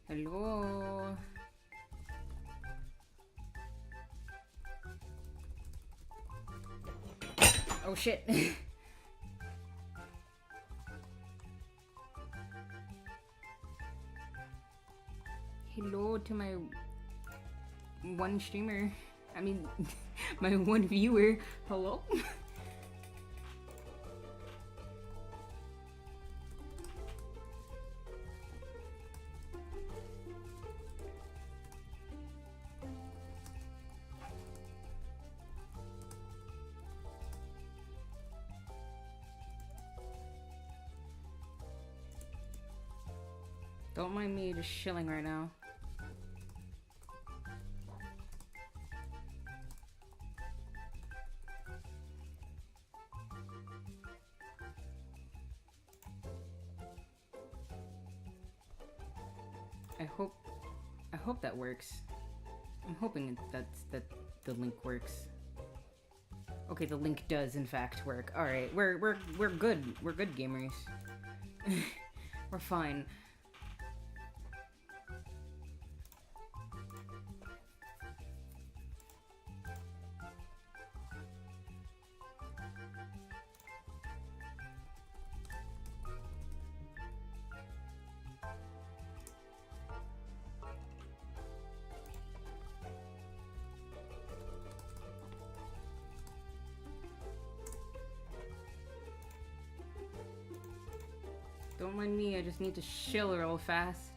Hello. Oh shit. Hello to my one streamer. I mean, my one viewer. Hello? Don't mind me just chilling right now. I hope that works. I'm hoping that the link works. Okay, the link does in fact work. All right, we're good. We're good gamers. We're fine. Don't mind me, I just need to chill real fast.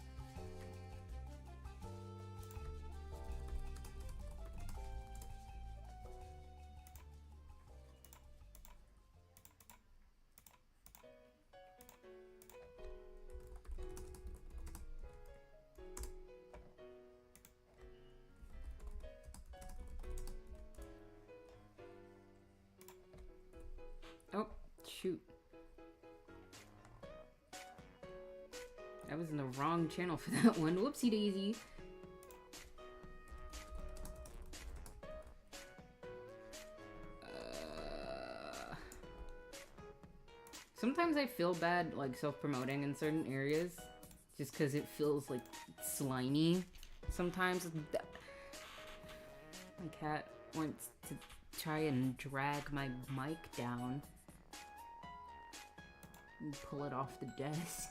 Oh, shoot. I was in the wrong channel for that one. Whoopsie daisy. Sometimes I feel bad, like, self-promoting in certain areas. Just because it feels, like, slimy. Sometimes. My cat wants to try and drag my mic down. And pull it off the desk.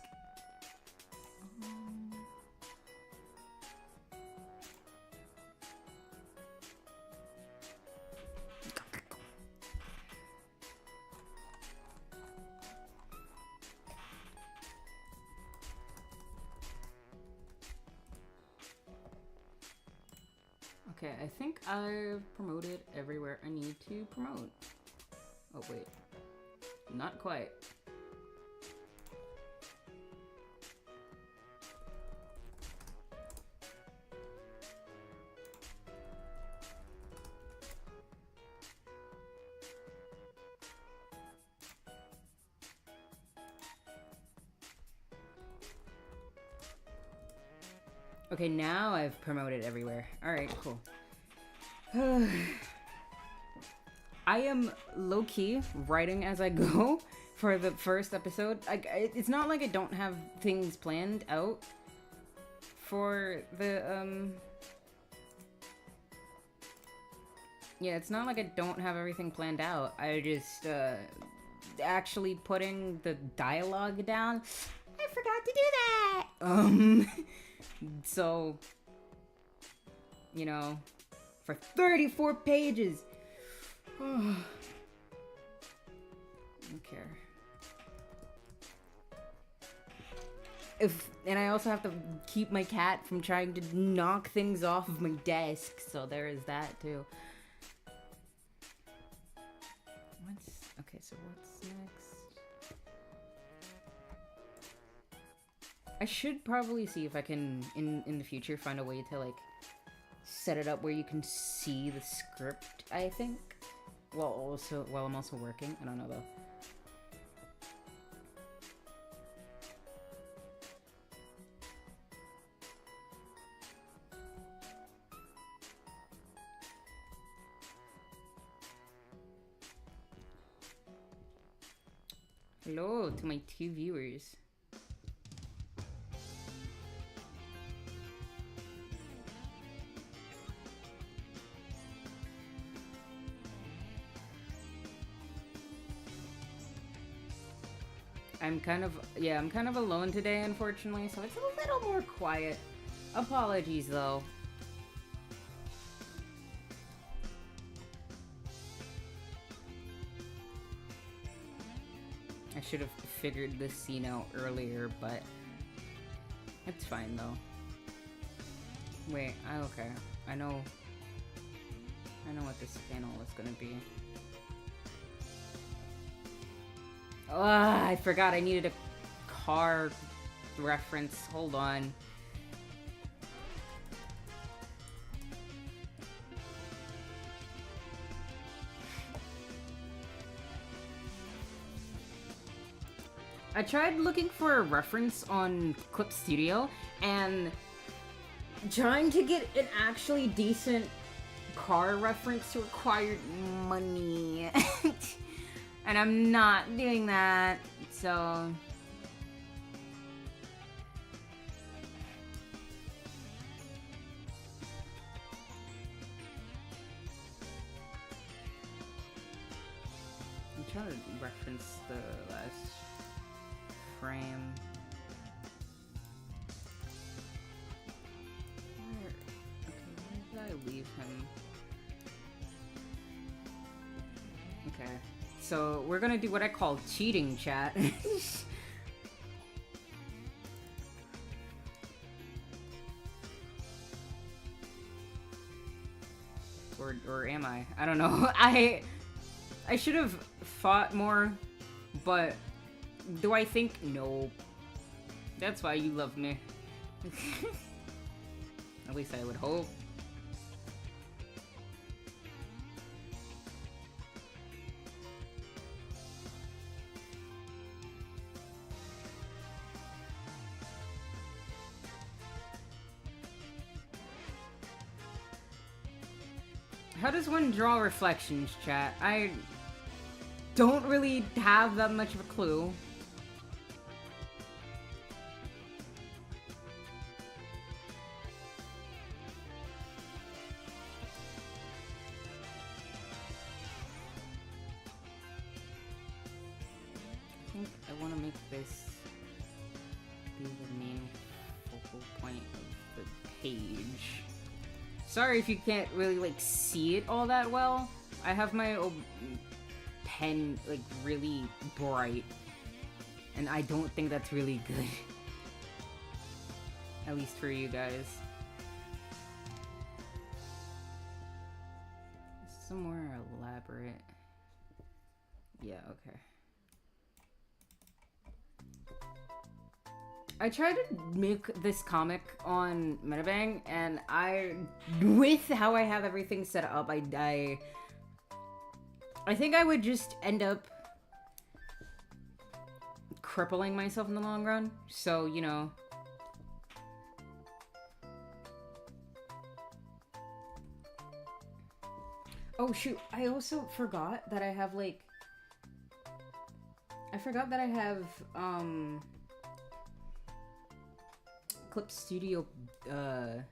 Okay, I think I've promoted everywhere I need to promote. Oh wait, not quite. Okay, now I've promoted everywhere. Alright, cool. I am low-key writing as I go for the first episode. It's not like I don't have things planned out for the, yeah, it's not like I don't have everything planned out. I just, actually putting the dialogue down, I forgot to do that! So, you know, for 34 pages. I don't care. And I also have to keep my cat from trying to knock things off of my desk, so there is that too. Okay, so what's next? I should probably see if I can, in the future, find a way to, like, set it up where you can see the script, I think. While I'm also working. I don't know, though. Hello to my 2 viewers. I'm kind of alone today, unfortunately, so it's a little more quiet. Apologies, though. I should have figured this scene out earlier, but it's fine, though. Wait, okay. I know what this panel is gonna be. Oh, I forgot I needed a car reference. Hold on. I tried looking for a reference on Clip Studio, and trying to get an actually decent car reference required money. And I'm not doing that, so... I'm trying to reference the last frame. Where did I leave him? Okay. So, we're gonna do what I call cheating, chat. or am I? I don't know. I should have fought more, but do I think? No. That's why you love me. At least I would hope. How does one draw reflections, chat? I don't really have that much of a clue. I think I want to make this be the main focal point of the page. Sorry if you can't really, like, see it all that well. I have my pen, like, really bright. And I don't think that's really good. At least for you guys. Some more elaborate. Yeah, okay. I tried to make this comic on Metabang, and with how I have everything set up, I think I would just end up crippling myself in the long run. So, you know. Oh, shoot. I also forgot that I have, like... I forgot that I have, Clip Studio on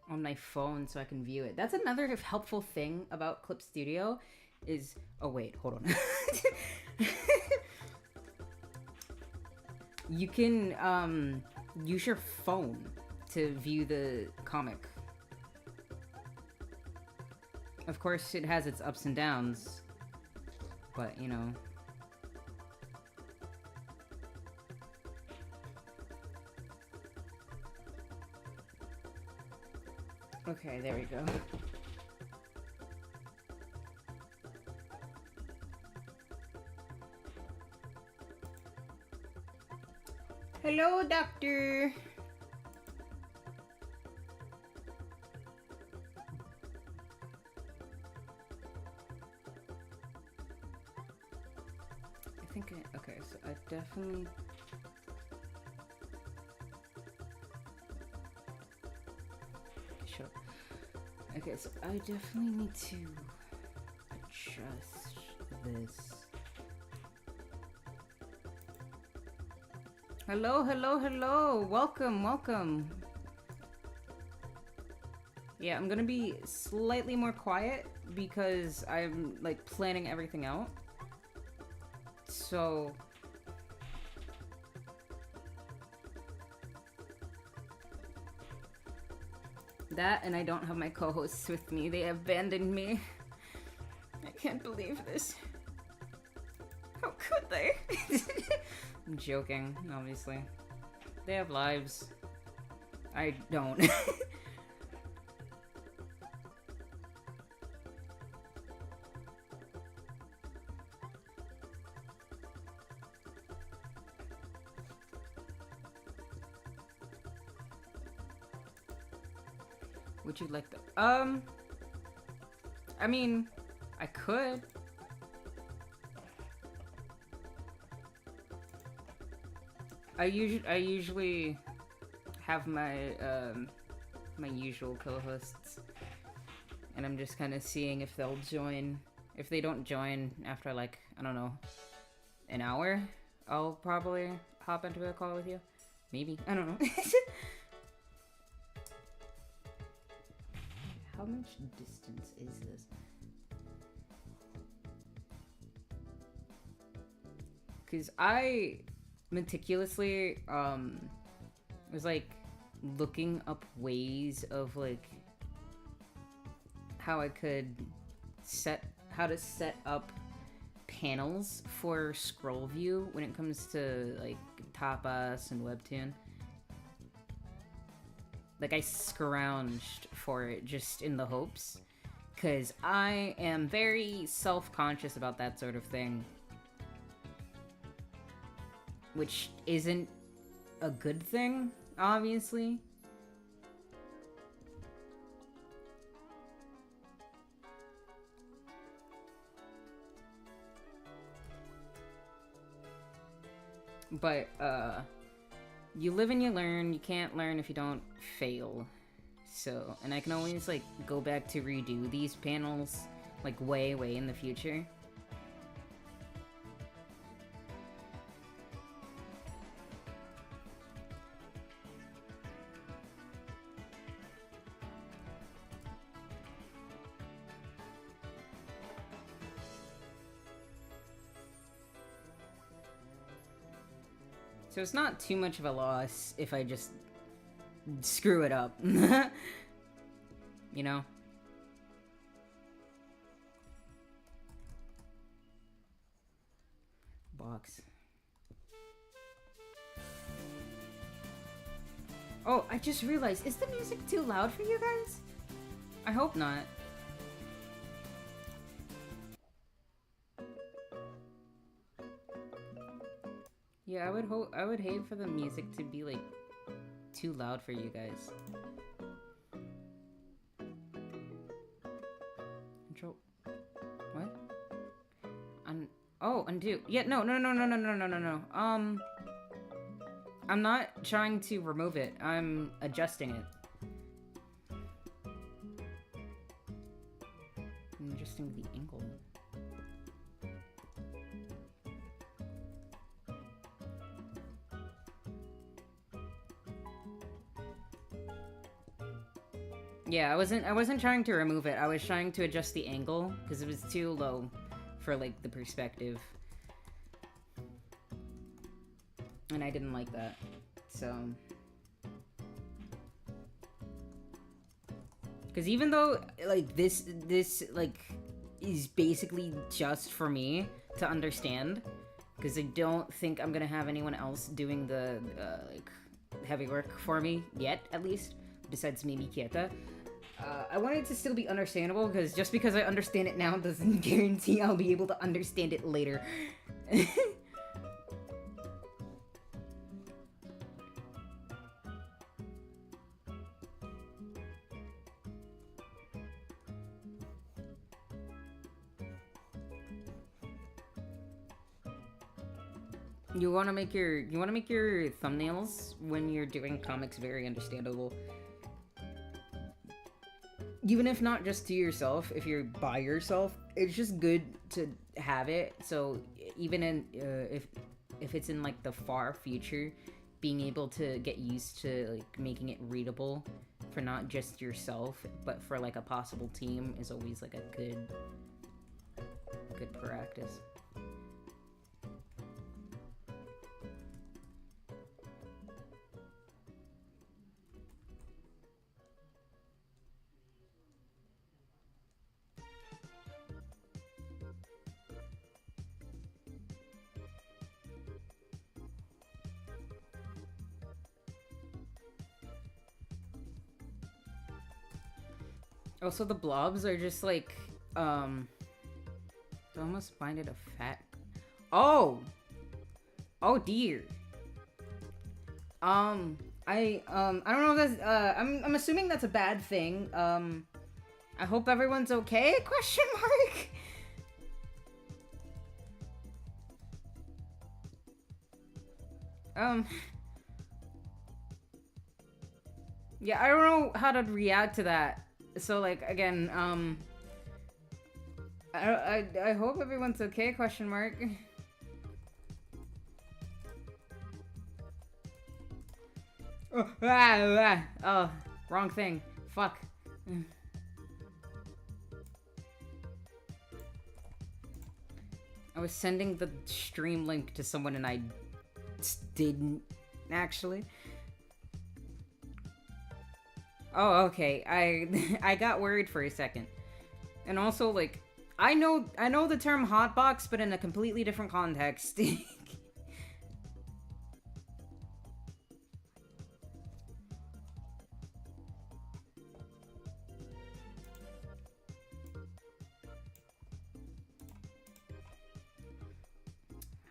my phone so I can view it. That's another helpful thing about Clip Studio is... Oh, wait, hold on. You can use your phone to view the comic. Of course, it has its ups and downs, but, you know... Okay, there we go. Hello, doctor! I think okay, so I definitely... Sure. Okay, so I definitely need to adjust this. Hello, hello, hello! Welcome, welcome! Yeah, I'm gonna be slightly more quiet because I'm, like, planning everything out. So... That, and I don't have my co-hosts with me. They abandoned me. I can't believe this. How could they? I'm joking, obviously. They have lives. I don't. Would you like the I mean, I could. I usually have my my usual co-hosts, and I'm just kind of seeing if they'll join. If they don't join after, like, I don't know, an hour, I'll probably hop into a call with you. Maybe, I don't know. How much distance is this? Because I meticulously was like looking up ways of like how I could set up panels for scroll view when it comes to like Tapas and Webtoon. Like, I scrounged for it just in the hopes, because I am very self-conscious about that sort of thing. Which isn't a good thing, obviously. But, you live and you learn. You can't learn if you don't fail. So, and I can always, like, go back to redo these panels, like, way in the future. So it's not too much of a loss if I just screw it up. You know? Box. Oh, I just realized, is the music too loud for you guys? I hope not. Yeah, I would hate for the music to be like too loud for you guys. Control. What? Undo. Yeah, no. I'm not trying to remove it. I'm adjusting it. I'm adjusting the angle. Yeah, I wasn't trying to remove it. I was trying to adjust the angle because it was too low for like the perspective. And I didn't like that. So, because even though like this like is basically just for me to understand, because I don't think I'm gonna have anyone else doing the like heavy work for me yet, at least, besides maybe Kieta. I want it to still be understandable, because just because I understand it now doesn't guarantee I'll be able to understand it later. You want to make your thumbnails when you're doing comics very understandable. Even if not just to yourself, if you're by yourself, it's just good to have it. So even in if it's in like the far future, being able to get used to like making it readable for not just yourself, but for like a possible team is always like a good practice. Also, the blobs are just like, they almost find it a fat. Oh! Oh dear. I don't know if that's, I'm assuming that's a bad thing. I hope everyone's okay? Question mark? Yeah, I don't know how to react to that. So, like, again, I hope everyone's okay? Question mark. Oh, wrong thing. Fuck. I was sending the stream link to someone and I didn't actually. Oh, okay. I got worried for a second. And also, like, I know the term hotbox, but in a completely different context.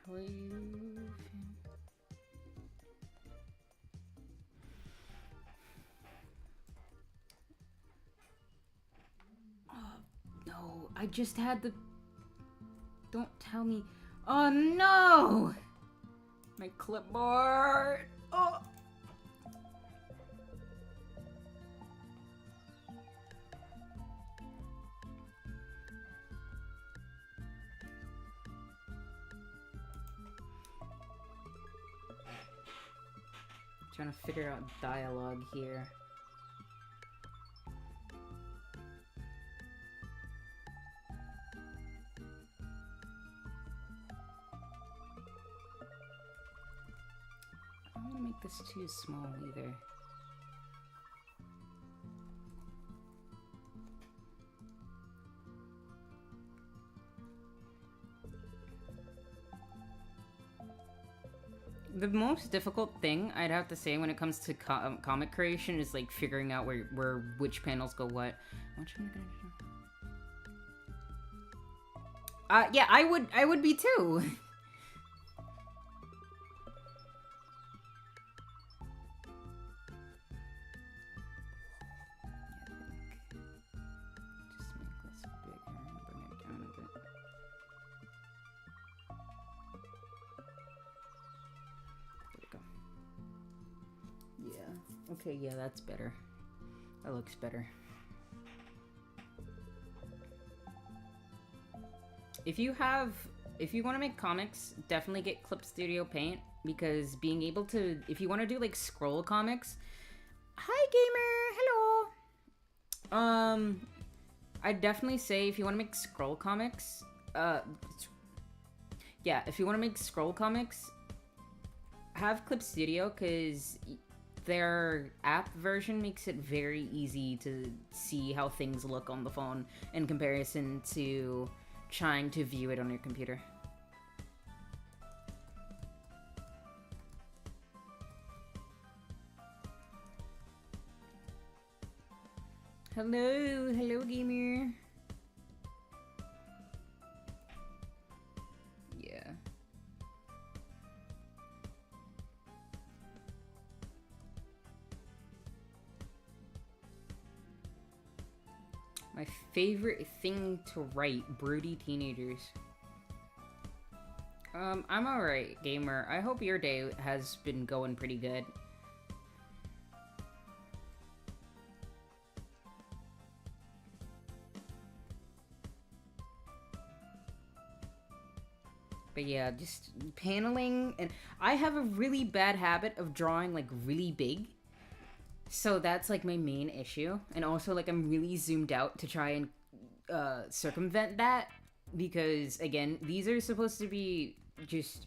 How are you? Oh, no. I just had the... Don't tell me. Oh, no! My clipboard. Oh! Trying to figure out dialogue here. I don't want to make this too small either. The most difficult thing I'd have to say when it comes to comic creation is like figuring out where which panels go what. Yeah, I would be too. Okay, yeah, that's better. That looks better. If you want to make comics, definitely get Clip Studio Paint, because being able to, if you want to do like scroll comics, hi gamer, hello. I'd definitely say if you want to make scroll comics, yeah, if you want to make scroll comics, have Clip Studio, because their app version makes it very easy to see how things look on the phone in comparison to trying to view it on your computer. Hello gamer. Yeah. My favorite thing to write, broody teenagers. I'm alright, gamer. I hope your day has been going pretty good. But yeah, just paneling, and I have a really bad habit of drawing like really big. So that's like my main issue. And also like I'm really zoomed out to try and circumvent that, because again, these are supposed to be just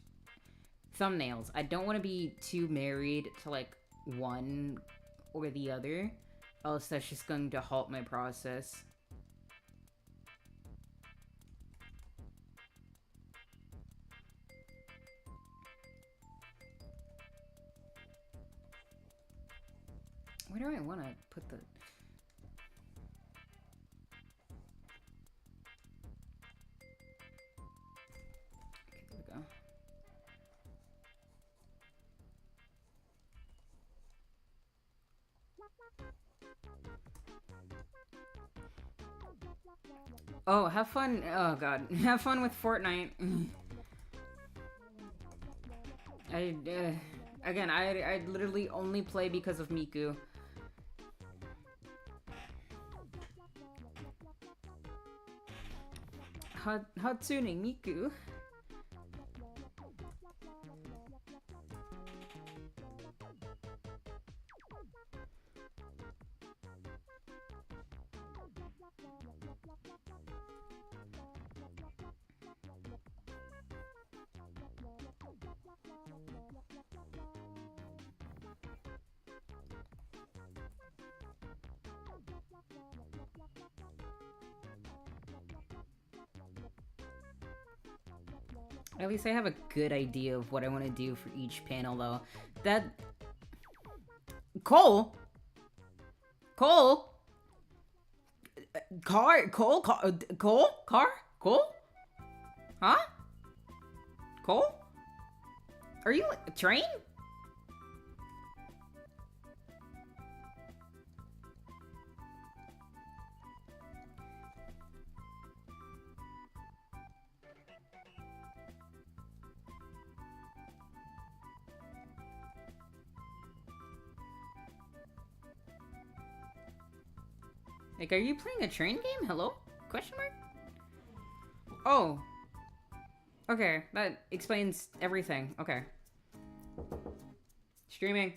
thumbnails. I don't want to be too married to like one or the other, else that's just going to halt my process. Where do I want to put the... Oh, have fun. Oh god, have fun with Fortnite. Again, I literally only play because of Miku. Hatsune Miku. At least I have a good idea of what I want to do for each panel, though. That... Cole? Cole? Cole? Cole? Huh? Cole? Are you a train? Like, are you playing a train game? Hello? Question mark? Oh. Okay, that explains everything. Okay. Streaming.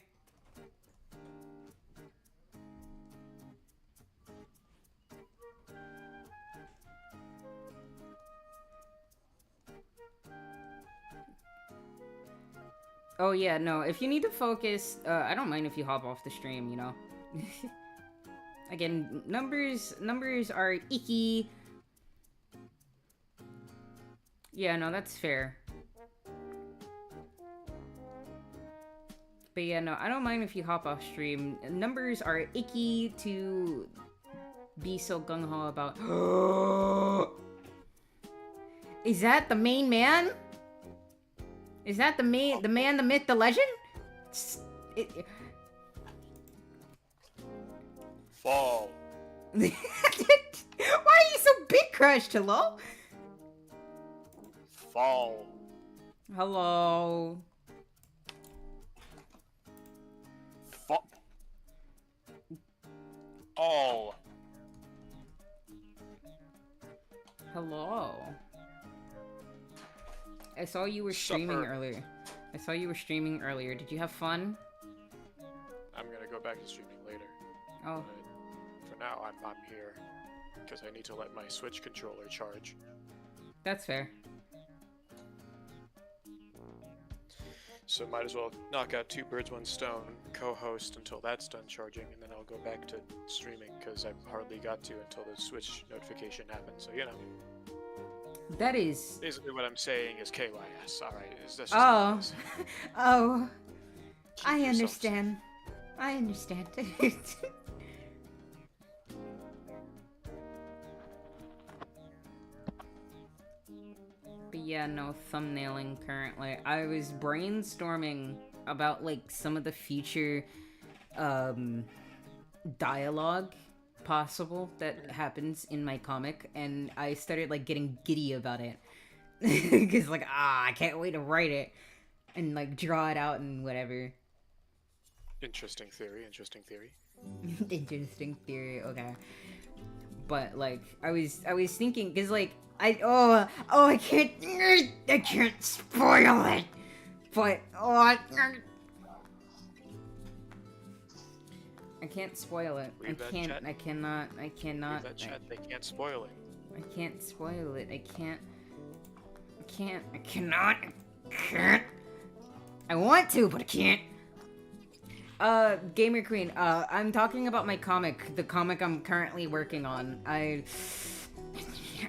Oh yeah, no, if you need to focus, I don't mind if you hop off the stream, you know? Again, numbers are icky. Yeah, no, that's fair. But yeah, no, I don't mind if you hop off stream. Numbers are icky to be so gung-ho about. Is that the main man? Is that the man, the myth, the legend? Fall. Why are you so big crushed? Hello? Fall. Hello. Fall. All. Hello. I saw you were streaming earlier. I saw you were streaming earlier. Did you have fun? I'm gonna go back to streaming later. Oh. But for now, I'm here because I need to let my Switch controller charge. That's fair. So might as well knock out 2 birds, 1 stone, co-host until that's done charging, and then I'll go back to streaming because I hardly got to until the Switch notification happened. So you know. That is... Basically what I'm saying is KYS, alright? That's just oh. Oh. Keep I yourself understand. I understand. But yeah, no thumbnailing currently. I was brainstorming about, like, some of the future, dialogue possible that happens in my comic, and I started, like, getting giddy about it. Because, like, I can't wait to write it and, like, draw it out and whatever. Interesting theory, interesting theory. Interesting theory, okay. But, like, I was thinking, because, like, I can't spoil it! But, I can't spoil it. I cannot. Read that chat, they can't spoil it. I can't spoil it. I cannot. I want to, but I can't. Gamer Queen, I'm talking about my comic, the comic I'm currently working on.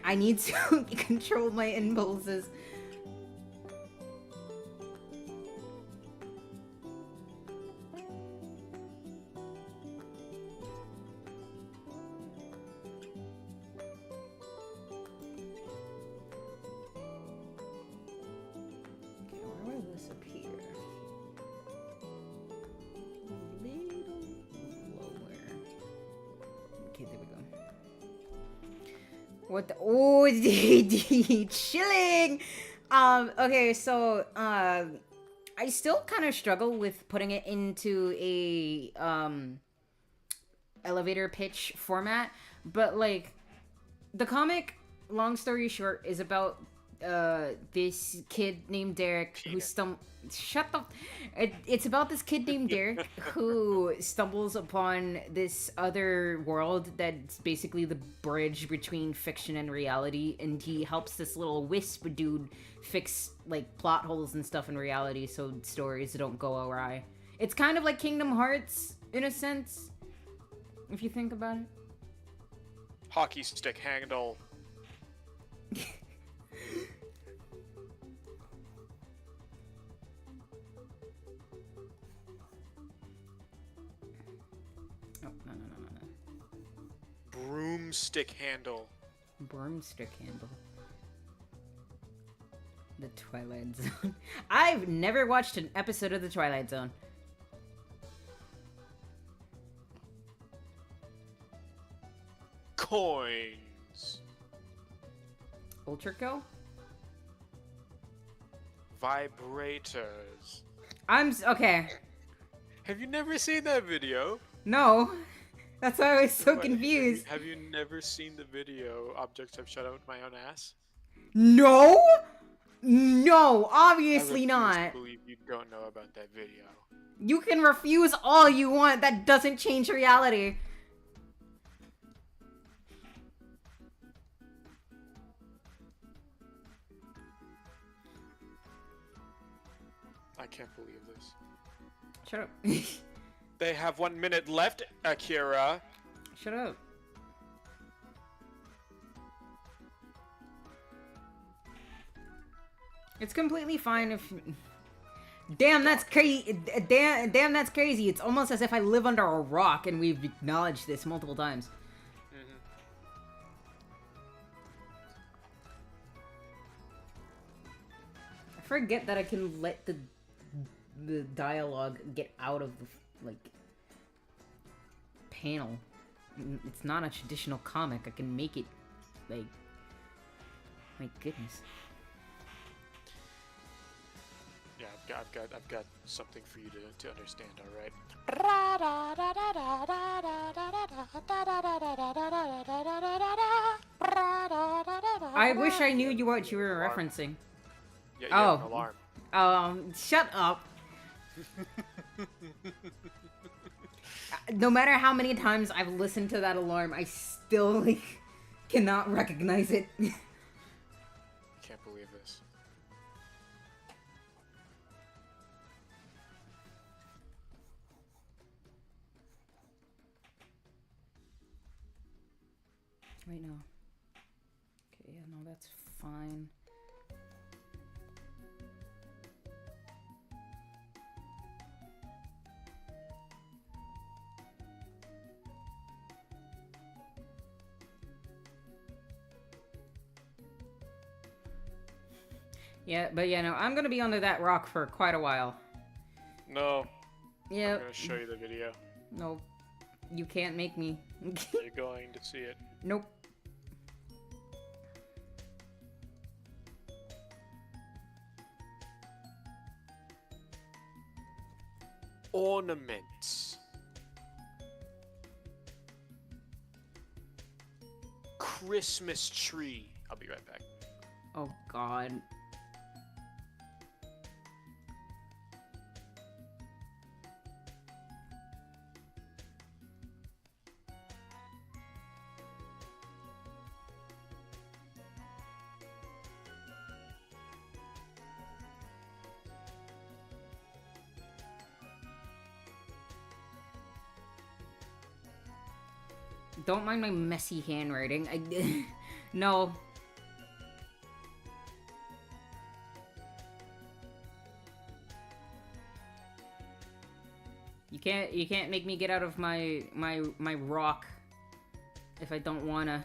I need to control my impulses. Okay, where will this appear? A little lower. Okay, there we go. What the? Oh, chilling. Okay, so I still kind of struggle with putting it into a elevator pitch format, but like the comic, long story short, is about this kid named Derek who shut the it's about this kid named Derek who stumbles upon this other world that's basically the bridge between fiction and reality, and he helps this little wisp dude fix like plot holes and stuff in reality so stories don't go awry. It's kind of like Kingdom Hearts in a sense, if you think about it. Hockey stick handle. Oh, no. Broomstick handle. Broomstick handle. The Twilight Zone. I've never watched an episode of The Twilight Zone. Coins. Ultraco? Vibrators. Okay. Have you never seen that video? No. That's why I was so What, confused. Have you never seen the video, Objects I've Shut Out My Own Ass? No? No, obviously I not. refuse to believe you don't know about that video. You can refuse all you want. That doesn't change reality. I can't believe this. Shut up. They have 1 minute left, Akira. Shut up. It's completely fine if... Damn, that's crazy. Damn, that's crazy. It's almost as if I live under a rock, and we've acknowledged this multiple times. I forget that I can let the dialogue get out of the, like, panel. It's not a traditional comic. I can make it, like... My goodness. Yeah, I've got something for you to understand, alright? I wish I knew what you were referencing. Yeah, yeah, an alarm. Shut up. No matter how many times I've listened to that alarm, I still, like, cannot recognize it. I can't believe this. Wait, no. Okay, yeah, no, that's fine. Yeah, but yeah, no, I'm gonna be under that rock for quite a while. No. Yeah. I'm gonna show you the video. No. You can't make me. You're going to see it. Nope. Ornaments. Christmas tree. I'll be right back. Oh, God. Don't mind my messy handwriting. No. You can't make me get out of my rock if I don't wanna.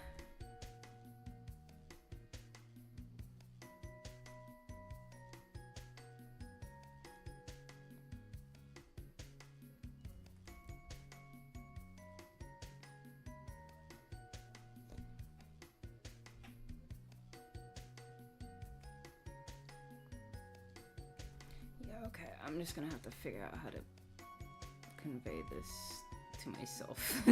Okay, I'm just gonna have to figure out how to convey this to myself.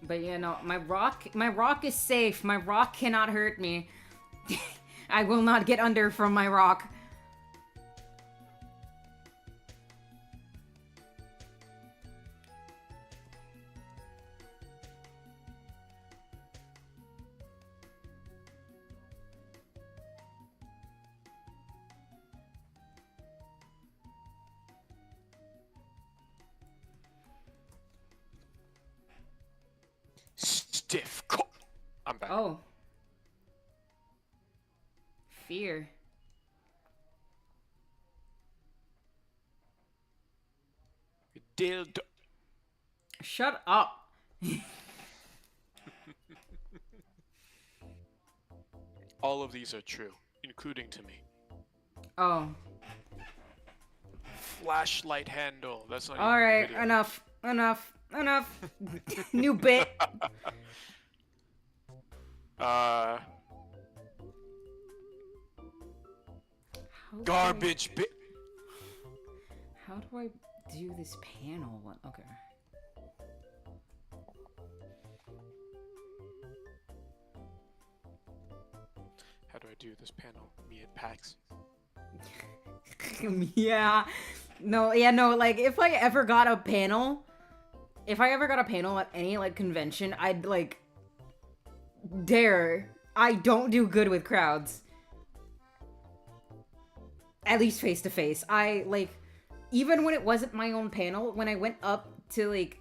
But yeah, no, my rock is safe. My rock cannot hurt me. I will not get under from my rock. Stiff. I'm back. Oh. Fear. Dildo. Shut up. All of these are true, including to me. Oh. Flashlight handle. That's not. All right, video. enough. New bit. Garbage bit. How do I do this panel? Okay. How do I do this panel? Me at PAX. Yeah. No, like, if I ever got a panel at any, like, convention, I'd, like, I don't do good with crowds. At least face to face. I, like, even when it wasn't my own panel, when I went up to, like,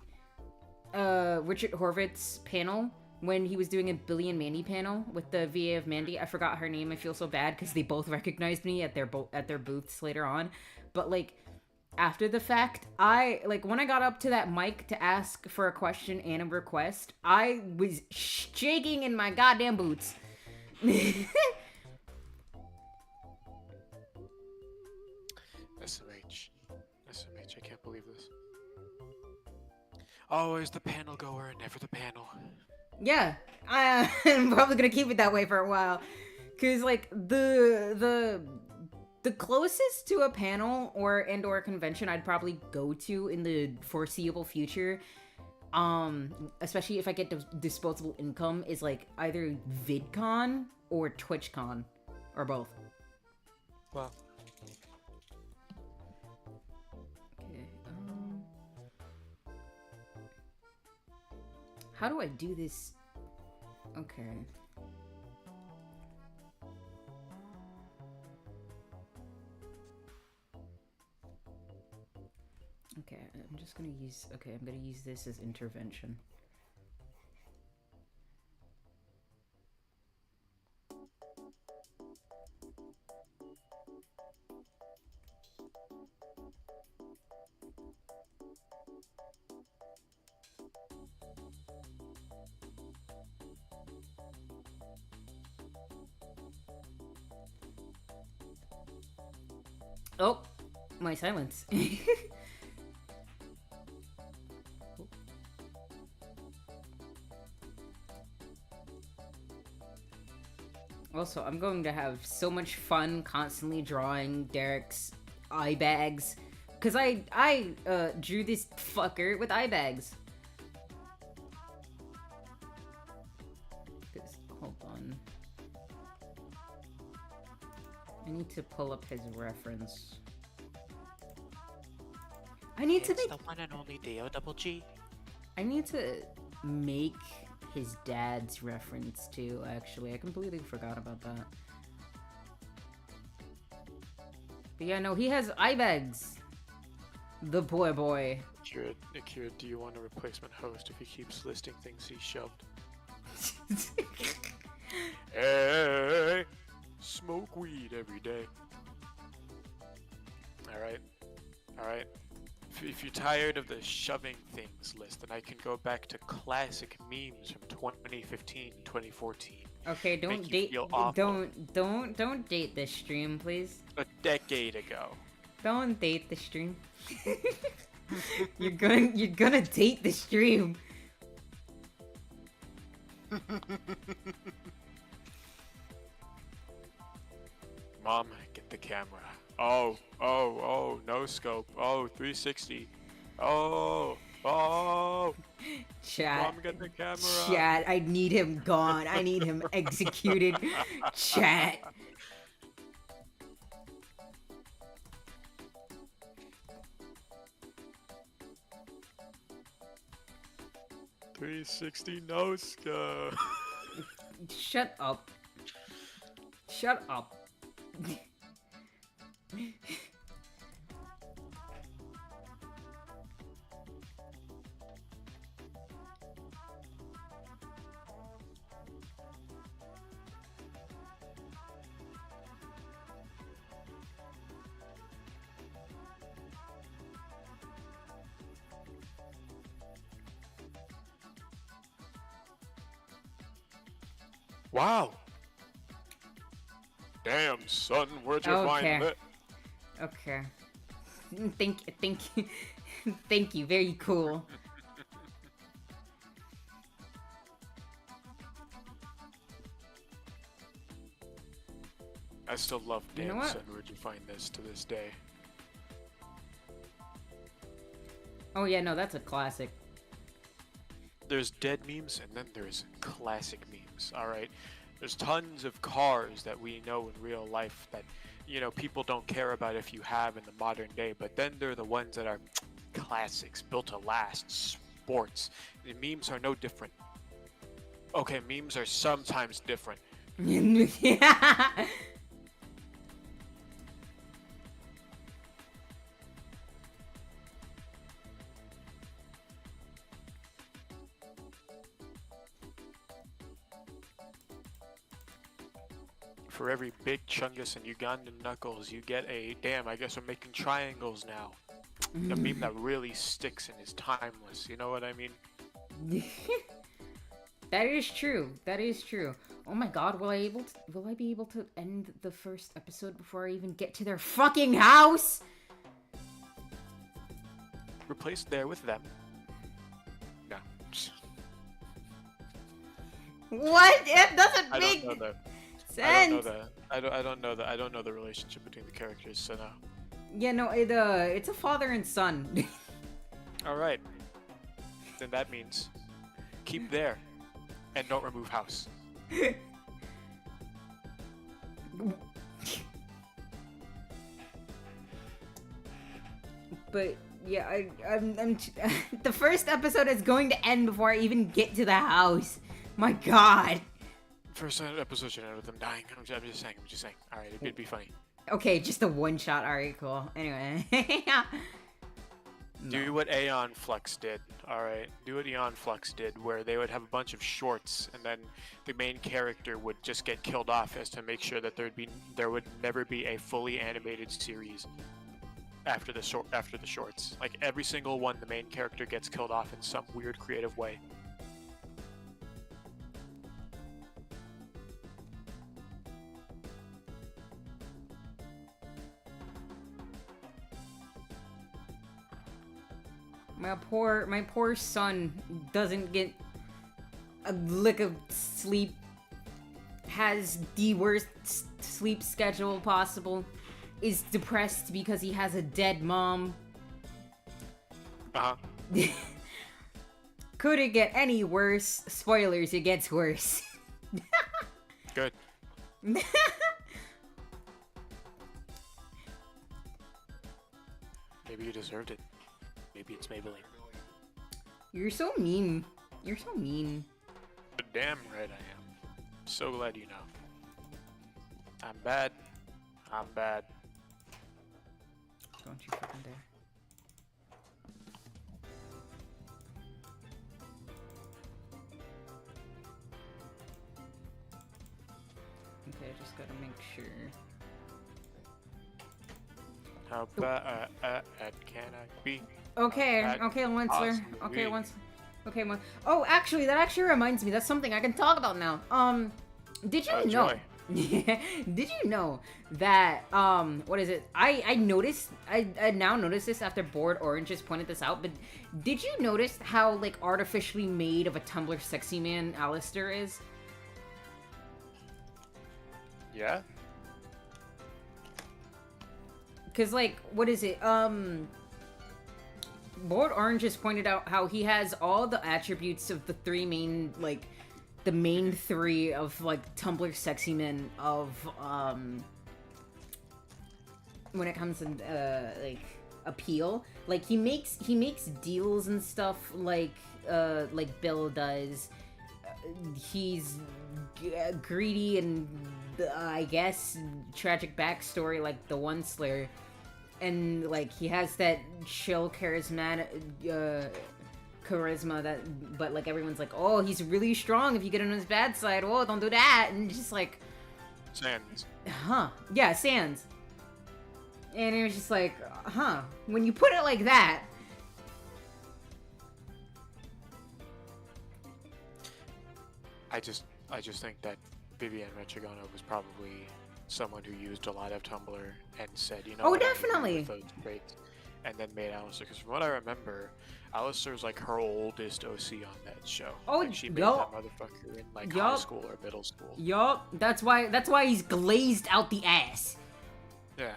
Richard Horvitz' panel, when he was doing a Billy and Mandy panel with the VA of Mandy, I forgot her name. I feel so bad because they both recognized me at their booths later on. But, like, after the fact, when I got up to that mic to ask for a question and a request, I was shaking in my goddamn boots. SMH, I can't believe this. Always the panel goer, never the panel. Yeah, I'm probably gonna keep it that way for a while, cause like the closest to a panel or a convention I'd probably go to in the foreseeable future, especially if I get disposable income, is like either VidCon or TwitchCon, or both. Wow. Okay. How do I do this? Okay. Okay, I'm just gonna use... Okay, I'm gonna use this as intervention. Oh, my silence. Also, I'm going to have so much fun constantly drawing Derek's eye bags, because I drew this fucker with eye bags. Hold on. I need to pull up his reference. I need to make... the one and only D-O-double-G. I need to make his dad's reference too, actually. I completely forgot about that. But yeah, no, he has eye bags. The poor boy. Akira, do you want a replacement host if he keeps listing things he shoved? Hey, smoke weed every day. Alright. If you're tired of the shoving things list, then I can go back to classic memes from 2015, 2014. Okay, don't date this stream, please. A decade ago. Don't date the stream. You're gonna date the stream. Mom, get the camera. Oh, no scope. Oh, 360. Oh. Chat. Mom, get the camera. Chat, I need him gone. I need him executed. Chat. $360 no scope. Shut up. Shut up. Wow. Damn, son, where'd you find it? Okay. Thank you. Thank you. Very cool. I still love You know damn, what? son, where'd you find this to this day? Oh yeah, no, that's a classic. There's dead memes and then there's classic memes, alright? There's tons of cars that we know in real life that, you know, people don't care about if you have in the modern day, but then there are the ones that are classics, built to last, sports. The memes are no different. Okay, memes are sometimes different. Yeah. For every big Chungus and Ugandan knuckles, you get a, damn, I guess we're making triangles now. A meme that really sticks and is timeless, you know what I mean? That is true. That is true. Oh my god, will I be able to end the first episode before I even get to their fucking house? Replace there with them. No. What? It doesn't I make don't know sense. I don't know the relationship between the characters, so no. Yeah, no, it's a father and son. Alright. Then that means keep there and don't remove house. But yeah, I'm the first episode is going to end before I even get to the house. My god. First episode should end with them dying. I'm just saying. Alright, it'd be funny. Okay, just a one shot. Alright, cool. Anyway. Do what Aeon Flux did, alright? Do what Aeon Flux did, where they would have a bunch of shorts, and then the main character would just get killed off as to make sure that there would never be a fully animated series after the shorts. Like every single one, the main character gets killed off in some weird creative way. My poor son doesn't get a lick of sleep, has the worst sleep schedule possible, is depressed because he has a dead mom. Could it get any worse? Spoilers, it gets worse. Good. Maybe you deserved it. Maybe it's Maybelline. You're so mean. You're so mean. But damn right I am. So glad you know. I'm bad. I'm bad. Don't you fucking dare. Okay, I just gotta make sure. How bad can I be? Okay, That okay, Winsler. possibly Okay, be. once. Okay, one. Oh, actually, that actually reminds me. That's something I can talk about now. Did you know? Joy. Did you know that what is it? I noticed. I now notice this after Bored Orange just pointed this out. But did you notice how like artificially made of a Tumblr sexy man Alistair is? Yeah? Cause like, what is it? Lord Orange just pointed out how he has all the attributes of the three main, like, the main three of, like, Tumblr sexy men of, when it comes to, like, appeal. Like, he makes deals and stuff like Bill does. He's greedy and, I guess, tragic backstory like the One Slayer. And, like, he has that chill charisma that, but, like, everyone's like, oh, he's really strong if you get on his bad side. Oh, don't do that. And just, like... Sans. Huh. Yeah, Sans. And it was just like, huh. When you put it like that... I just think that Vivian Retrogano was probably someone who used a lot of Tumblr and said, you know, oh, what, definitely, those traits, and then made Alistair. Because from what I remember, Alistair's like her oldest OC on that show. Oh, like, she made that motherfucker in like high school or middle school. Yup. That's why he's glazed out the ass. Yeah.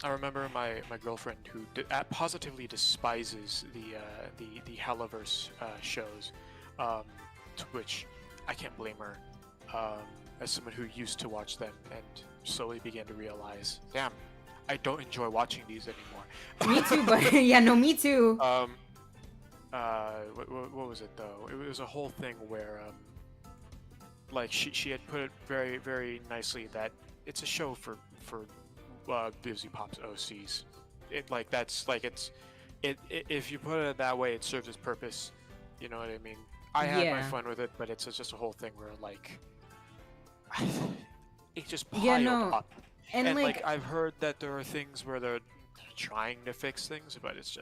I remember my girlfriend who positively despises the Helliverse shows, to which I can't blame her. As someone who used to watch them and slowly began to realize, damn, I don't enjoy watching these anymore. Me too, but yeah, no, me too. What was it though? It was a whole thing where, like she had put it very, very nicely that it's a show for Busy Pop's OCs. If you put it that way, it serves its purpose. You know what I mean? I had my fun with it, but it's just a whole thing where like. It just piled up. And like I've heard that there are things where they're trying to fix things, but it's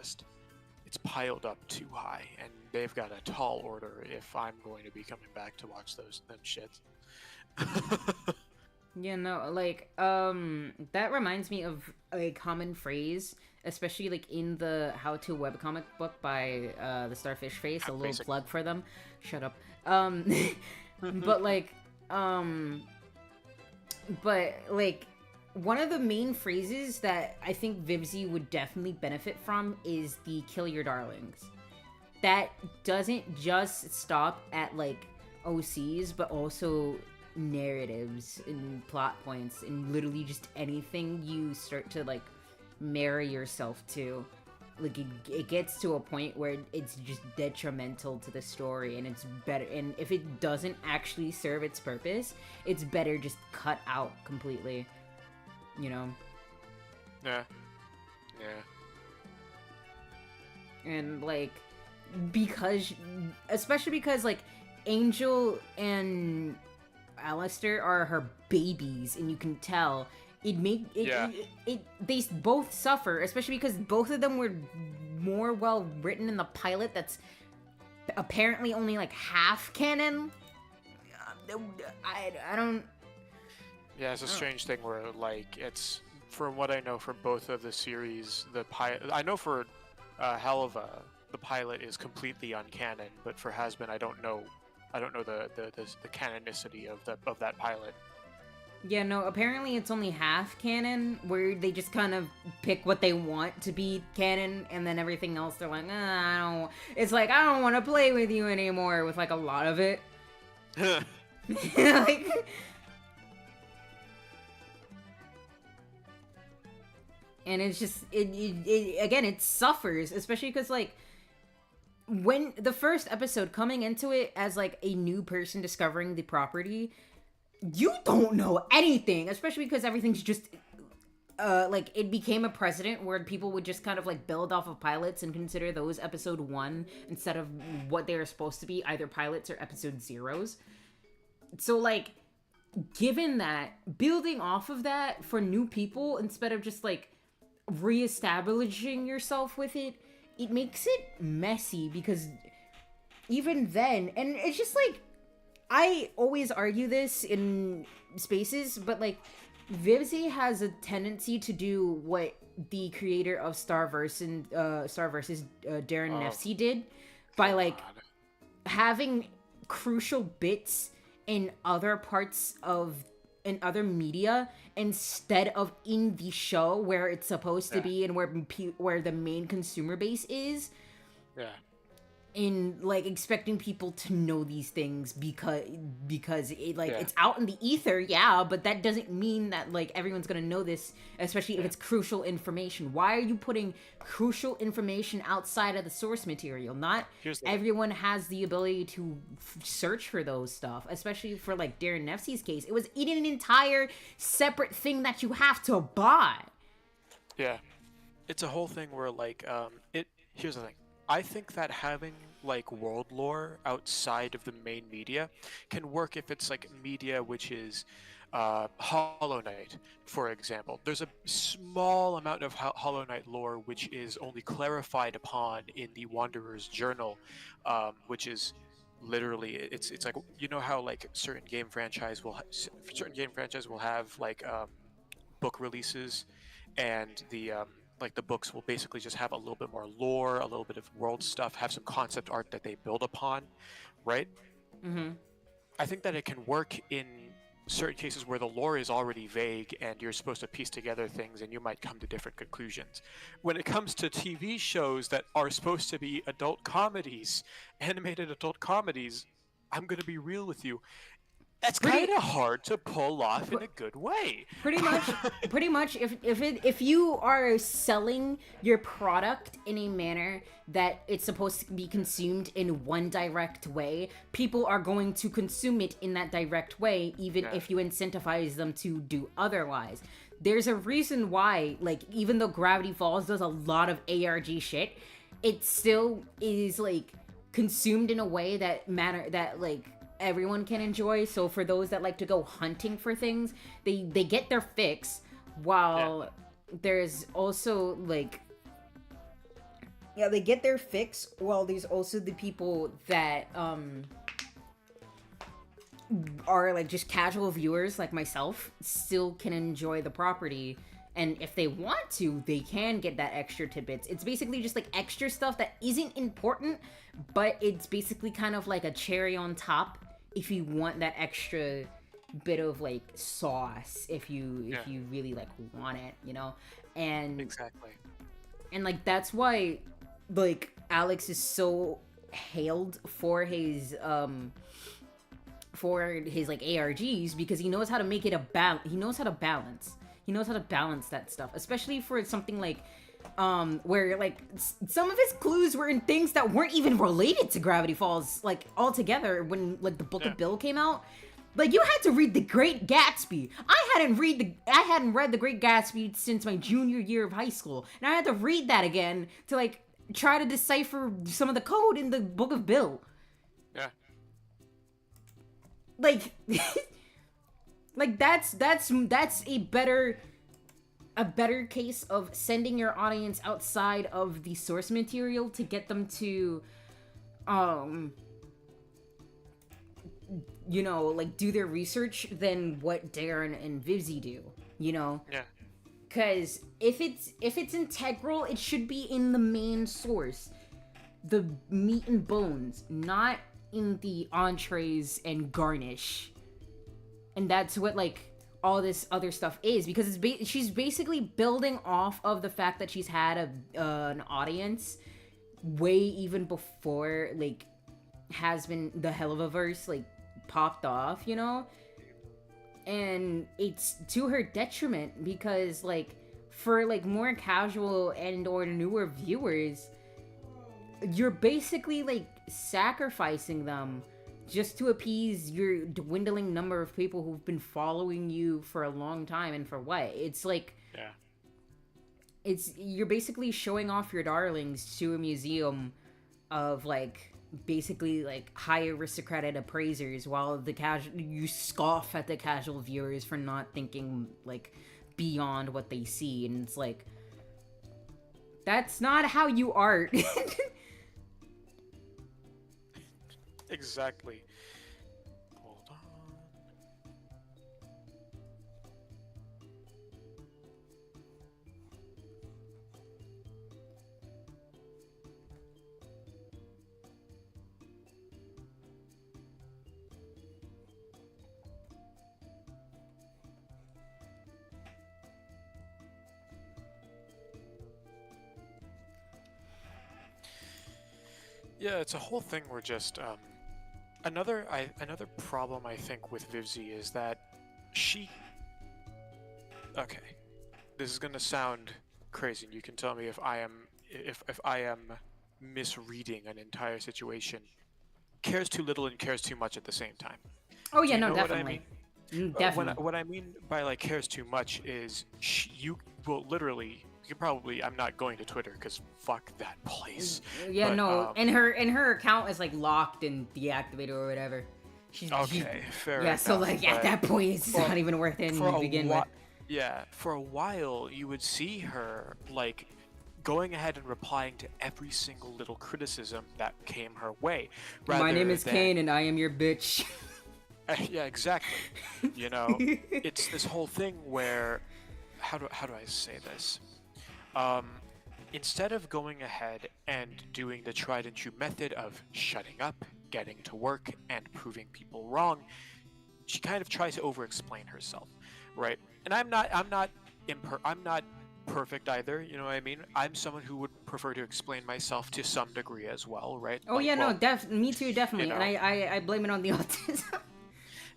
piled up too high, and they've got a tall order if I'm going to be coming back to watch them shits. Yeah, no, like, that reminds me of a common phrase, especially, like, in the how-to webcomic book by, the Starfish Face, a little plug for them. Shut up. But, like, one of the main phrases that I think Vivzy would definitely benefit from is the kill your darlings. That doesn't just stop at, like, OCs, but also narratives and plot points and literally just anything you start to, like, marry yourself to. Like, it gets to a point where it's just detrimental to the story, and it's better, and if it doesn't actually serve its purpose, it's better just cut out completely, you know? Yeah. And, like, especially because, like, Angel and Alistair are her babies, and you can tell they both suffer, especially because both of them were more well written in the pilot that's apparently only like half canon. I don't. Yeah, it's a strange thing where like it's, from what I know from both of the series, I know for Helva the pilot is completely uncanon, but for Hasbin I don't know the canonicity of that pilot. Yeah, no, apparently it's only half canon, where they just kind of pick what they want to be canon, and then everything else they're like, I don't want to play with you anymore, with like a lot of it. Like, and it's just, it suffers, especially because, like, when the first episode, coming into it as like a new person discovering the property, you don't know anything, especially because everything's just like, it became a precedent where people would just kind of like build off of pilots and consider those episode 1 instead of what they were supposed to be, either pilots or episode 0s. So, like, given that, building off of that for new people instead of just like reestablishing yourself with it, it makes it messy, because even then, and it's just like, I always argue this in spaces, but like, Vivzy has a tendency to do what the creator of Star vs. Darren Nefsey did, by like having crucial bits in other parts of in other media instead of in the show where it's supposed to be and where the main consumer base is. Yeah. In like expecting people to know these things because it like Yeah. it's out in the ether, yeah, but that doesn't mean that like everyone's gonna know this, especially if it's crucial information. Why are you putting crucial information outside of the source material? Not everyone has the ability to search for those stuff, especially for like Darren Nefsey's case. It was eating an entire separate thing that you have to buy. Yeah, it's a whole thing where like here's the thing. I think that having like world lore outside of the main media can work if it's like media which is Hollow Knight, for example. There's a small amount of Hollow Knight lore which is only clarified upon in the Wanderer's Journal, which is literally it's like, you know how like certain game franchise will have like book releases, and the like the books will basically just have a little bit more lore, a little bit of world stuff, have some concept art that they build upon, right? Mm-hmm. I think that it can work in certain cases where the lore is already vague and you're supposed to piece together things and you might come to different conclusions. When it comes to TV shows that are supposed to be adult comedies, animated adult comedies, I'm going to be real with you. That's kind of hard to pull off in a good way. Pretty much. If you are selling your product in a manner that it's supposed to be consumed in one direct way, people are going to consume it in that direct way, even if you incentivize them to do otherwise. There's a reason why, like, even though Gravity Falls does a lot of ARG shit, it still is like consumed in a way that everyone can enjoy. So for those that like to go hunting for things, they get their fix, while there's also like they get their fix, while there's also the people that are like just casual viewers like myself still can enjoy the property, and if they want to, they can get that extra tidbits. It's basically just like extra stuff that isn't important, but it's basically kind of like a cherry on top if you want that extra bit of like sauce, if you really like want it, you know. And exactly, and like that's why like Alex is so hailed for his like ARGs, because he knows how to make it he knows how to balance that stuff, especially for something like where like some of his clues were in things that weren't even related to Gravity Falls like altogether. When like the Book of Bill came out, like you had to read The Great Gatsby. I hadn't read The Great Gatsby since my junior year of high school, and I had to read that again to like try to decipher some of the code in the Book of Bill. Yeah. Like like that's a better case of sending your audience outside of the source material to get them to you know, like do their research than what Darren and Vivzy do, you know? Yeah. Cause if it's integral, it should be in the main source, the meat and bones, not in the entrees and garnish. And that's what like all this other stuff is, because she's basically building off of the fact that she's had an audience way even before like has been the hell of a verse like popped off, you know. And it's to her detriment, because like for like more casual and or newer viewers, you're basically like sacrificing them just to appease your dwindling number of people who've been following you for a long time. And for what? It's like, you're basically showing off your darlings to a museum of like basically like high aristocratic appraisers, while you scoff at the casual viewers for not thinking like beyond what they see. And it's like, that's not how you art. Exactly. Hold on. Yeah, it's a whole thing where just another problem I think with Vivzi is that she okay, this is gonna sound crazy, and you can tell me if I am misreading an entire situation. Cares too little and cares too much at the same time. Oh Do yeah, you no, know what I definitely. mean? Definitely. What I mean by like cares too much is you will literally you probably I'm not going to Twitter because fuck that place, Yeah, but no, and her account is like locked and deactivated or whatever. She's okay, fair yeah, so enough. like at But that point it's for not even worth it for to a begin with. while, yeah, for a while you would see her like going ahead and replying to every single little criticism that came her way, My name rather is than Kane and I am your bitch. yeah, exactly. You know, it's this whole thing where how do I say this? Um, instead of going ahead and doing the tried and true method of shutting up, getting to work, and proving people wrong, she kind of tries to over-explain herself, right? And I'm not perfect either. You know what I mean? I'm someone who would prefer to explain myself to some degree as well, right? Oh Like, yeah, no, well, me too, you definitely, and know, I blame it on the autism.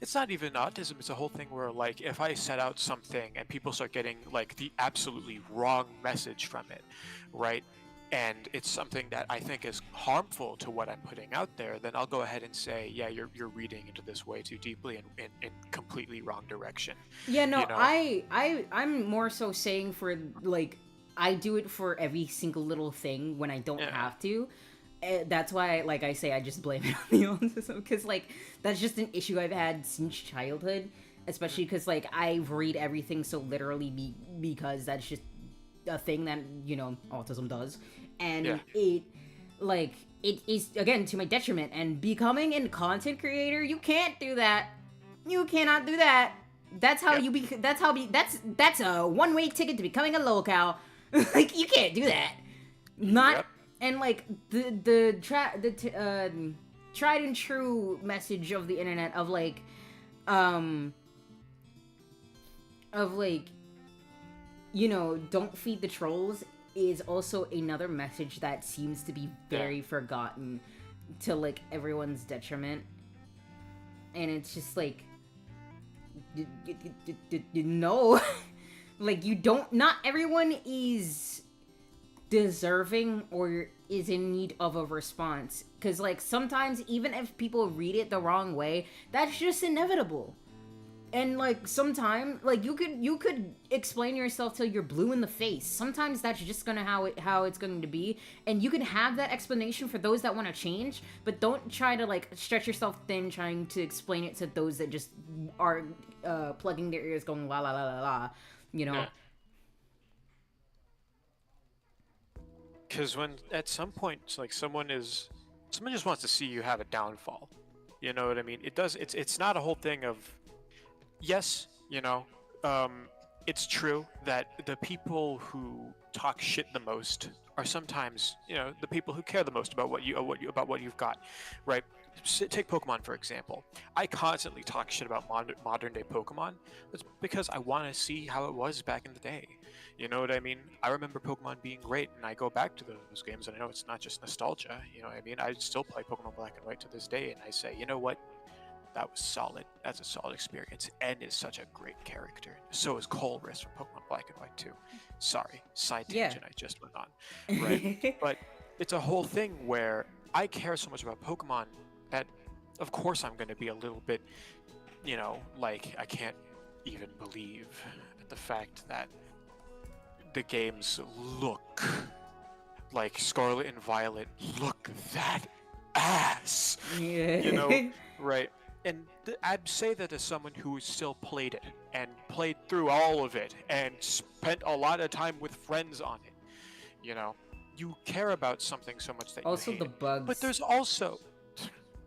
it's not even autism, it's a whole thing where like if I set out something and people start getting like the absolutely wrong message from it, right, and it's something that I think is harmful to what I'm putting out there, then I'll go ahead and say, yeah, you're reading into this way too deeply and in completely wrong direction, Yeah, you no, know. I'm more so saying for like I do it for every single little thing when I don't Yeah, have to. That's why, like I say, I just blame it on the autism because like that's just an issue I've had since childhood, especially because like I read everything so literally because that's just a thing that autism does, yeah, and like it is again to my detriment. And becoming a content creator, you can't do that. You cannot do that. That's how yep, you be. That's a one-way ticket to becoming a locale. Like you can't do that. Not yep, and like tried and true message of the internet um of like don't feed the trolls is also another message that seems to be yeah. very forgotten to like everyone's detriment, and it's just like no. Like you don't not everyone is deserving or is in need of a response, because like sometimes even if people read it the wrong way, that's just inevitable. And like sometimes like you could explain yourself till you're blue in the face. Sometimes that's just gonna how it's going to be, and you can have that explanation for those that want to change, but don't try to like stretch yourself thin trying to explain it to those that just are plugging their ears going la la la la la, you know. Yeah. Because when at some point it's like someone just wants to see you have a downfall. You know what I mean? It's not a whole thing of yes, it's true that the people who talk shit the most are sometimes, the people who care the most about about what you've got, right? Take Pokemon for example. I constantly talk shit about modern day Pokemon. That's because I want to see how it was back in the day. You know what I mean? I remember Pokemon being great, and I go back to those games, and I know it's not just nostalgia. You know what I mean? I still play Pokemon Black and White to this day, and I say, you know what? That was solid. That's a solid experience. N is such a great character. So is Colress from Pokemon Black and White too. Sorry, side Yeah. tangent I just went on. Right? But it's a whole thing where I care so much about Pokemon that of course I'm gonna be a little bit, like I can't even believe at the fact that the games look like Scarlet and Violet look that ass. Yeah. Right. And I'd say that as someone who still played it and played through all of it and spent a lot of time with friends on it. You care about something so much that Also you hate the it. But bugs. there's also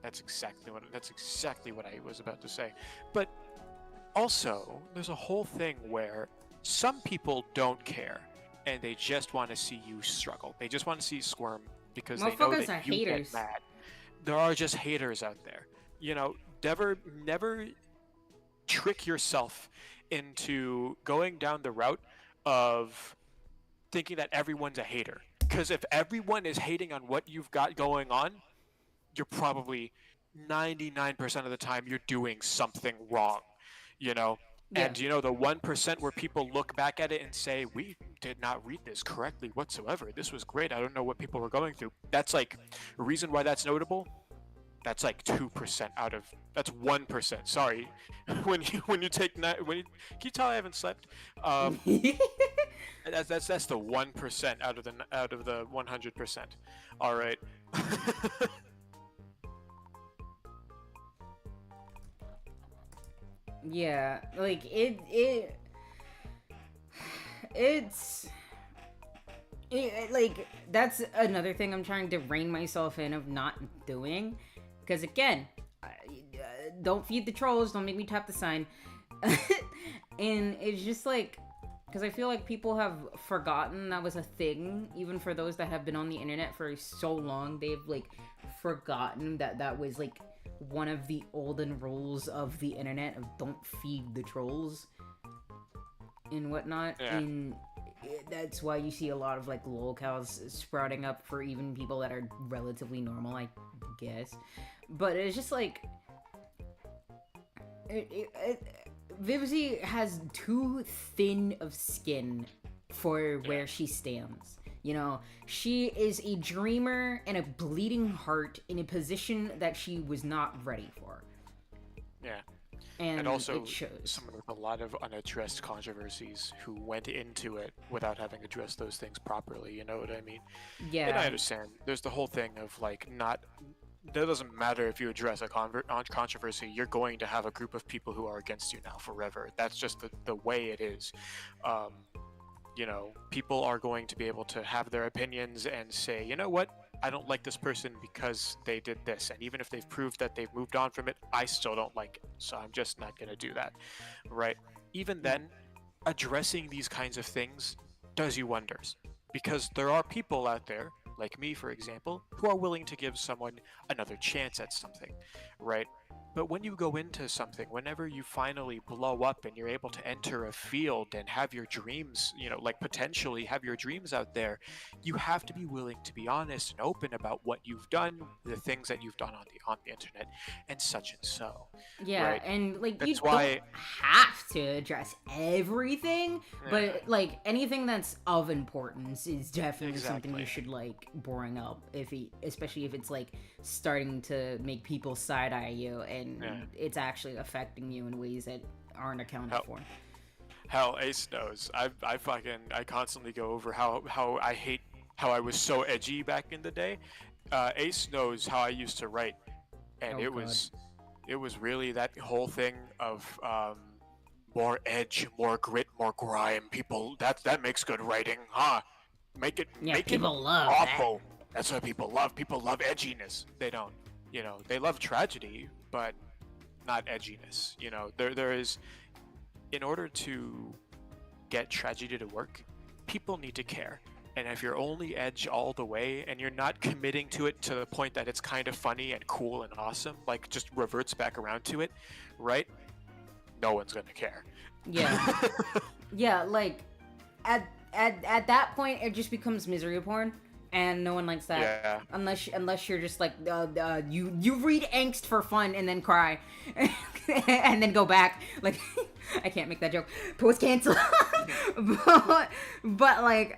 that's exactly what I was about to say. But also, there's a whole thing where some people don't care and they just want to see you struggle. They just want to see you squirm because they know Motherfuckers that are you haters. get mad. There are just haters out there. Never trick yourself into going down the route of thinking that everyone's a hater, Because if everyone is hating on what you've got going on, you're probably 99% of the time you're doing something wrong, you know? Yeah. And, you know, the 1% where people look back at it and say, we did not read this correctly whatsoever. This was great. I don't know what people were going through. That's like, the reason why that's notable, that's like 2% out of, that's 1%. Sorry. When you take, can you tell I haven't slept? That's the 1% out of the 100%. All right. Yeah, like it's like that's another thing I'm trying to rein myself in of not doing, because again, don't feed the trolls, don't make me tap the sign. And it's just like, because I feel like people have forgotten that was a thing. Even for those that have been on the internet for so long, they've like forgotten that was like one of the olden rules of the internet of don't feed the trolls and whatnot. Yeah. And that's why you see a lot of like lolcows sprouting up for even people that are relatively normal, I guess. But it's just like Vivzy has too thin of skin for where she stands. You know, she is a dreamer and a bleeding heart in a position that she was not ready for. Yeah. And also it shows. Someone with a lot of unaddressed controversies who went into it without having addressed those things properly, you know what I mean? Yeah. And I understand. There's the whole thing of like that doesn't matter if you address a controversy, you're going to have a group of people who are against you now forever. That's just the way it is. You know, people are going to be able to have their opinions and say, you know what, I don't like this person because they did this. And even if they've proved that they've moved on from it, I still don't like it. So I'm just not going to do that, right? Even then, addressing these kinds of things does you wonders. Because there are people out there, like me, for example, who are willing to give someone another chance at something, right? But when you go into something, whenever you finally blow up and you're able to enter a field and have your dreams, you know, like potentially have your dreams out there, you have to be willing to be honest and open about what you've done, the things that you've done on the internet, and such and so. Yeah, right? and like That's you why... don't have to address everything, Yeah. but like anything that's of importance is definitely something you Exactly. should like bring up, especially if it's like starting to make people side eye you and Yeah. it's actually affecting you in ways that aren't accounted Hell, for. hell, Ace knows. I constantly go over how I hate how I was so edgy back in the day. Ace knows how I used to write, and Oh, it was really that whole thing of more edge, more grit, more grime. People, that makes good writing, huh? Make it Yeah, make it people love awful. That's what people love. People love edginess. They don't, you know, they love tragedy, but not edginess. You know, there is, in order to get tragedy to work, people need to care. And if you're only edge all the way and you're not committing to it to the point that it's kind of funny and cool and awesome, like just reverts back around to it, right? No one's gonna care. Yeah. Yeah, like at that point it just becomes misery porn, and no one likes that. Yeah. Unless you're just like you read angst for fun and then cry and then go back. Like I can't make that joke. Post cancel. but like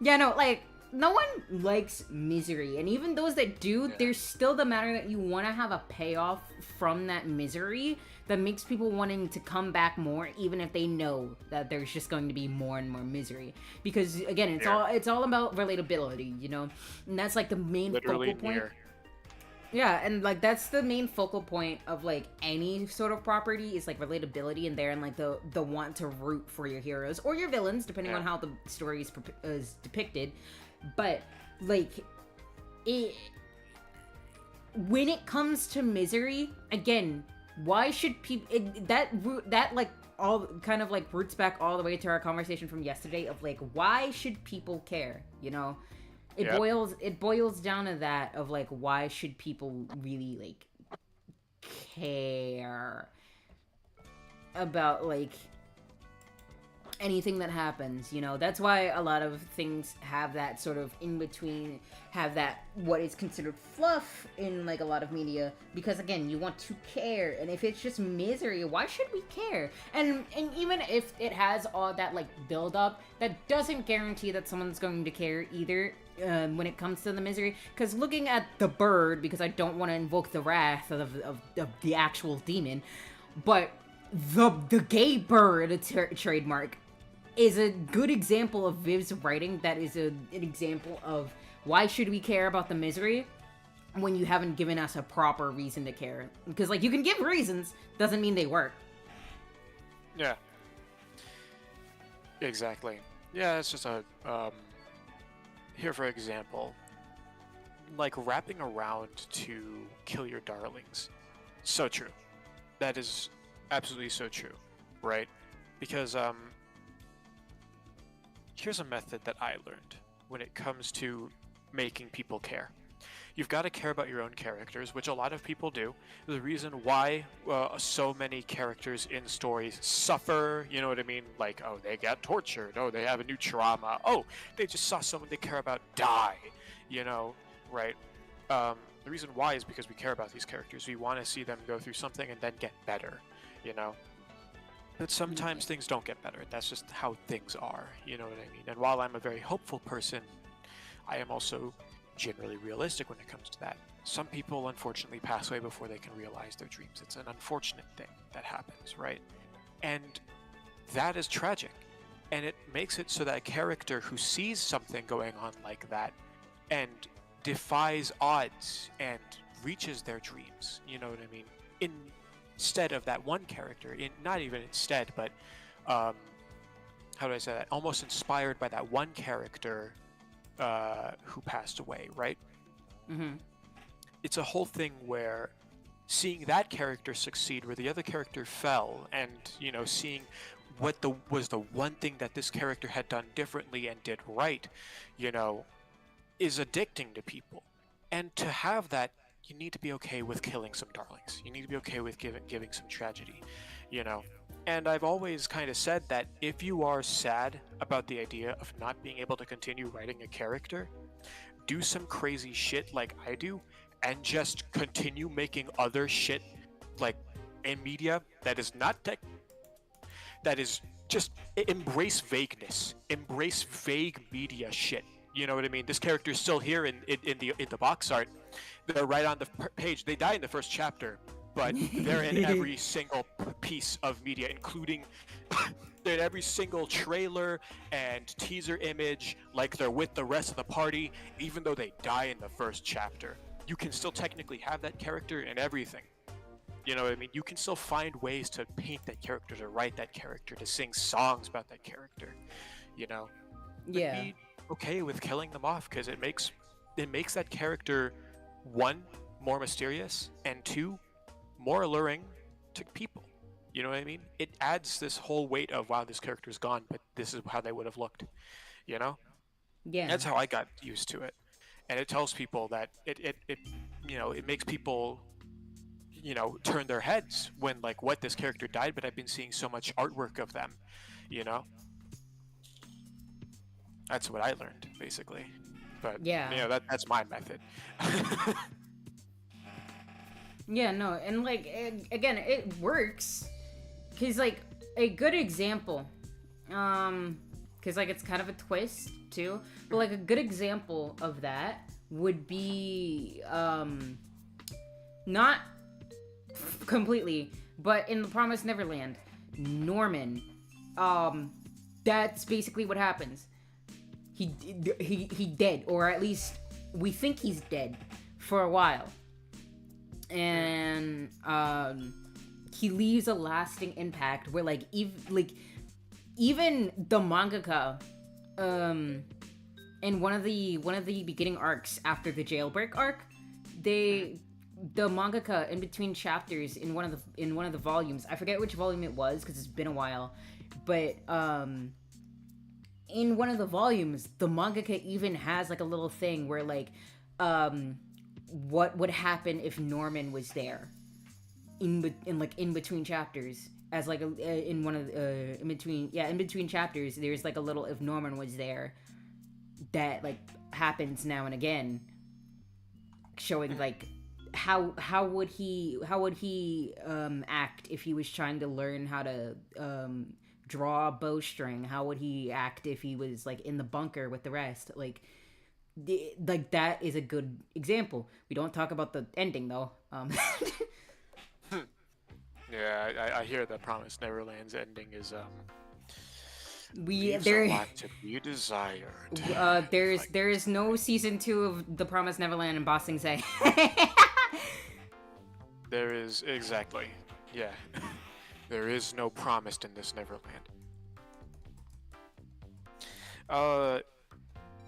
yeah, no, like no one likes misery, and even those that do, Yeah. there's still the matter that you want to have a payoff from that misery that makes people wanting to come back more, even if they know that there's just going to be more and more misery. Because again, it's all about relatability, you know, and that's like the main Literally focal point. near. Yeah, and like that's the main focal point of like any sort of property is like relatability in there, and like the want to root for your heroes or your villains, depending Yeah. on how the story is depicted. But like it, when it comes to misery, again, why should people that like all kind of like roots back all the way to our conversation from yesterday of like why should people care, you know? It Yep. boils down to that of like why should people really like care about like anything that happens, you know. That's why a lot of things have that sort of in between, have that what is considered fluff in like a lot of media, because again, you want to care. And if it's just misery, why should we care? And even if it has all that like build up, that doesn't guarantee that someone's going to care either. When it comes to the misery, because looking at the bird, because I don't want to invoke the wrath of the actual demon, but the gay bird trademark is a good example of Viv's writing. That is an example of why should we care about the misery when you haven't given us a proper reason to care. Because, like, you can give reasons, doesn't mean they work. Yeah. Exactly. Yeah, it's just a, here for example, like wrapping around to kill your darlings. So true. That is absolutely so true, right? Because, here's a method that I learned when it comes to making people care. You've got to care about your own characters, which a lot of people do. The reason why so many characters in stories suffer, you know what I mean? Like, oh, they got tortured. Oh, they have a new trauma. Oh, they just saw someone they care about die, you know, right? The reason why is because we care about these characters. We want to see them go through something and then get better, you know? But sometimes things don't get better. That's just how things are, you know what I mean? And while I'm a very hopeful person, I am also generally realistic when it comes to that. Some people unfortunately pass away before they can realize their dreams. It's an unfortunate thing that happens, right? And that is tragic. And it makes it so that a character who sees something going on like that and defies odds and reaches their dreams, you know what I mean? Instead of that one character, not even instead, but how do I say that? Almost inspired by that one character who passed away, right? Mm-hmm. It's a whole thing where seeing that character succeed where the other character fell, and you know, seeing what was the one thing that this character had done differently and did right, you know, is addicting to people. And to have that, you need to be okay with killing some darlings. You need to be okay with giving some tragedy, you know. And I've always kind of said that if you are sad about the idea of not being able to continue writing a character, do some crazy shit like I do, and just continue making other shit like in media that is not tech, that is just embrace vagueness, embrace vague media shit. You know what I mean? This character is still here in the box art. They're right on the page. They die in the first chapter, but they're in every single piece of media, including they're in every single trailer and teaser image, like they're with the rest of the party, even though they die in the first chapter. You can still technically have that character in everything. You know what I mean? You can still find ways to paint that character, to write that character, to sing songs about that character, you know? Yeah. Be okay with killing them off, because it makes that character, one, more mysterious, and two, more alluring to people. You know what I mean? It adds this whole weight of, wow, this character's gone, but this is how they would have looked. You know? Yeah. That's how I got used to it. And it tells people that it you know, it makes people, you know, turn their heads when, like, what, this character died, but I've been seeing so much artwork of them, you know? That's what I learned, basically. But, Yeah. you know, that's my method. Yeah, no, and like again, it works. Cause like a good example, cause like it's kind of a twist too. But like a good example of that would be not completely, but in The Promised Neverland, Norman. That's basically what happens. He dead, or at least we think he's dead for a while. And he leaves a lasting impact where like even the mangaka in one of the beginning arcs after the jailbreak arc, the mangaka in between chapters in one of the volumes, I forget which volume it was because it's been a while, but in one of the volumes the mangaka even has like a little thing where like what would happen if Norman was there in between chapters. as like in one of in between chapters, there's like a little if Norman was there that like happens now and again, showing like how would he act if he was trying to learn how to draw a bowstring. How would he act if he was like in the bunker with the rest? Like that is a good example. We don't talk about the ending though. Yeah, I hear that Promised Neverland's ending is a lot to be desired. There is no season 2 of The Promised Neverland in Bossing Say. There is, exactly. Yeah. There is no promised in this Neverland.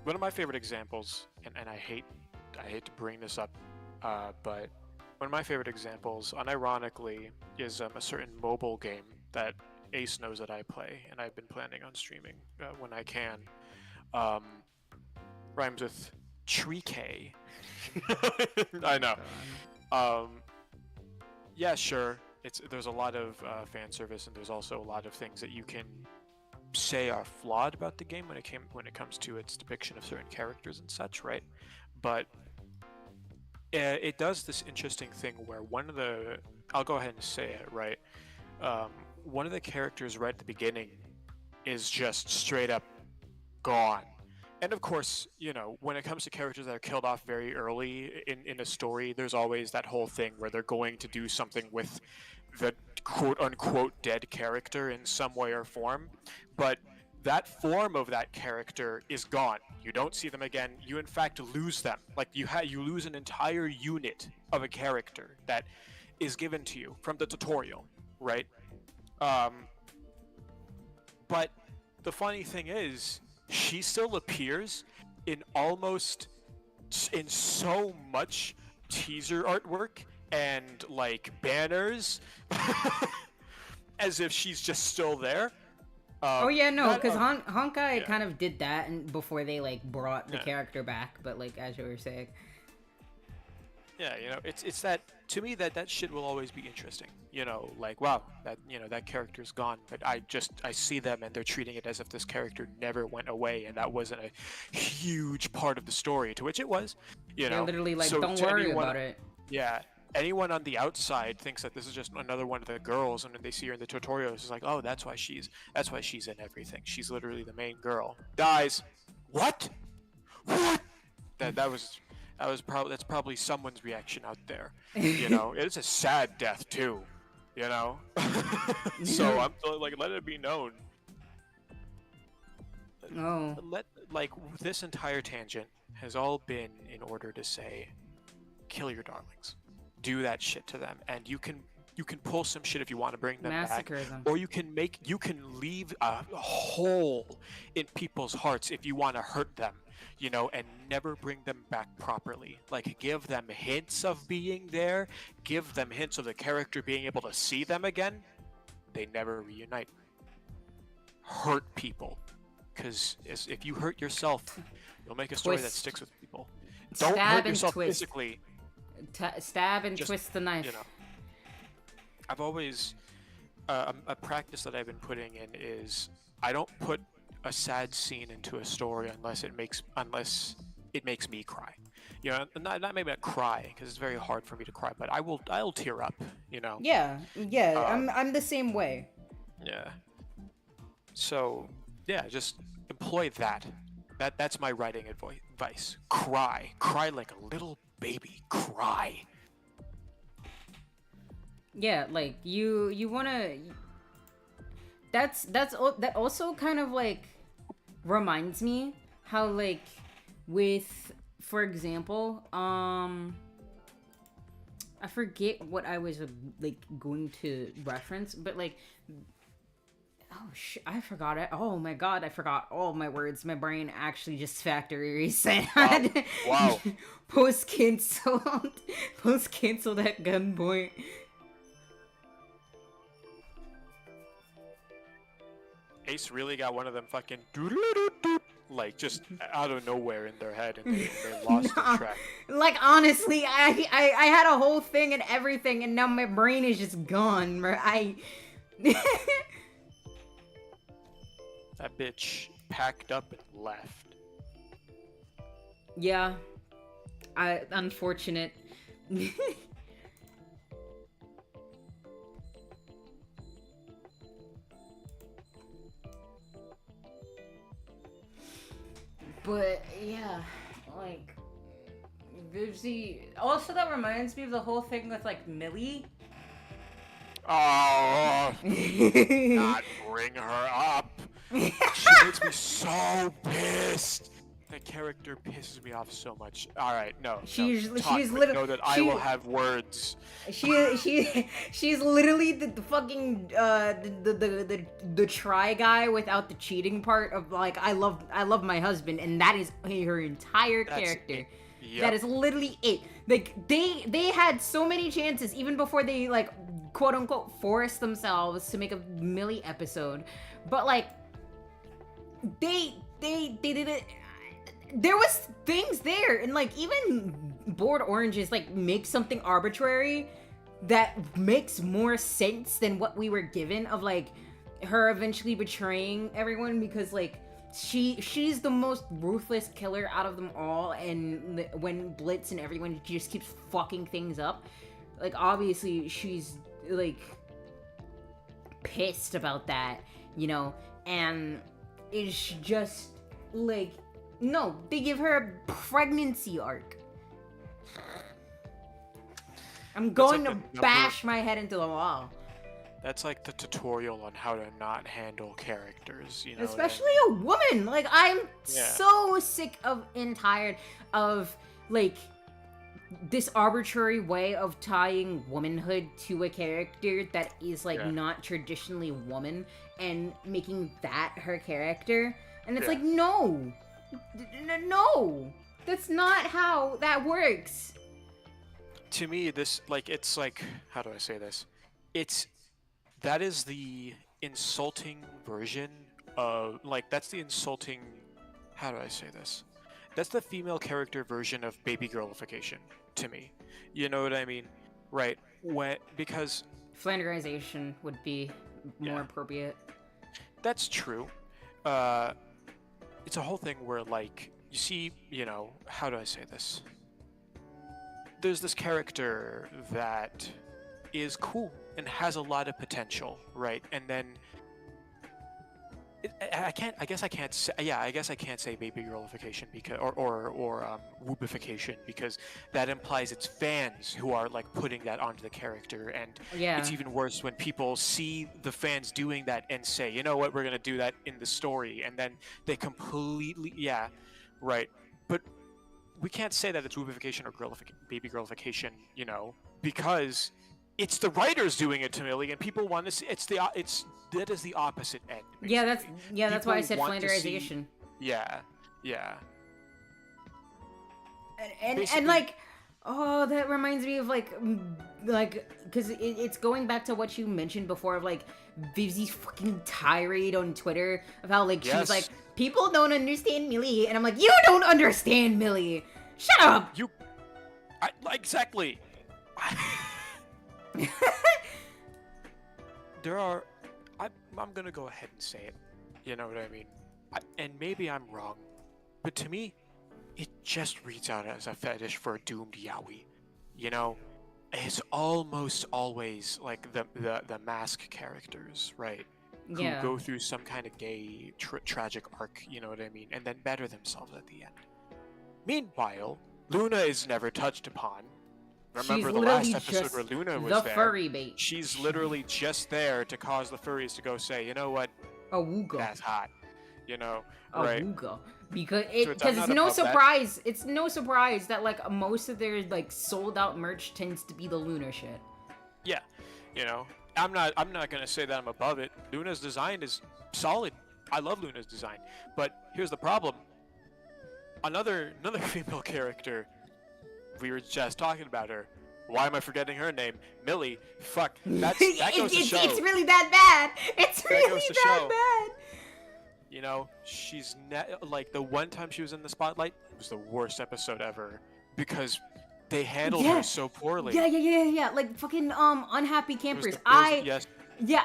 One of my favorite examples, and I hate to bring this up, but one of my favorite examples, unironically, is a certain mobile game that Ace knows that I play, and I've been planning on streaming when I can. Rhymes with Tree-K. I know. Yeah, sure. There's a lot of fan service, and there's also a lot of things that you can say are flawed about the game when it comes to its depiction of certain characters and such, right? But it does this interesting thing where I'll go ahead and say it, right? One of the characters right at the beginning is just straight up gone. And of course, when it comes to characters that are killed off very early in a story, there's always that whole thing where they're going to do something with the quote-unquote dead character in some way or form. But that form of that character is gone. You don't see them again. You, in fact, lose them. Like, you lose an entire unit of a character that is given to you from the tutorial, right? But the funny thing is, she still appears in so much teaser artwork and like banners as if she's just still there. Oh yeah, no, because Honkai kind of did that and before they like brought the character back, but like as you were saying. Yeah, it's that, to me, that shit will always be interesting. Like, wow, that character's gone, but I see them and they're treating it as if this character never went away and that wasn't a huge part of the story, to which it was, They're literally like, so don't worry about it. Yeah. Anyone on the outside thinks that this is just another one of the girls, and when they see her in the tutorials, it's like, oh, that's why she's in everything. She's literally the main girl. Dies. What? That's probably someone's reaction out there. It's a sad death too. So I'm like, let it be known. Oh. This entire tangent has all been in order to say, kill your darlings, do that shit to them, and you can pull some shit if you want to bring them Massacre back, them. or you can leave a hole in people's hearts if you want to hurt them. And never bring them back properly. Like, give them hints of being there, give them hints of the character being able to see them again. They never reunite. Hurt people. Because if you hurt yourself, you'll make a story that sticks with people. Don't hurt yourself physically. Stab and twist the knife. I've always... a practice that I've been putting in is, I don't put a sad scene into a story unless it makes me cry. Not maybe not cry, because it's very hard for me to cry, but I'll tear up. Yeah. I'm the same way. Yeah. So yeah, just employ that. That's my writing advice. Cry like a little baby. Cry. Yeah, like you wanna. That also kind of like reminds me how like with, for example, I forget what I was like going to reference, but like, I forgot it. Oh my god, I forgot all my words. My brain actually just factory reset. Wow. Post canceled at gunpoint. Ace really got one of them fucking like just out of nowhere in their head, and they lost the track. Like, honestly, I had a whole thing and everything, and now my brain is just gone. That bitch packed up and left. Yeah. Unfortunate. But yeah, like Vivzy. Also, that reminds me of the whole thing with like Millie. Oh, not bring her up. She makes me so pissed. That character pisses me off so much. All right, no. She's literally know that I will have words. She's literally the fucking the try guy without the cheating part of like I love my husband, and that is her entire character. Yep. That is literally it. Like they had so many chances even before they like quote unquote forced themselves to make a Millie episode, but like they did it. There was things there, and like even Bored Oranges like make something arbitrary that makes more sense than what we were given of like her eventually betraying everyone because like she's the most ruthless killer out of them all, and when Blitz and everyone just keeps fucking things up, like obviously she's like pissed about that, you know, and it's just like no, they give her a pregnancy arc. I'm going to bash my head into the wall. That's like the tutorial on how to not handle characters, you know. Especially a woman. Like I'm so sick of and tired of like this arbitrary way of tying womanhood to a character that is like not traditionally woman and making that her character. And it's like no, that's not how that works. To me, this like it's like how do I say this? That is the insulting version of like that's the insulting. How do I say this? That's the female character version of baby girlification to me. You know what I mean? Right? Because Flanderization would be more appropriate. That's true. It's a whole thing where like you see, you know, how do I say this? There's this character that is cool and has a lot of potential, right? And then I guess I can't say baby girlification because or whoopification because that implies it's fans who are like putting that onto the character, and it's even worse when people see the fans doing that and say, you know what, we're gonna do that in the story, and then they completely but we can't say that it's whoopification or baby girlification, you know, because it's the writers doing it to Millie, and people want to see that is the opposite end. Basically. That's why I said flanderization. Yeah. And like, oh, that reminds me of like, because it's going back to what you mentioned before of like Vivzy's fucking tirade on Twitter of how like she was like, people don't understand Millie, and I'm like, you don't understand Millie. Shut up. Exactly. I'm gonna go ahead and say it. You know what I mean? And maybe I'm wrong, but to me, it just reads out as a fetish for a doomed yaoi. You know, it's almost always like the mask characters, right? Who go through some kind of gay tragic arc. You know what I mean? And then better themselves at the end. Meanwhile, Luna is never touched upon. Remember the last episode where Luna was there? Furry bait. She's literally just there to cause the furries to go say, you know what? Awooga. That's hot. You know, right? Awooga. Because it's no surprise. It's no surprise that like most of their like sold out merch tends to be the Luna shit. Yeah, you know, I'm not gonna say that I'm above it. Luna's design is solid. I love Luna's design, but here's the problem. Another female character. We were just talking about her. Why am I forgetting her name? Millie. Fuck. That goes to show. It's really that bad. It's really that bad. You know, she's like the one time she was in the spotlight, it was the worst episode ever because they handled her so poorly. Yeah. Like fucking unhappy campers. Yeah,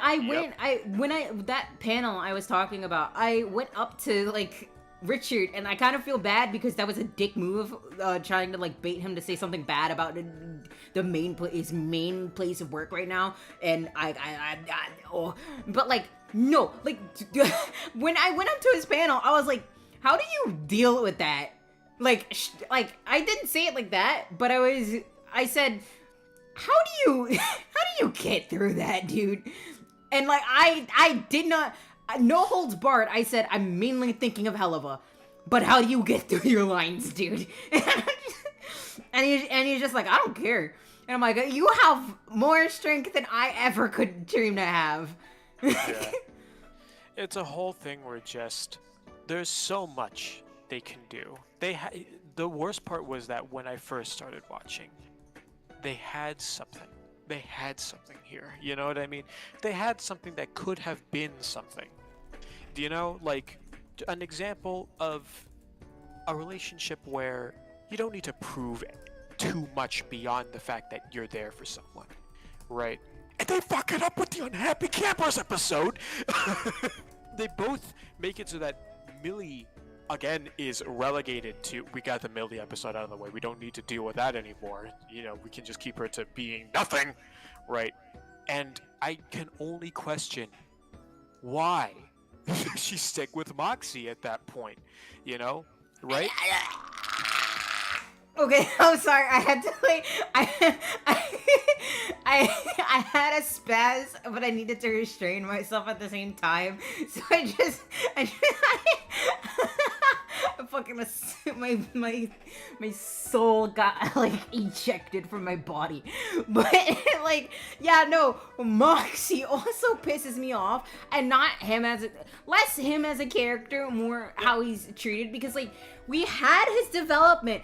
that panel I was talking about, I went up to like Richard, and I kind of feel bad because that was a dick move, trying to like bait him to say something bad about his main place of work right now, and but like no, like when I went up to his panel, I was like, how do you deal with that? Like I didn't say it like that, but I said, how do you get through that, dude? And like I did not, no holds barred, I said, I'm mainly thinking of Helava, but how do you get through your lines, dude? and he's just like, I don't care. And I'm like, you have more strength than I ever could dream to have. Yeah. It's a whole thing where just there's so much they can do. The worst part was that when I first started watching, they had something. They had something here. You know what I mean? They had something that could have been something. Do you know, like an example of a relationship where you don't need to prove too much beyond the fact that you're there for someone, right? And they fuck it up with the Unhappy Campers episode. They both make it so that Millie, again, is relegated to, we got the Millie episode out of the way, we don't need to deal with that anymore, you know, we can just keep her to being nothing, right? And I can only question why she stick with Moxie at that point, you know, right? Okay, I'm sorry. I had to like, I had a spaz, but I needed to restrain myself at the same time. So I fucking my soul got like ejected from my body. But like, yeah, no, Moxie also pisses me off, and not him less him as a character, more how he's treated, because like we had his development.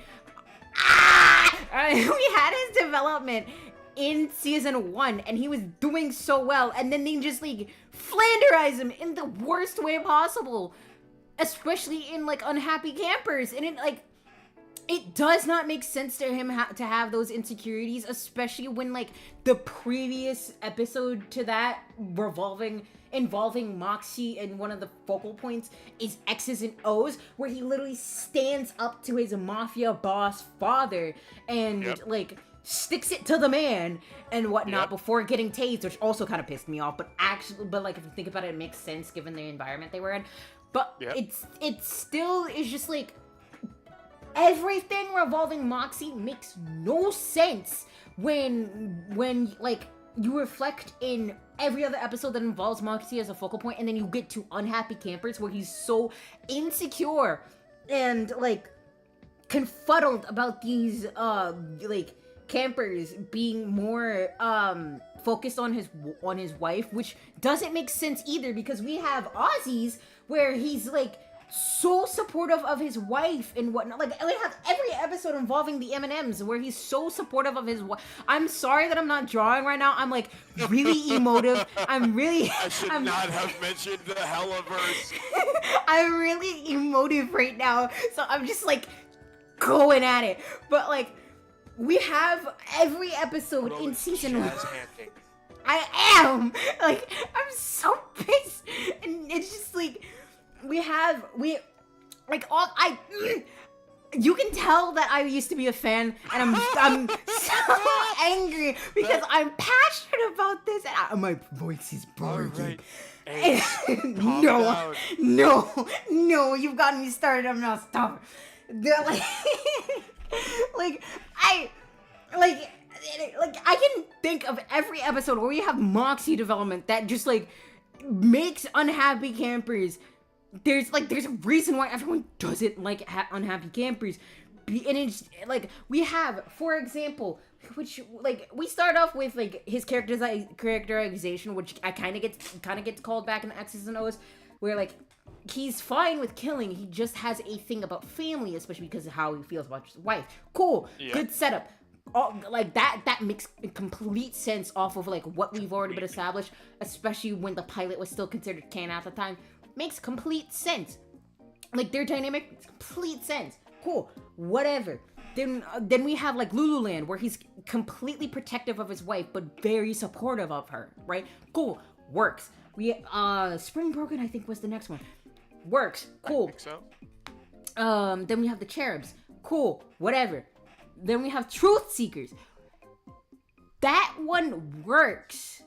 We had his development in season 1, and he was doing so well, and then they just like flanderize him in the worst way possible, especially in like Unhappy Campers, and it does not make sense to him to have those insecurities, especially when like the previous episode to that involving Moxie, and one of the focal points is X's and O's, where he literally stands up to his mafia boss father and like sticks it to the man and whatnot before getting tased, which also kind of pissed me off. But like if you think about it, it makes sense given the environment they were in. But it still is just like everything revolving Moxie makes no sense when like you reflect in every other episode that involves Moxie as a focal point, and then you get to Unhappy Campers where he's so insecure and like confuddled about these like campers being more focused on his wife, which doesn't make sense either, because we have Ozzy's where he's like so supportive of his wife and whatnot. Like, we have every episode involving the M&Ms where he's so supportive of his wife. I'm sorry that I'm not drawing right now. I'm like really emotive. I should not have mentioned the Helliverse. I'm really emotive right now, so I'm just like going at it. But like, we have every episode in season 1. I am like, I'm so pissed, and it's just like you can tell that I used to be a fan, and I'm so angry because I'm passionate about this, and my voice is breaking. Right. No, you've gotten me started. I'm not stopping. I can think of every episode where we have Moxie development that just like makes Unhappy Campers. There's a reason why everyone doesn't like Unhappy Campers, and it's like we have, for example, which like we start off with like his characterization, which kind of gets called back in the X's and O's, where like he's fine with killing, he just has a thing about family, especially because of how he feels about his wife. Cool, good setup. Like that makes complete sense off of like what we've already been established, especially when the pilot was still considered canon at the time. Makes complete sense. Like their dynamic makes complete sense. Cool, whatever. Then we have like Lululand, where he's completely protective of his wife but very supportive of her, right? Cool, works. We Spring Broken, I think, was the next one. Works, cool. I think so. Then we have the Cherubs, cool, whatever. Then we have Truth Seekers. That one works.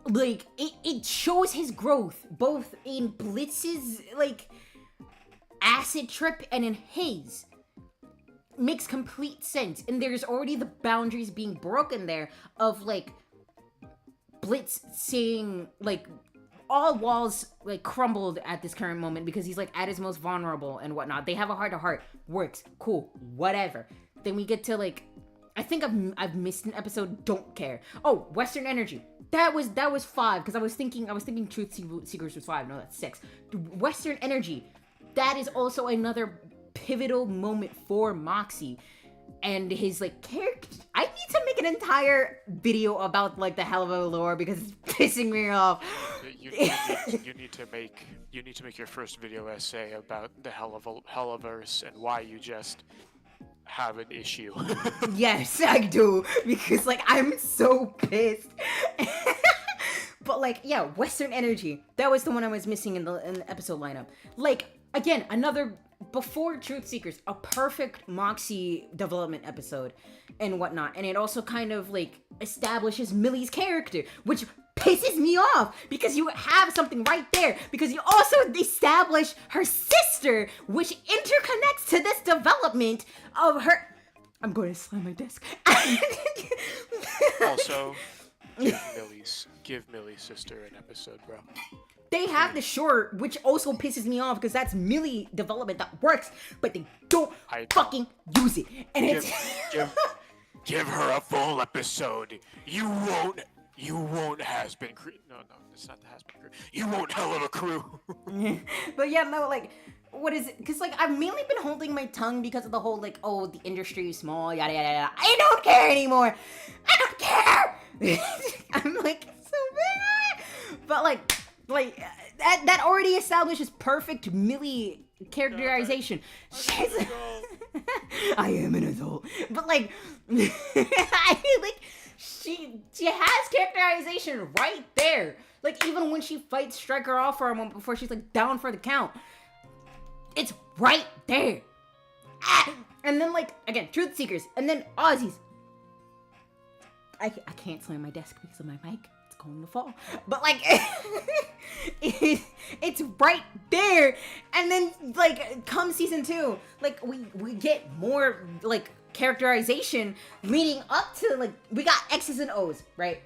Like, it shows his growth, both in Blitz's, like, acid trip and in his. Makes complete sense. And there's already the boundaries being broken there of, like, Blitz saying, like, all walls, like, crumbled at this current moment because he's, like, at his most vulnerable and whatnot. They have a heart-to-heart. Works. Cool. Whatever. Then we get to, like, I think I've missed an episode. Don't care. Oh, Western Energy. That was 5 because I was thinking Truth Seekers was 5. No, that's 6. Western Energy. That is also another pivotal moment for Moxie and his, like, character. I need to make an entire video about, like, the Hell of a lore because it's pissing me off. You need to make your first video essay about the Helliverse and why you just have an issue. Yes, I do, because, like, I'm so pissed. But, like, yeah, Western Energy. That was the one I was missing in the episode lineup. Like, again, another, before Truth Seekers, a perfect Moxie development episode and whatnot. And it also kind of, like, establishes Millie's character, which pisses me off because you have something right there, because you also establish her sister, which interconnects to this development of her. I'm going to slam my desk. Also, give Millie's sister an episode, bro. They have the short, which also pisses me off because that's Millie development that works, but they don't fucking use it. And give her a full episode. You won't has-been crew. No, it's not the has-been crew. You won't hell of a crew. But yeah, no, like, what is it? Because, like, I've mainly been holding my tongue because of the whole, like, oh, the industry is small, yada, yada, yada. I don't care anymore. I don't care. I'm like, it's so bad. But, like, that already establishes perfect Millie characterization. I am an adult. But, like, she has characterization right there. Like, even when she fights Striker off for a moment before she's, like, down for the count. It's right there. And then, like, again, Truth Seekers. And then Aussies. I can't slam my desk because of my mic. It's going to fall. But, like, it's right there. And then, like, come season 2, like, we get more, like, characterization leading up to, like, we got X's and O's, right?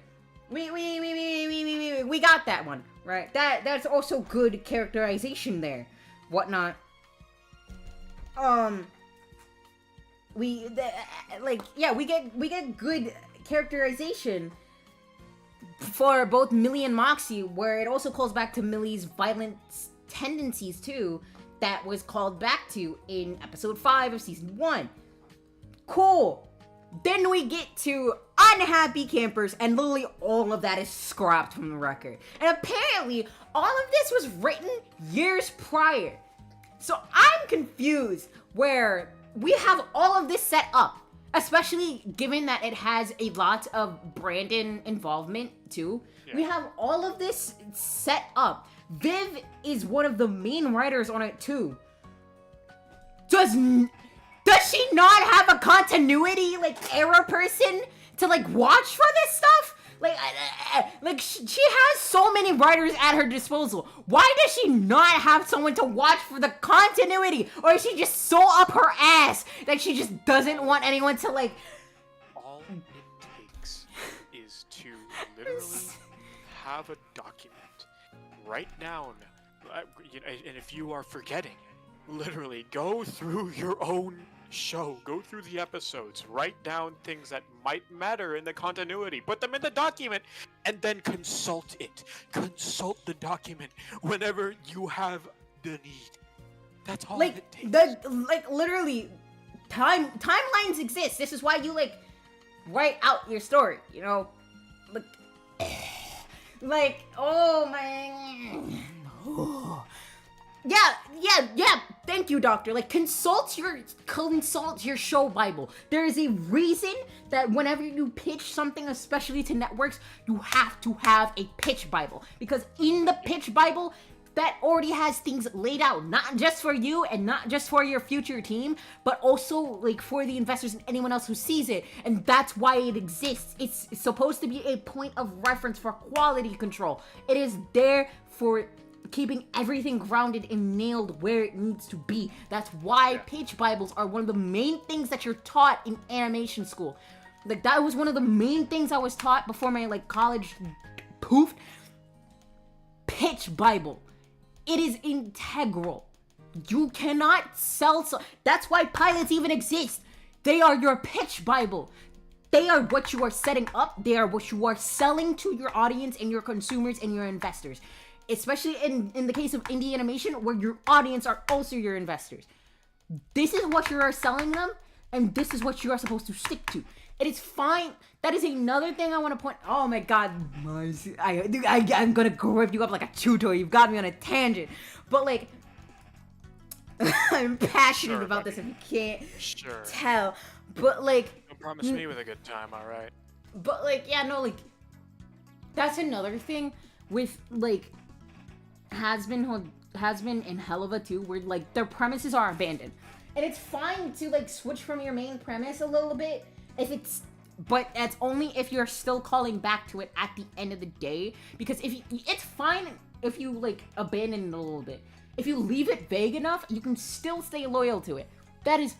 We got that one, right? That's also good characterization there, whatnot. We get good characterization for both Millie and Moxie, where it also calls back to Millie's violent tendencies too, that was called back to in episode 5 of season 1. Cool. Then we get to unhappy campers, and literally all of that is scrapped from the record. And apparently, all of this was written years prior. So I'm confused where we have all of this set up, especially given that it has a lot of Brandon involvement too. Yeah. We have all of this set up. Viv is one of the main writers on it too. Does she not have a continuity, like, error person to, like, watch for this stuff? Like, she has so many writers at her disposal. Why does she not have someone to watch for the continuity? Or is she just so up her ass that she just doesn't want anyone to, like... All it takes is to literally have a document, write down, and if you are forgetting, literally go through your own show, go through the episodes, write down things that might matter in the continuity, put them in the document, and then consult it. Consult the document whenever you have the need. That's all it takes. Literally, timelines exist. This is why you, like, write out your story, you know? Like, oh my... Yeah. Thank you, doctor. Like, consult your show Bible. There is a reason that whenever you pitch something, especially to networks, you have to have a pitch Bible, because in the pitch Bible, that already has things laid out, not just for you and not just for your future team, but also like for the investors and anyone else who sees it. And that's why it exists. It's supposed to be a point of reference for quality control. It is there for keeping everything grounded and nailed where it needs to be. That's why pitch Bibles are one of the main things that you're taught in animation school. Like, that was one of the main things I was taught before my like college poofed. Pitch Bible. It is integral. You cannot sell that's why pilots even exist. They are your pitch Bible. They are what you are setting up. They are what you are selling to your audience and your consumers and your investors. Especially in the case of indie animation, where your audience are also your investors. This is what you are selling them, and this is what you are supposed to stick to. It is fine. That is another thing I want to point. Oh my god, I'm gonna grip you up like a tutor. You've got me on a tangent. But like, I'm passionate about this. If you can't tell, but like, don't promise me with a good time, all right? But like, yeah, no, like, that's another thing with like has been in Helluva too, where like their premises are abandoned, and it's fine to like switch from your main premise a little bit but that's only if you're still calling back to it at the end of the day. Because it's fine if you like abandon it a little bit. If you leave it vague enough, you can still stay loyal to it. That is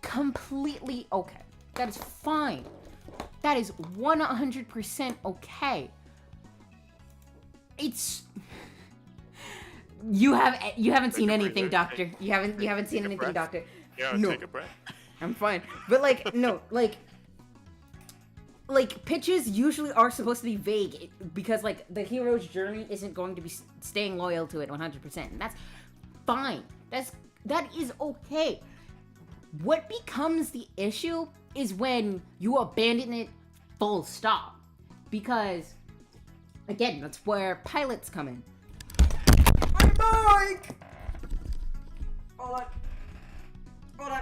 completely okay. That is fine. That is 100% okay. It's you haven't seen anything, doctor. You haven't seen anything, doctor. Yeah, no. Take a breath. I'm fine. But like, no, like pitches usually are supposed to be vague, because like the hero's journey isn't going to be staying loyal to it 100%. And that's fine. That is okay. What becomes the issue is when you abandon it full stop. Because again, that's where pilots come in. My mic! Hold on.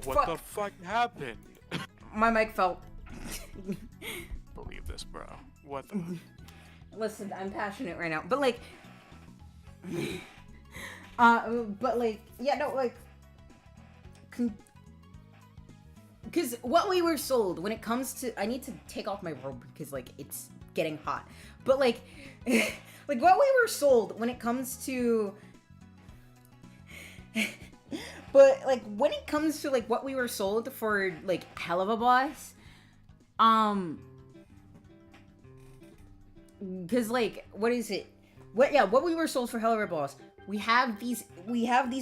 What the fuck happened? My mic fell. Believe this, bro. What the? Listen, I'm passionate right now, but like, yeah, no, like, because what we were sold when it comes to, I need to take off my robe because like it's getting hot, but like, like what we were sold when it comes to. But like when it comes to like what we were sold for like Helluva Boss, because like what is it? What we were sold for Helluva Boss. We have these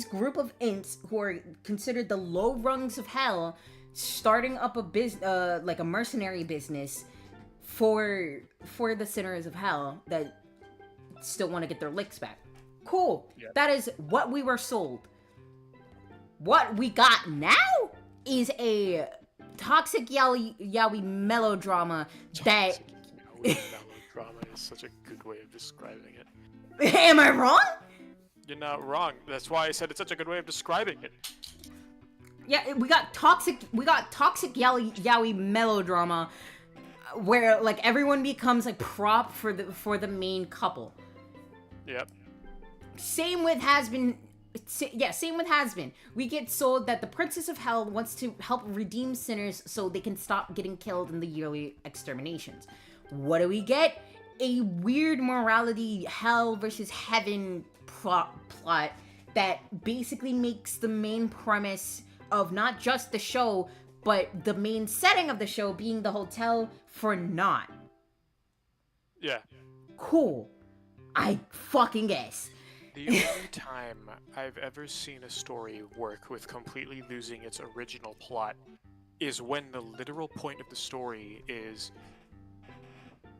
group of ints who are considered the low rungs of hell, starting up a like a mercenary business for the sinners of hell that still want to get their licks back. Cool. Yep. That is what we were sold. What we got now is a toxic yaoi melodrama that... Melodrama is such a good way of describing it. Am I wrong? You're not wrong. That's why I said it's such a good way of describing it. Yeah, we got toxic yaoi melodrama where like everyone becomes like prop for the main couple. Yep. Same with Has Been. We get sold that the Princess of Hell wants to help redeem sinners so they can stop getting killed in the yearly exterminations. What do we get? A weird morality hell versus heaven plot that basically makes the main premise of not just the show, but the main setting of the show being the hotel for naught. Yeah. Cool. I fucking guess. The only time I've ever seen a story work with completely losing its original plot is when the literal point of the story is,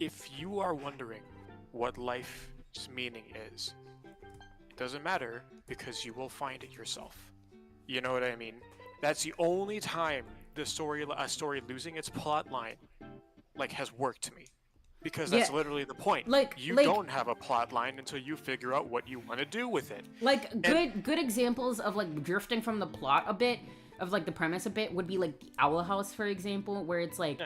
if you are wondering what life's meaning is, it doesn't matter because you will find it yourself. You know what I mean? That's the only time a story losing its plot line like has worked to me. Because that's Yeah. literally the point. You Like don't have a plot line until you figure out what you want to do with it. like good examples of like drifting from the plot a bit, of like the premise a bit, would be like the Owl House, for example, where it's like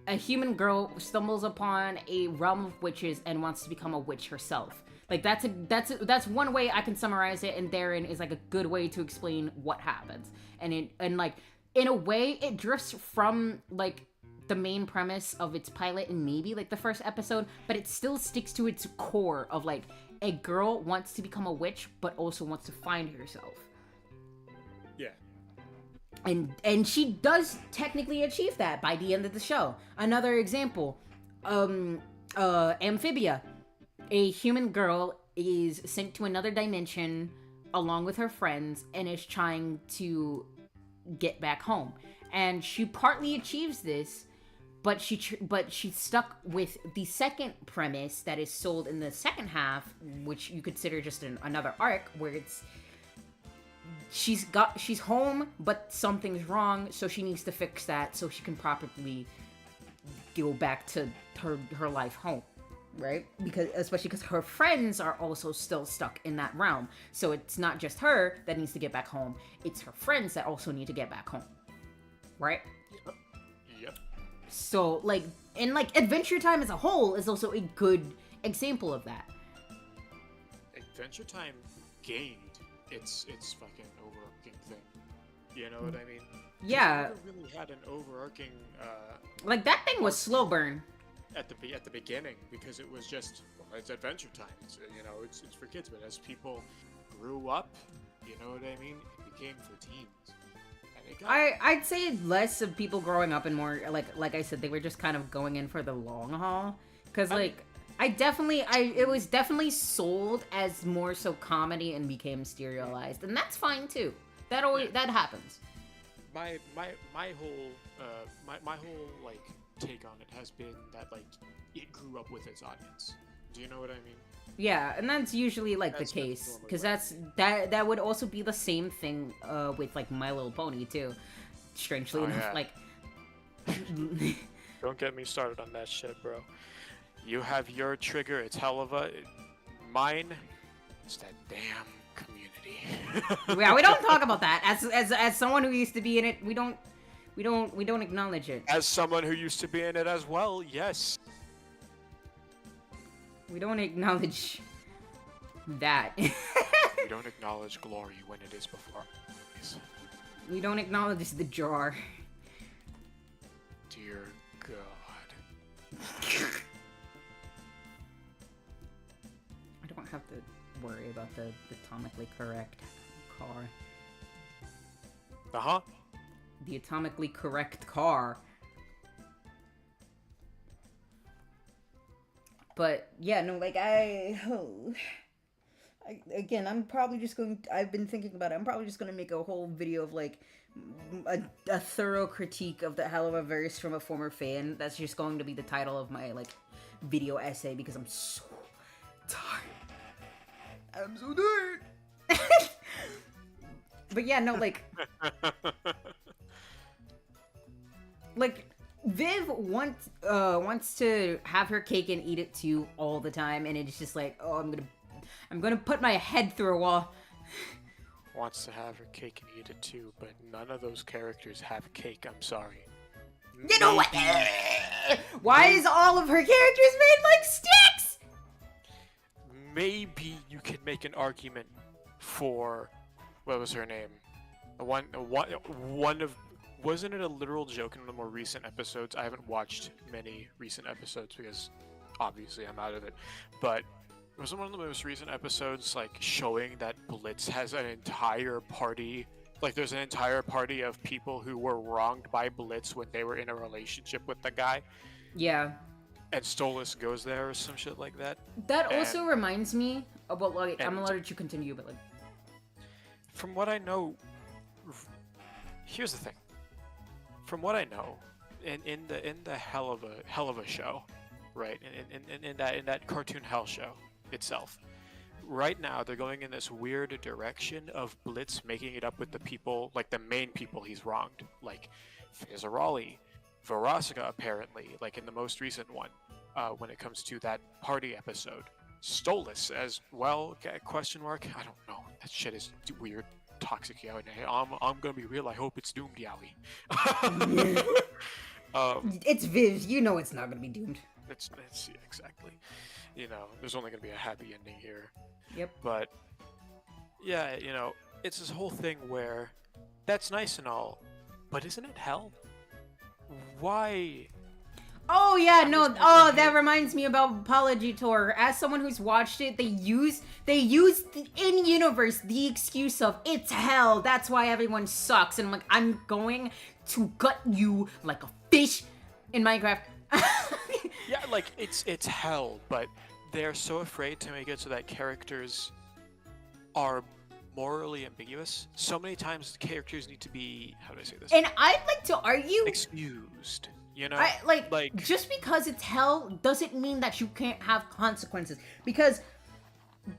a human girl stumbles upon a realm of witches and wants to become a witch herself. Like that's one way I can summarize it, and therein is like a good way to explain what happens. And like in a way it drifts from like the main premise of its pilot and maybe like the first episode, but it still sticks to its core of like a girl wants to become a witch but also wants to find herself. Yeah. And she does technically achieve that by the end of the show. Another example, Amphibia. A human girl is sent to another dimension along with her friends and is trying to get back home. And she partly achieves this, but she's stuck with the second premise that is sold in the second half, which you consider just another arc, where it's she's home, but something's wrong, so she needs to fix that so she can properly go back to her life home, right? Especially because her friends are also still stuck in that realm. So it's not just her that needs to get back home, it's her friends that also need to get back home, right? Yep. So like, and like Adventure Time as a whole is also a good example of that. Adventure Time gained its fucking overarching thing. You know what I mean? Yeah. It never really had an overarching Like that thing was slow burn. at the beginning, because it was just, well, it's Adventure Time. It's, you know, it's for kids. But as people grew up, you know what I mean, it became for teens. And it got I'd say less of people growing up and more like I said, they were just kind of going in for the long haul. Cause like it was definitely sold as more so comedy and became serialized, and that's fine too. That happens. my whole like take on it has been that like it grew up with its audience. Do you know what I mean? Yeah, and that's usually like That's the case, normally because what that would also be the same thing with like My Little Pony too. Strangely enough, yeah. like Don't get me started on that shit, bro. You have your trigger, it's hell of a. Mine, it's that damn community. yeah, we don't talk about that. As someone who used to be in it, we don't acknowledge it. As someone who used to be in it as well, yes. We don't acknowledge that. We don't acknowledge glory when it is before us. We don't acknowledge the jar. Dear God. I don't have to worry about the atomically correct car. Uh-huh. The atomically correct car. But yeah, no, like again, I've been thinking about it. I'm probably just going to make a whole video of like a thorough critique of the Helliverse from a former fan. That's just going to be the title of my like video essay, because I'm so tired. I'm so tired. But yeah, no, like Viv wants to have her cake and eat it too all the time, and it's just like, oh, I'm gonna put my head through a wall. Wants to have her cake and eat it too, but none of those characters have cake, I'm sorry. You know what? Why is all of her characters made like sticks? Maybe you can make an argument for, what was her name? One of, wasn't it a literal joke in the more recent episodes? I haven't watched many recent episodes because obviously I'm out of it, but wasn't one of the most recent episodes like showing that Blitz has an entire party, like there's an entire party of people who were wronged by Blitz when they were in a relationship with the guy? Yeah. And Stolas goes there or some shit like that. That also reminds me about like, I'm gonna let you continue, but like, from what I know, here's the thing. From what I know, in the hell of a show, right? In that cartoon hell show itself, right now they're going in this weird direction of Blitz making it up with the people, like the main people he's wronged, like Fizzaroli, Verosica apparently, like in the most recent one. when it comes to that party episode. Stolas as well? Question mark. I don't know. That shit is weird, toxic yaoi. I'm gonna be real. I hope it's doomed yaoi. It's Viv. You know it's not gonna be doomed. It's yeah, exactly. There's only gonna be a happy ending here. Yep. But yeah, it's this whole thing where that's nice and all, but isn't it hell? Why? Oh yeah, no. Oh, that reminds me about Apology Tour. As someone who's watched it, they use in universe the excuse of it's hell. That's why everyone sucks. And I'm like, I'm going to gut you like a fish in Minecraft. Yeah, like it's hell, but they're so afraid to make it so that characters are morally ambiguous. So many times the characters need to be, how do I say this? And I'd like to argue excused. Like just because it's hell doesn't mean that you can't have consequences. Because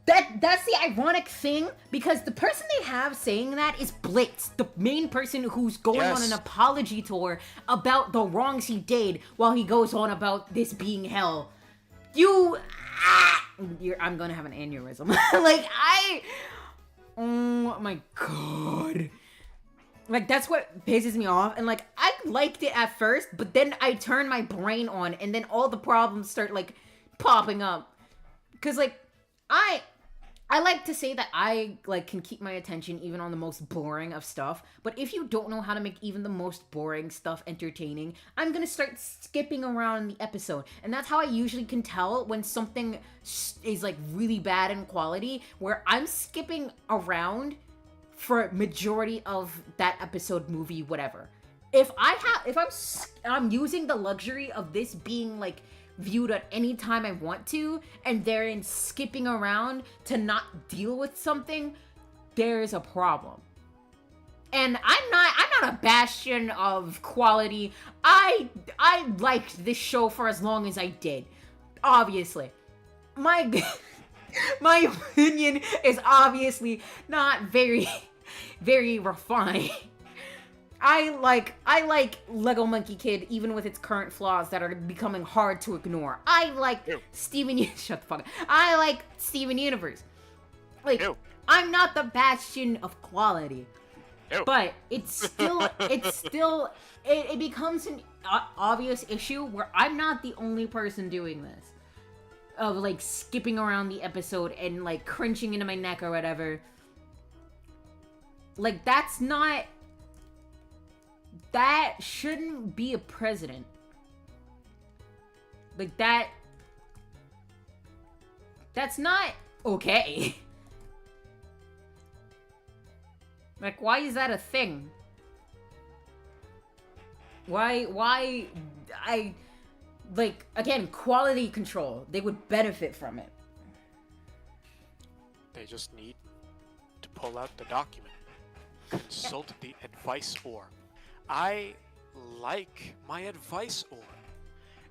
that's the ironic thing. Because the person they have saying that is Blitz, the main person who's going on an apology tour about the wrongs he did, while he goes on about this being hell. I'm gonna have an aneurysm. Oh my god. Like, that's what pisses me off. And, like, I liked it at first, but then I turn my brain on, and then all the problems start, like, popping up. Because, like, I like to say that I, like, can keep my attention even on the most boring of stuff. But if you don't know how to make even the most boring stuff entertaining, I'm gonna start skipping around the episode. And that's how I usually can tell when something is, like, really bad in quality, where I'm skipping around for majority of that episode, movie, whatever. If I'm using the luxury of this being like viewed at any time I want to, and therein skipping around to not deal with something, there's a problem. And I'm not a bastion of quality. I liked this show for as long as I did. Obviously. My opinion is obviously not very refined. I like Lego Monkey Kid even with its current flaws that are becoming hard to ignore. I like shut the fuck up. I like Steven Universe. Like, I'm not the bastion of quality. But it becomes an obvious issue where I'm not the only person doing this. Of, like, skipping around the episode and, like, crunching into my neck or whatever. Like, that shouldn't be a president. Like, that's not okay. Like, why is that a thing? Like, again, quality control. They would benefit from it. They just need to pull out the document. Consult the advice orb. I like my advice orb.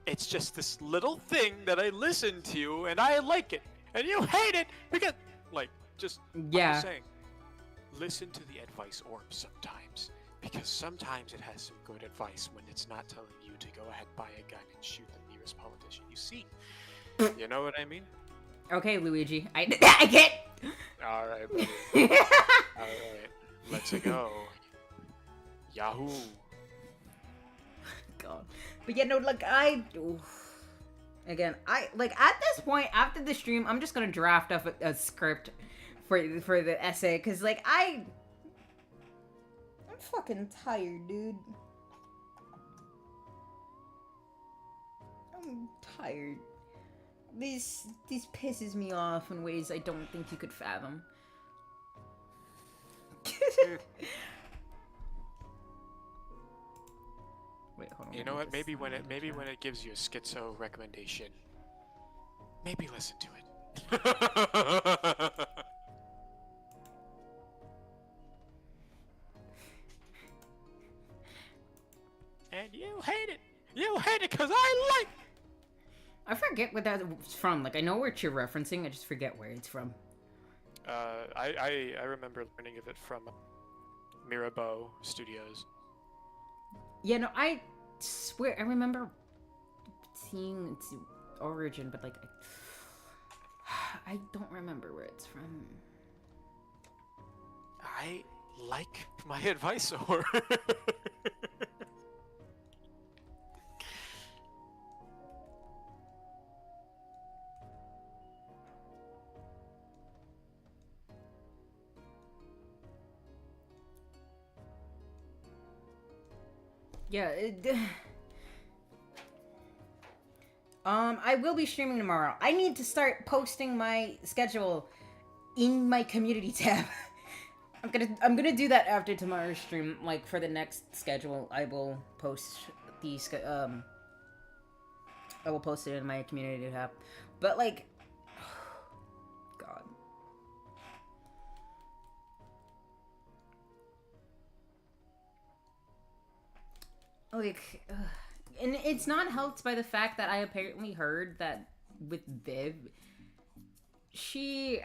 It's just this little thing that I listen to, and I like it. And you hate it because, like, just, yeah. I'm just saying, listen to the advice orb sometimes. Because sometimes it has some good advice when it's not telling you to go ahead, buy a gun, and shoot the nearest politician you see. You know what I mean? Okay, Luigi. I get. Alright, buddy. Alright. Let's go. Yahoo. God. But yeah, no, like, again, at this point, after the stream, I'm just gonna draft up a script for the essay, because, like, I'm fucking tired, dude. I'm tired. This pisses me off in ways I don't think you could fathom. Wait, hold on. You know what? Maybe when it gives you a schizo recommendation, maybe listen to it. And you hate it. You hate it because I like. I forget what that's from. Like, I know what you're referencing. I just forget where it's from. I remember learning of it from Mirabeau Studios. Yeah, no, I swear I remember seeing. origin, but like I don't remember where it's from. I like my advisor. Yeah, I will be streaming tomorrow. I need to start posting my schedule in my community tab. I'm gonna do that after tomorrow's stream. Like for the next schedule, I will post the I will post it in my community tab. But like, God. Like, and it's not helped by the fact that I apparently heard that with Viv, she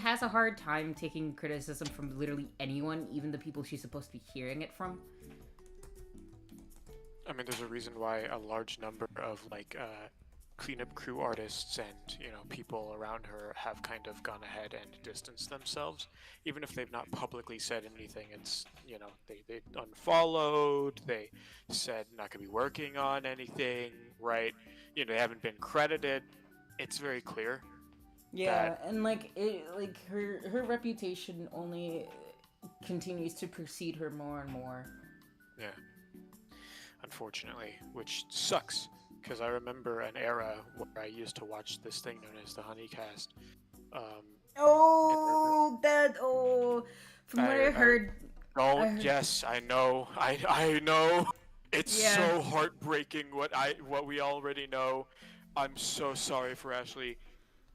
has a hard time taking criticism from literally anyone, even the people she's supposed to be hearing it from. I mean, there's a reason why a large number of like cleanup crew artists and people around her have kind of gone ahead and distanced themselves, even if they've not publicly said anything. It's they unfollowed, they said not gonna be working on anything, right? They haven't been credited. It's very clear. Yeah, and like her reputation only continues to precede her more and more. Yeah. Unfortunately, which sucks, because I remember an era where I used to watch this thing known as the Honeycast. From what I heard. Yes, I know. I know. It's so heartbreaking what we already know. I'm so sorry for Ashley.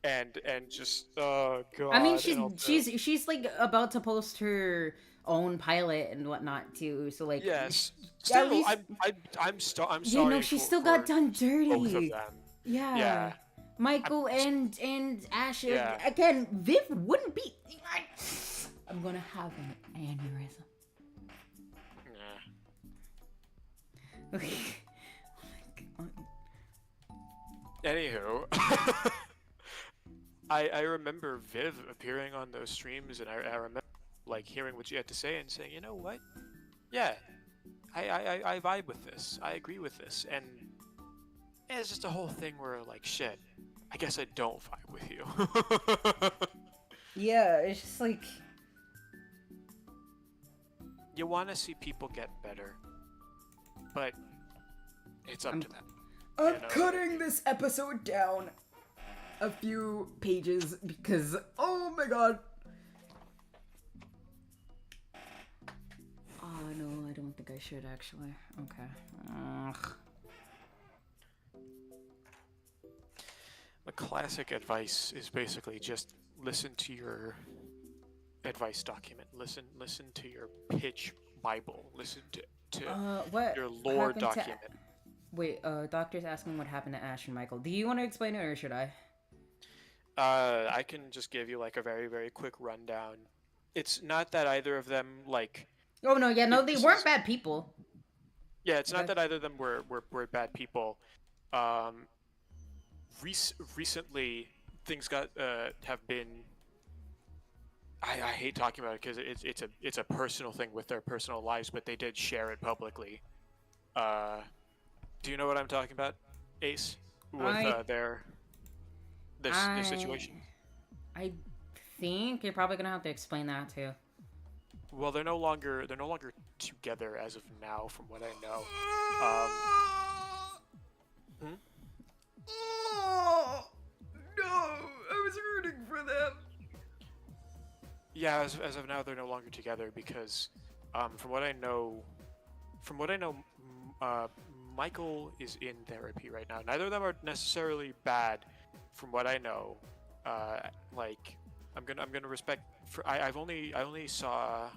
And just oh god. I mean, she's like about to post her own pilot and whatnot too. So like, yes. Still, at least, I'm sorry. You know, she still got done dirty. Both of them. Yeah. Michael and Ash. Yeah. Again, Viv wouldn't be. I'm gonna have an aneurysm. Yeah. Okay. Oh my god. Anywho. I remember Viv appearing on those streams, and I remember like hearing what you had to say and saying, you know what? Yeah, I vibe with this. I agree with this, and it's just a whole thing where like, shit, I guess I don't vibe with you. Yeah, it's just like you want to see people get better, but it's up to them. I'm cutting this episode down a few pages because, oh my god. Oh no, I don't think I should actually. Okay. Ugh. The classic advice is basically just listen to your advice document. Listen to your pitch Bible. Listen to what your lore document. Wait, doctor's asking what happened to Ash and Michael. Do you want to explain it or should I? I can just give you like a very, very quick rundown. It's not that either of them like. Oh no, yeah, no, they weren't bad people. Yeah, it's not that either of them were bad people. Recently, things have been. I hate talking about it because it's a personal thing with their personal lives, but they did share it publicly. Do you know what I'm talking about, Ace? With this situation. I think you're probably gonna have to explain that too. Well, they're no longer together as of now, from what I know. Oh, no, I was rooting for them. Yeah, as of now, they're no longer together because, from what I know, Michael is in therapy right now. Neither of them are necessarily bad, from what I know. Like, I'm gonna respect. I only saw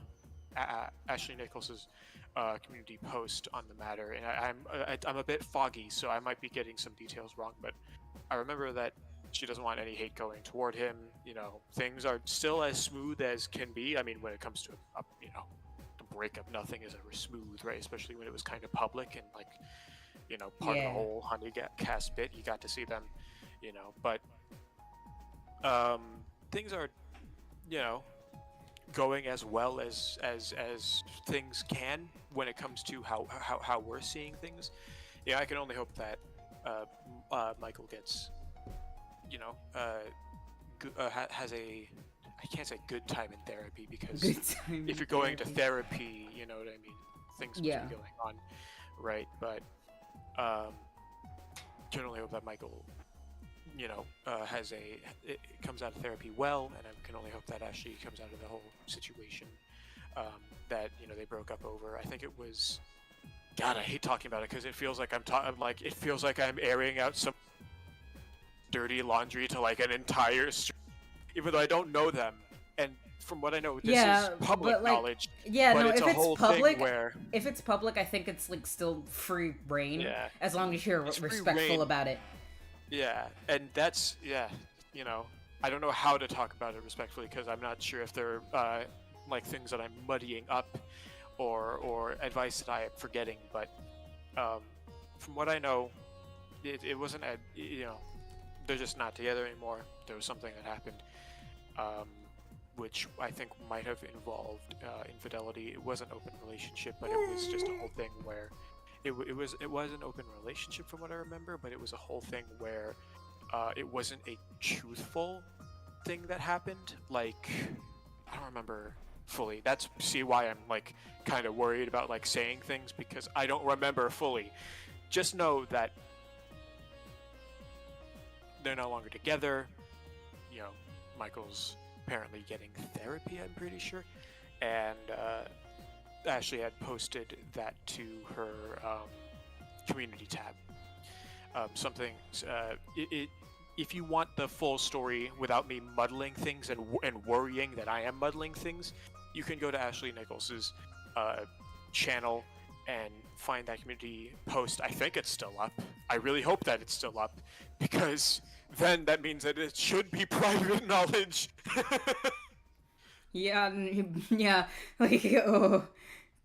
Ashley Nichols's community post on the matter, and I'm a bit foggy, so I might be getting some details wrong. But I remember that she doesn't want any hate going toward him. Things are still as smooth as can be. I mean, when it comes to the breakup, nothing is ever smooth, right? Especially when it was kind of public and like, part of the Yeah. whole cast bit. You got to see them, but things are, going as well as things can when it comes to how we're seeing things. Yeah, I can only hope that Michael gets, has a, I can't say good time in therapy, because Good time. if you're going to therapy, you know what I mean, things must Yeah. be going on, right? But can only hope that Michael, it comes out of therapy well, and I can only hope that Ashley comes out of the whole situation that they broke up over. I think it was. God, I hate talking about it because it feels like it feels like I'm airing out some dirty laundry to like an entire even though I don't know them, and from what I know, this is public but, like, knowledge. Yeah, but no, it's if a it's whole public, thing where if it's public, I think it's like still free reign, Yeah. as long as you're It's free respectful reign. about it. yeah, and that's I don't know how to talk about it respectfully because I'm not sure if they're like things that I'm muddying up or advice that I am forgetting, but from what I know, it wasn't they're just not together anymore. There was something that happened, which I think might have involved infidelity. It was an open relationship, but it was just a whole thing where it was an open relationship from what I remember, but it was a whole thing where it wasn't a truthful thing that happened. Like, I don't remember fully. That's why I'm like kind of worried about like saying things because I don't remember fully. Just know that they're no longer together. Michael's apparently getting therapy, I'm pretty sure, and Ashley had posted that to her community tab. If you want the full story without me muddling things and worrying that I am muddling things, you can go to Ashley Nichols's channel and find that community post. I think it's still up. I really hope that it's still up, because then that means that it should be private knowledge. Yeah, yeah, like, oh,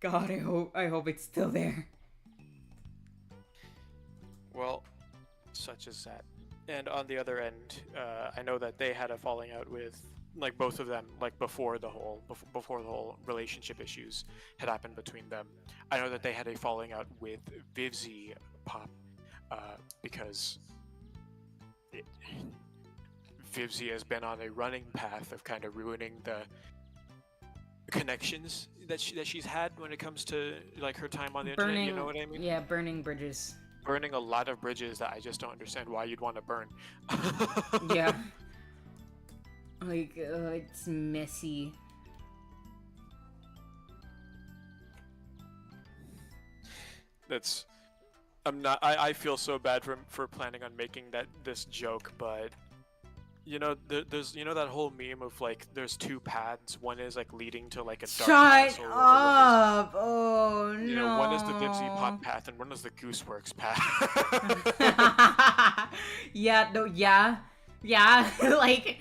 God, I hope it's still there. Well, such as that. And on the other end, I know that they had a falling out with, like, both of them, like, before the whole relationship issues had happened between them. I know that they had a falling out with Vivzy Pop, because Vivzy has been on a running path of kind of ruining the connections that she's had when it comes to like her time on the internet. You know what I mean? Yeah, burning bridges. Burning a lot of bridges that I just don't understand why you'd want to burn. Yeah. Like, it's messy. I feel so bad for planning on making this joke, but there's that whole meme of like there's two paths. One is like leading to like a dark Shut castle. up! Oh no. One is the Vivzy Pop path and one is the Gooseworks path. Yeah, no, yeah. Like,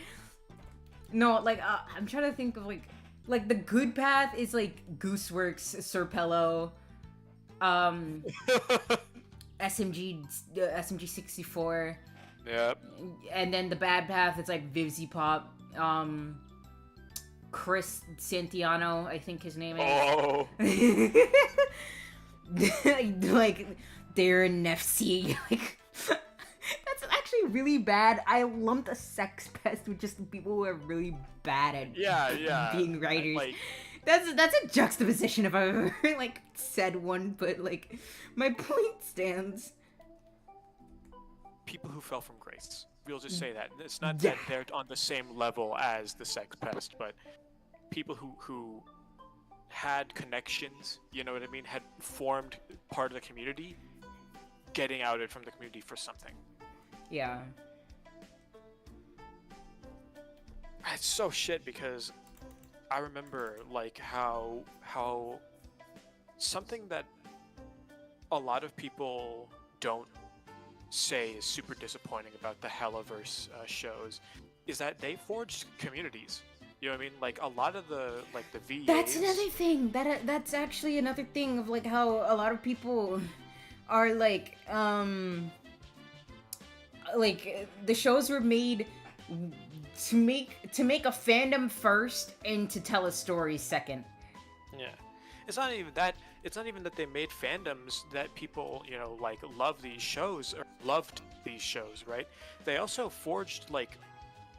no, like, I'm trying to think of like the good path is like Gooseworks, Serpello, SMG 64. Yep. And then the bad path, it's like Vivzy Pop, Chris Santiano, I think his name is. Oh. Like, Darren Nefsey, like, that's actually really bad. I lumped a sex pest with just people who are really bad at being writers. Like, that's a juxtaposition if I've ever like said one, but like my point stands. People who fell from grace. We'll just say that. It's not that they're on the same level as the sex pest, but people who had connections, you know what I mean, had formed part of the community, getting outed from the community for something. Yeah. It's so shit because I remember like how something that a lot of people don't say is super disappointing about the Hellaverse shows is that they forged communities. You know what I mean? Like a lot of the VAs. That's another thing. That's actually another thing of like how a lot of people are the shows were made to make a fandom first and to tell a story second. Yeah. It's not even that. It's not even that they made fandoms that people, like love these shows or loved these shows, right? They also forged like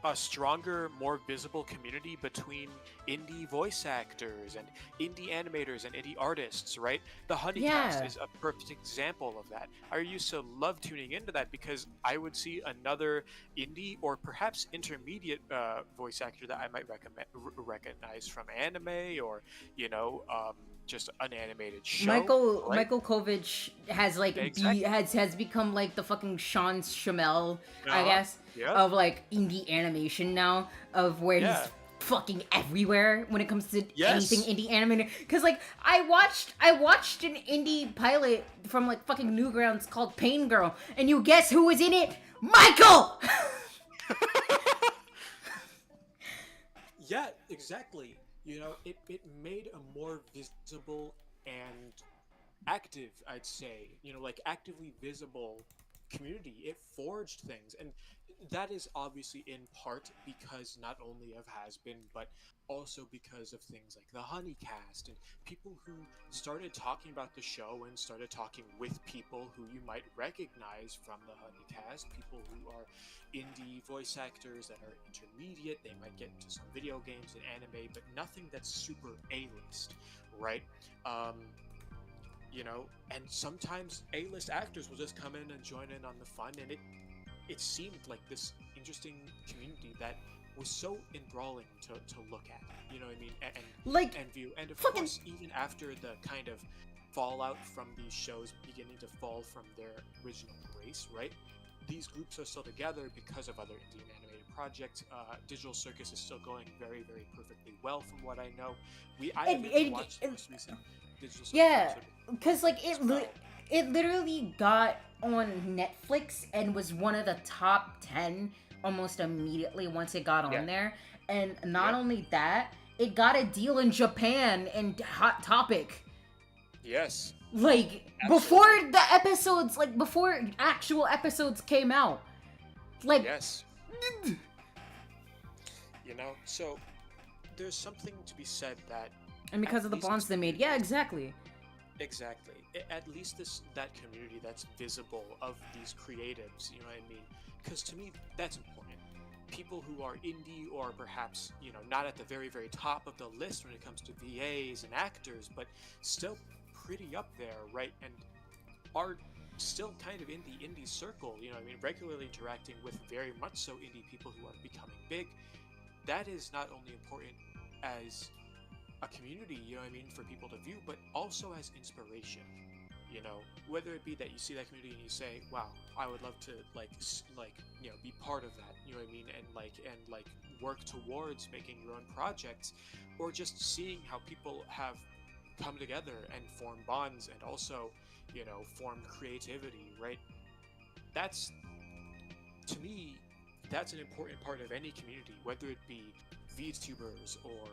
a stronger, more visible community between indie voice actors and indie animators and indie artists, right? The Honeycast Yeah. is a perfect example of that. I used to love tuning into that because I would see another indie or perhaps intermediate voice actor that I might recognize from anime or, just an animated show, right? Michael Kovic has Exactly. has become like the fucking Sean Shamel, I Uh huh. guess, Yep. of like indie animation now, of where Yeah. he's fucking everywhere when it comes to anything Yes. indie animated. Cause like I watched an indie pilot from like fucking Newgrounds called Pain Girl, and you guess who was in it? Michael. Yeah, exactly. It made a more visible and active, I'd say, like actively visible community. It forged things. And that is obviously in part because not only of Has Been, but also because of things like the Honeycast and people who started talking about the show and started talking with people who you might recognize from the Honeycast, people who are indie voice actors that are intermediate. They might get into some video games and anime, but nothing that's super A-list, right? Um, and sometimes A-list actors will just come in and join in on the fun, and it seemed like this interesting community that was so enthralling to look at. You know what I mean? Like And view. And of fucking course, even after the kind of fallout from these shows beginning to fall from their original grace, right? These groups are still together because of other indie and animated projects. Digital Circus is still going very, very perfectly well, from what I know. I it, haven't even it, watched the it most recent Digital Circus yeah, episode because like as well. it literally got on Netflix and was one of the top 10 almost immediately once it got Yeah. on there. And not Yep. only that, it got a deal in Japan and Hot Topic. Yes. Like before Absolutely. the episodes, like before actual episodes came out. Like Yes. So there's something to be said that and at because of the least bonds this they made. community Yeah, is exactly. exactly at least that community that's visible of these creatives. You know what I mean? Because to me, that's important. People who are indie or perhaps not at the very very top of the list when it comes to VAs and actors, but still pretty up there, right? And are still kind of in the indie circle. You know what I mean? Regularly interacting with very much so indie people who are becoming big. That is not only important as a community, you know what I mean, for people to view, but also as inspiration. Whether it be that you see that community and you say, "Wow, I would love to be part of that," you know what I mean, and work towards making your own projects, or just seeing how people have come together and form bonds and also, form creativity, right? That's to me, that's an important part of any community, whether it be VTubers or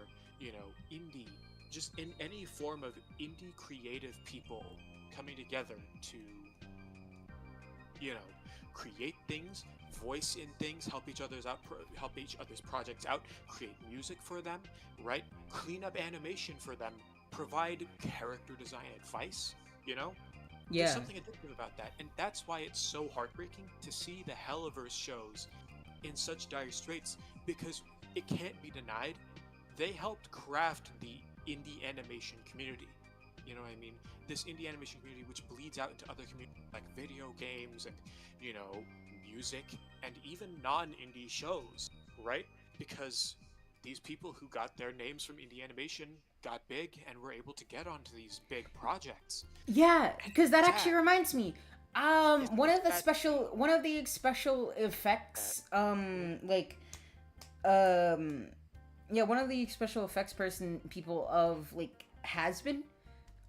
indie, just in any form of indie creative people coming together to you know create things, voice in things, help each other's out, help each other's projects out, create music for them, right? Clean up animation for them, provide character design advice. You know, there's Yeah. something addictive about that, and that's why it's so heartbreaking to see the Helliverse shows in such dire straits, because it can't be denied they helped craft the indie animation community. You know what I mean? This indie animation community, which bleeds out into other communities like video games and, you know, music and even non indie shows, right? Because these people who got their names from indie animation got big and were able to get onto these big projects. Yeah, And because that it's actually sad. reminds me. It's sad to see One of the special that. effects, Mhm. um, yeah, one of the special effects people of like has been,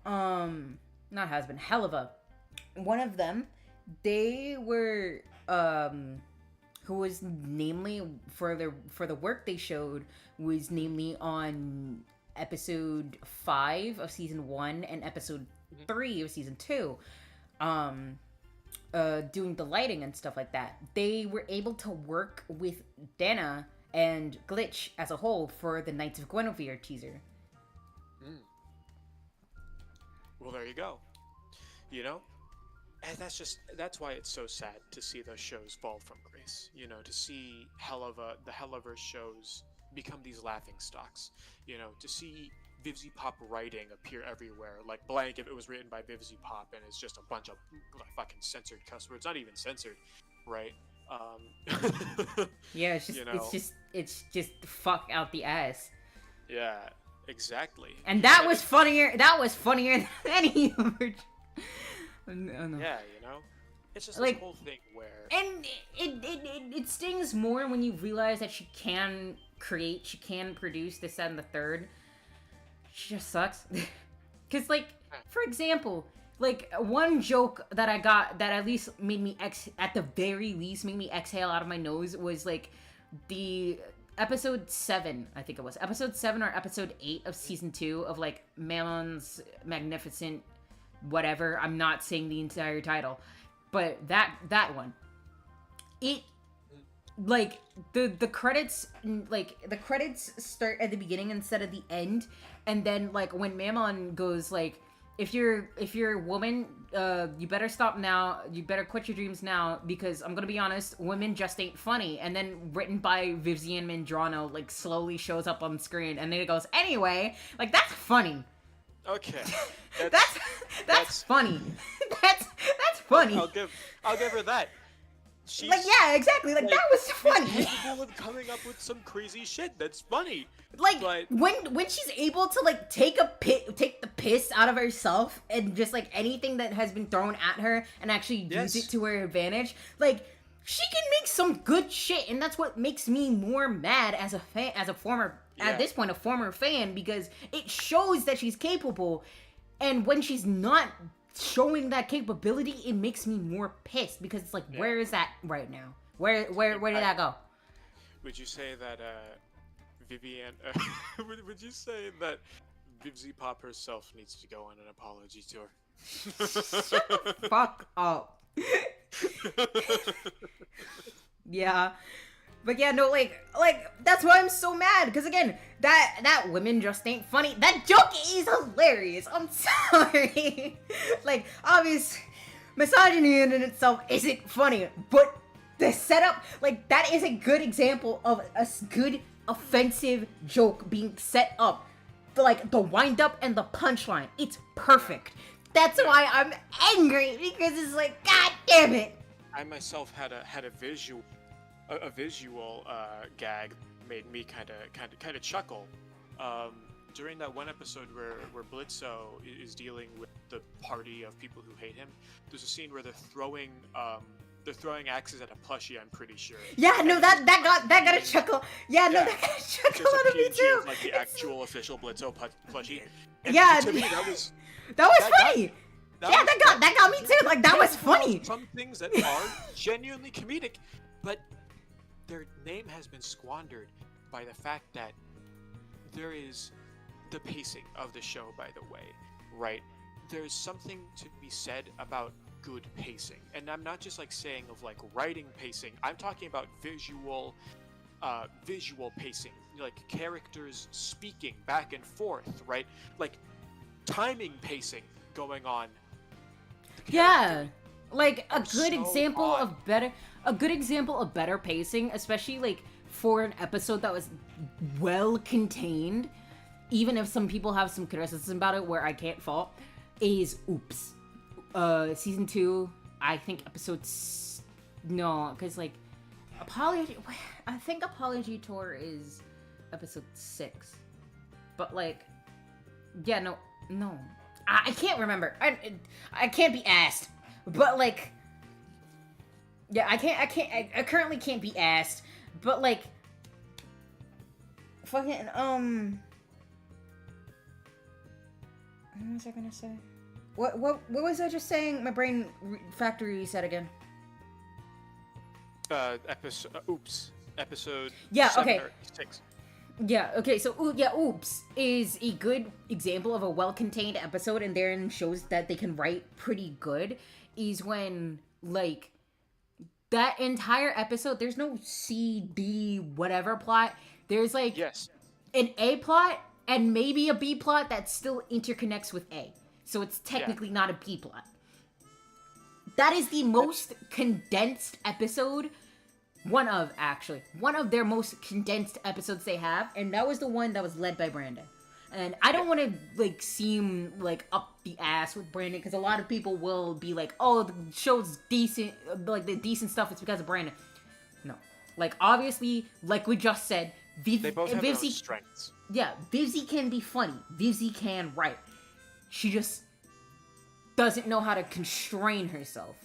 not has been, Helva. One of them, they were, who was namely for the work they showed was namely on episode 5 of season 1 and episode Mhm. 3 of season 2. doing the lighting and stuff like that, they were able to work with Dana and Glitch as a whole for the Knights of Guinevere teaser. Well, there you go. You know, and that's why it's so sad to see those shows fall from grace. You know, to see the Helliverse shows become these laughing stocks. You know, to see Vivzy Pop writing appear everywhere, like blank if it was written by Vivzy Pop and it's just a bunch of fucking censored cuss words, not even censored, right? Yeah, it's just, you know, it's just fuck out the ass. Yeah, exactly. And that was funnier. That was funnier than any other. No. Yeah, you know, it's just like, this whole thing where, and it stings more when you realize that she can create, she can produce this, that, and the third. She just sucks. Cause like, for example, like one joke that I got that at least made me at the very least made me exhale out of my nose was like the episode 7, I think it was episode 7 or episode 8 of season 2 of like Mamon's Magnificent whatever. I'm not saying the entire title, but that one, it like the credits, like the credits start at the beginning instead of the end, and then like when Mamon goes like, if you're a woman, you better stop now, you better quit your dreams now, because I'm gonna be honest, women just ain't funny. And then written by Vivian Mandrano like slowly shows up on screen, and then it goes, anyway, like that's funny. okay, that's funny. that's funny. I'll give her that. She's, like, yeah, exactly. Like that was funny. She's capable of coming up with some crazy shit that's funny. Like, but when she's able to like take the piss out of herself and just like anything that has been thrown at her and actually use it to her advantage, like she can make some good shit, and that's what makes me more mad as a fan, as a former at this point a former fan, because it shows that she's capable, and when she's not showing that capability, it makes me more pissed, because it's like, where is that right now? Where did that go? Would you say that Vivian? Would you say that Vivzy Pop herself needs to go on an apology tour? Shut the fuck up. Yeah. But yeah, no, like that's why I'm so mad, because again, that women just ain't funny. That joke is hilarious. I'm sorry. Like, obvious misogyny in itself isn't funny, but the setup, like, that is a good example of a good offensive joke being set up. Like the wind up and the punchline, it's perfect. That's why I'm angry, because it's like, god damn it. I myself had a visual gag made me kind of chuckle. During that one episode where Blitzo is dealing with the party of people who hate him, there's a scene where they're throwing axes at a plushie, I'm pretty sure. Yeah, no, that got a chuckle. Yeah, no, that got a chuckle out of me too. Of, like the actual official Blitzo plushie. And yeah, to me that was funny. That got me too. Like that was funny. Some things that are genuinely comedic, but their name has been squandered by the fact that there is the pacing of the show, by the way, right? There's something to be said about good pacing. And I'm not just like saying of like writing pacing. I'm talking about visual pacing, like characters speaking back and forth, right? Like timing pacing going on. Yeah. Like a good so example odd. of better pacing, especially like for an episode that was well contained, even if some people have some criticism about it, where I can't fault, is Oops. Season 2, I think because like I think Apology Tour is episode 6. But like, yeah, no. I can't remember. I can't be asked. But like, yeah, I currently can't be asked. But like, fucking what was I gonna say? What was I just saying? My brain factory reset again. Episode. Yeah. 7 Okay. or 6. Yeah, okay, so, Oops is a good example of a well-contained episode, and therein shows that they can write pretty good. is when, like, that entire episode, there's no C, D, whatever plot. There's, like, Yes. an A plot and maybe a B plot that still interconnects with A. So it's technically not a B plot. That is the most condensed episode. One of their most condensed episodes they have. And that was the one that was led by Brandon. And I don't want to, like, seem, like, up the ass with Brandon, because a lot of people will be like, oh, the show's decent, like, the decent stuff is because of Brandon. No. Like, obviously, like we just said, They both have their own strengths. Yeah, Vivzy can be funny. Vivzy can write. She just doesn't know how to constrain herself.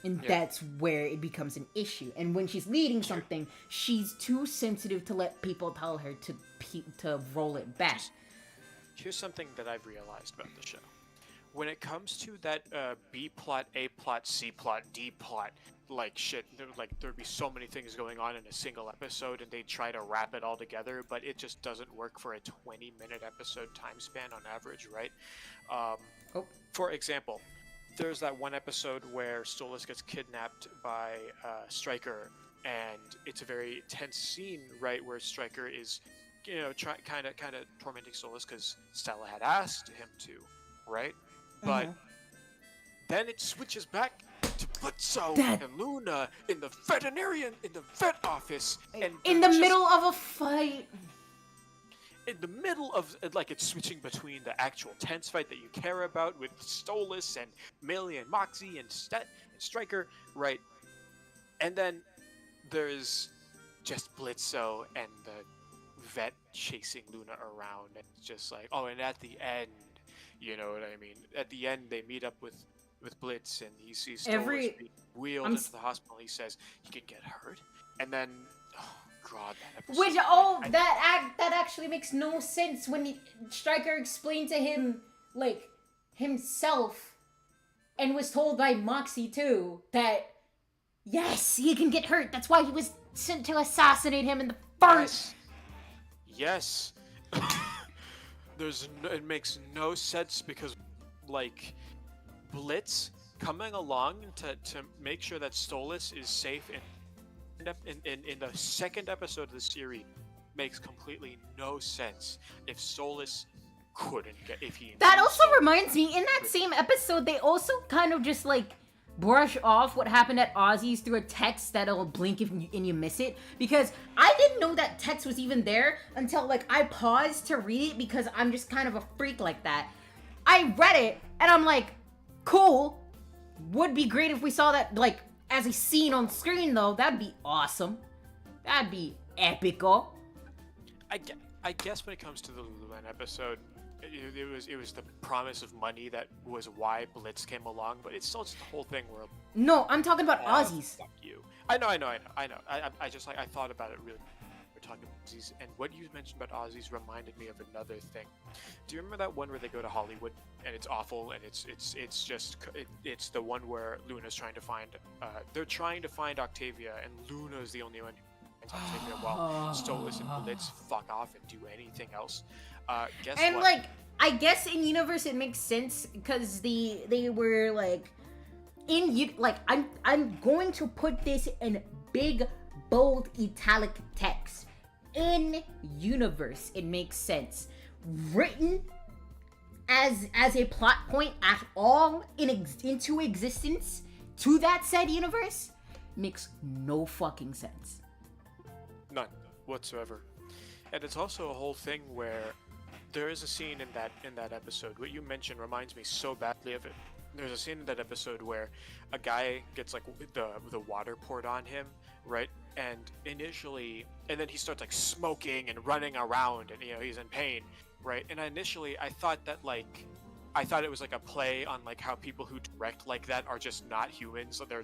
And that's where it becomes an issue. And when she's leading something, she's too sensitive to let people tell her to roll it back. Here's something that I've realized about the show. When it comes to that B plot, A plot, C plot, D plot, like shit, there'd be so many things going on in a single episode, and they try to wrap it all together, but it just doesn't work for a 20-minute episode time span on average, right? For example, there's that one episode where Stolas gets kidnapped by Stryker, and it's a very tense scene, right, where Stryker is, you know, kind of tormenting Stolas because Stella had asked him to, right? But then it switches back to Blitzo and Luna in the vet office, and in the middle of a fight. In the middle of, like, it's switching between the actual tense fight that you care about with Stolas and Millie and Moxie and Stryker, right? And then there's just Blitzo and the vet chasing Luna around, and it's just like, oh, and at the end, you know what I mean? At the end, they meet up with Blitz, and he sees Stolas being wheeled into the hospital. He says he could get hurt, and then, oh god, that episode. Which that actually makes no sense when Stryker explained to him, like, himself, and was told by Moxie too that yes, he can get hurt. That's why he was sent to assassinate him in the first. Yes. It makes no sense because, like, Blitz coming along to make sure that Stolas is safe in the second episode of the series makes completely no sense. If Stolas couldn't get, that also reminds me, in that same episode, they also kind of just, like, brush off what happened at Ozzy's through a text that'll blink and you miss it, because I didn't know that text was even there until, like, I paused to read it because I'm just kind of a freak like that. I read it and I'm like, cool, would be great if we saw that, like, as a scene on screen, though. That'd be awesome. That'd be epico. I guess when it comes to the Lululemon episode, it was the promise of money that was why Blitz came along, but it's still just the whole thing where. No, I'm talking about Ozzy's. Fuck you. I know. I just, like, I thought about it really. We're talking about Ozzy's, and what you mentioned about Ozzy's reminded me of another thing. Do you remember that one where they go to Hollywood and it's awful, and it's the one where Luna's trying to find they're trying to find Octavia, and Luna's the only one who finds Octavia while Stolas and Blitz fuck off and do anything else. Guess and what? Like, I guess in universe it makes sense because they were like I'm going to put this in big bold italic text. In universe it makes sense. Written as a plot point at all into existence to that said universe makes no fucking sense. None whatsoever. And it's also a whole thing where there is a scene in that episode. What you mentioned reminds me so badly of it. There's a scene in that episode where a guy gets, like, the water poured on him, right? And initially, and then he starts, like, smoking and running around, and, you know, he's in pain, right? And initially, I thought it was like a play on, like, how people who direct like that are just not humans. So they're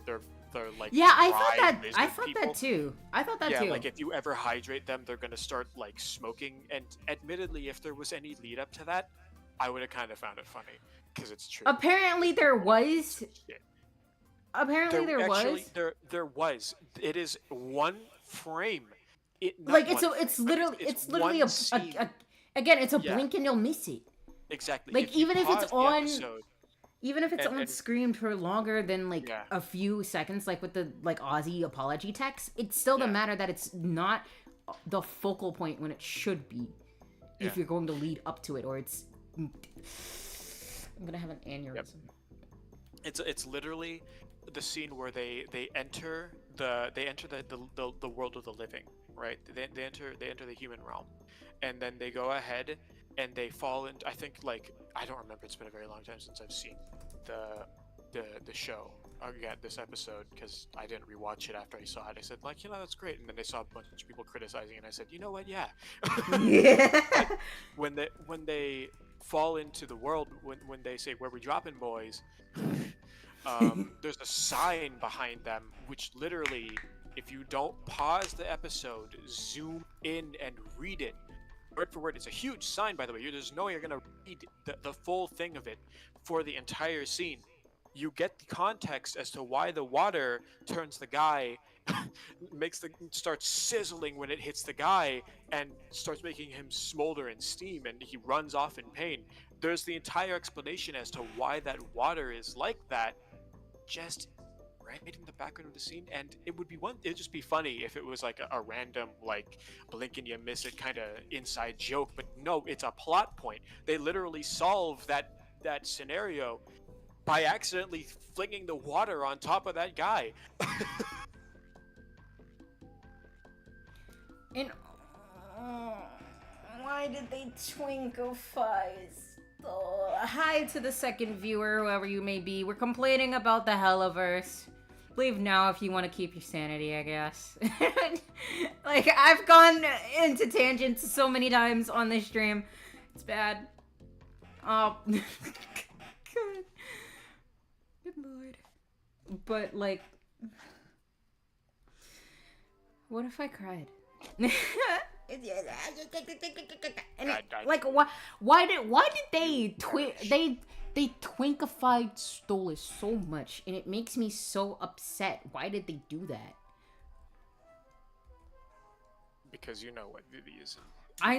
like, yeah, I thought people. that too. Yeah, like, if you ever hydrate them, they're gonna start, like, smoking. And admittedly, if there was any lead up to that, I would have kind of found it funny because it's true. Apparently there was. There was. It is one frame. It's literally a again, it's a blink and you'll miss it. Exactly. Like, even if it's on. Even if it's on And screen for longer than like yeah, a few seconds, like with the like Aussie apology text, it's still the Yeah. matter that it's not the focal point when it should be. Yeah. If you're going to lead up to it, or it's, I'm gonna have an aneurysm. it's literally the scene where they enter the world of the living, right? They enter the human realm, and then they go ahead and they fall into, I think, like, I don't remember, it's been a very long time since I've seen the show again, this episode, because I didn't rewatch it after I saw it. I said, like, that's great, and then I saw a bunch of people criticizing it, and I said, you know what, yeah. Yeah. when they fall into the world, when they say, where we dropping, boys, there's a sign behind them, which literally, if you don't pause the episode, zoom in and read it word for word, it's a huge sign, by the way. There's no way you're gonna read the full thing of it for the entire scene. You get the context as to why the water turns the guy, starts sizzling when it hits the guy, and starts making him smolder and steam, and he runs off in pain. There's the entire explanation as to why that water is like that, just right in the background of the scene. And it'd just be funny if it was like a random, like, blink and you miss it kind of inside joke, but no, it's a plot point. They literally solve that scenario by accidentally flinging the water on top of that guy. And why did they twinkleize? Oh, hi to the second viewer, whoever you may be. We're complaining about the Helliverse. Leave now if you want to keep your sanity, I guess. Like, I've gone into tangents so many times on this stream. It's bad. Oh. Good lord. But, like, what if I cried? And like, why did they twinkified Stolas so much, and it makes me so upset. Why did they do that? Because you know what Vivi is. I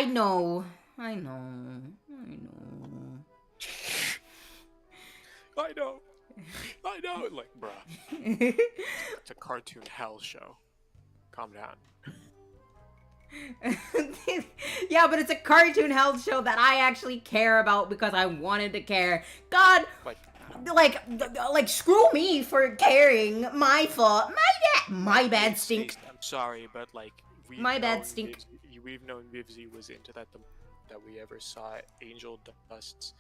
know. I know. Like, bruh. It's a cartoon hell show. Calm down. Yeah, but it's a cartoon hell show that I actually care about because I wanted to care. God, like screw me for caring. My fault. My bad stink. I'm sorry, but like, we've known Vivzy was into that we ever saw Angel Dust's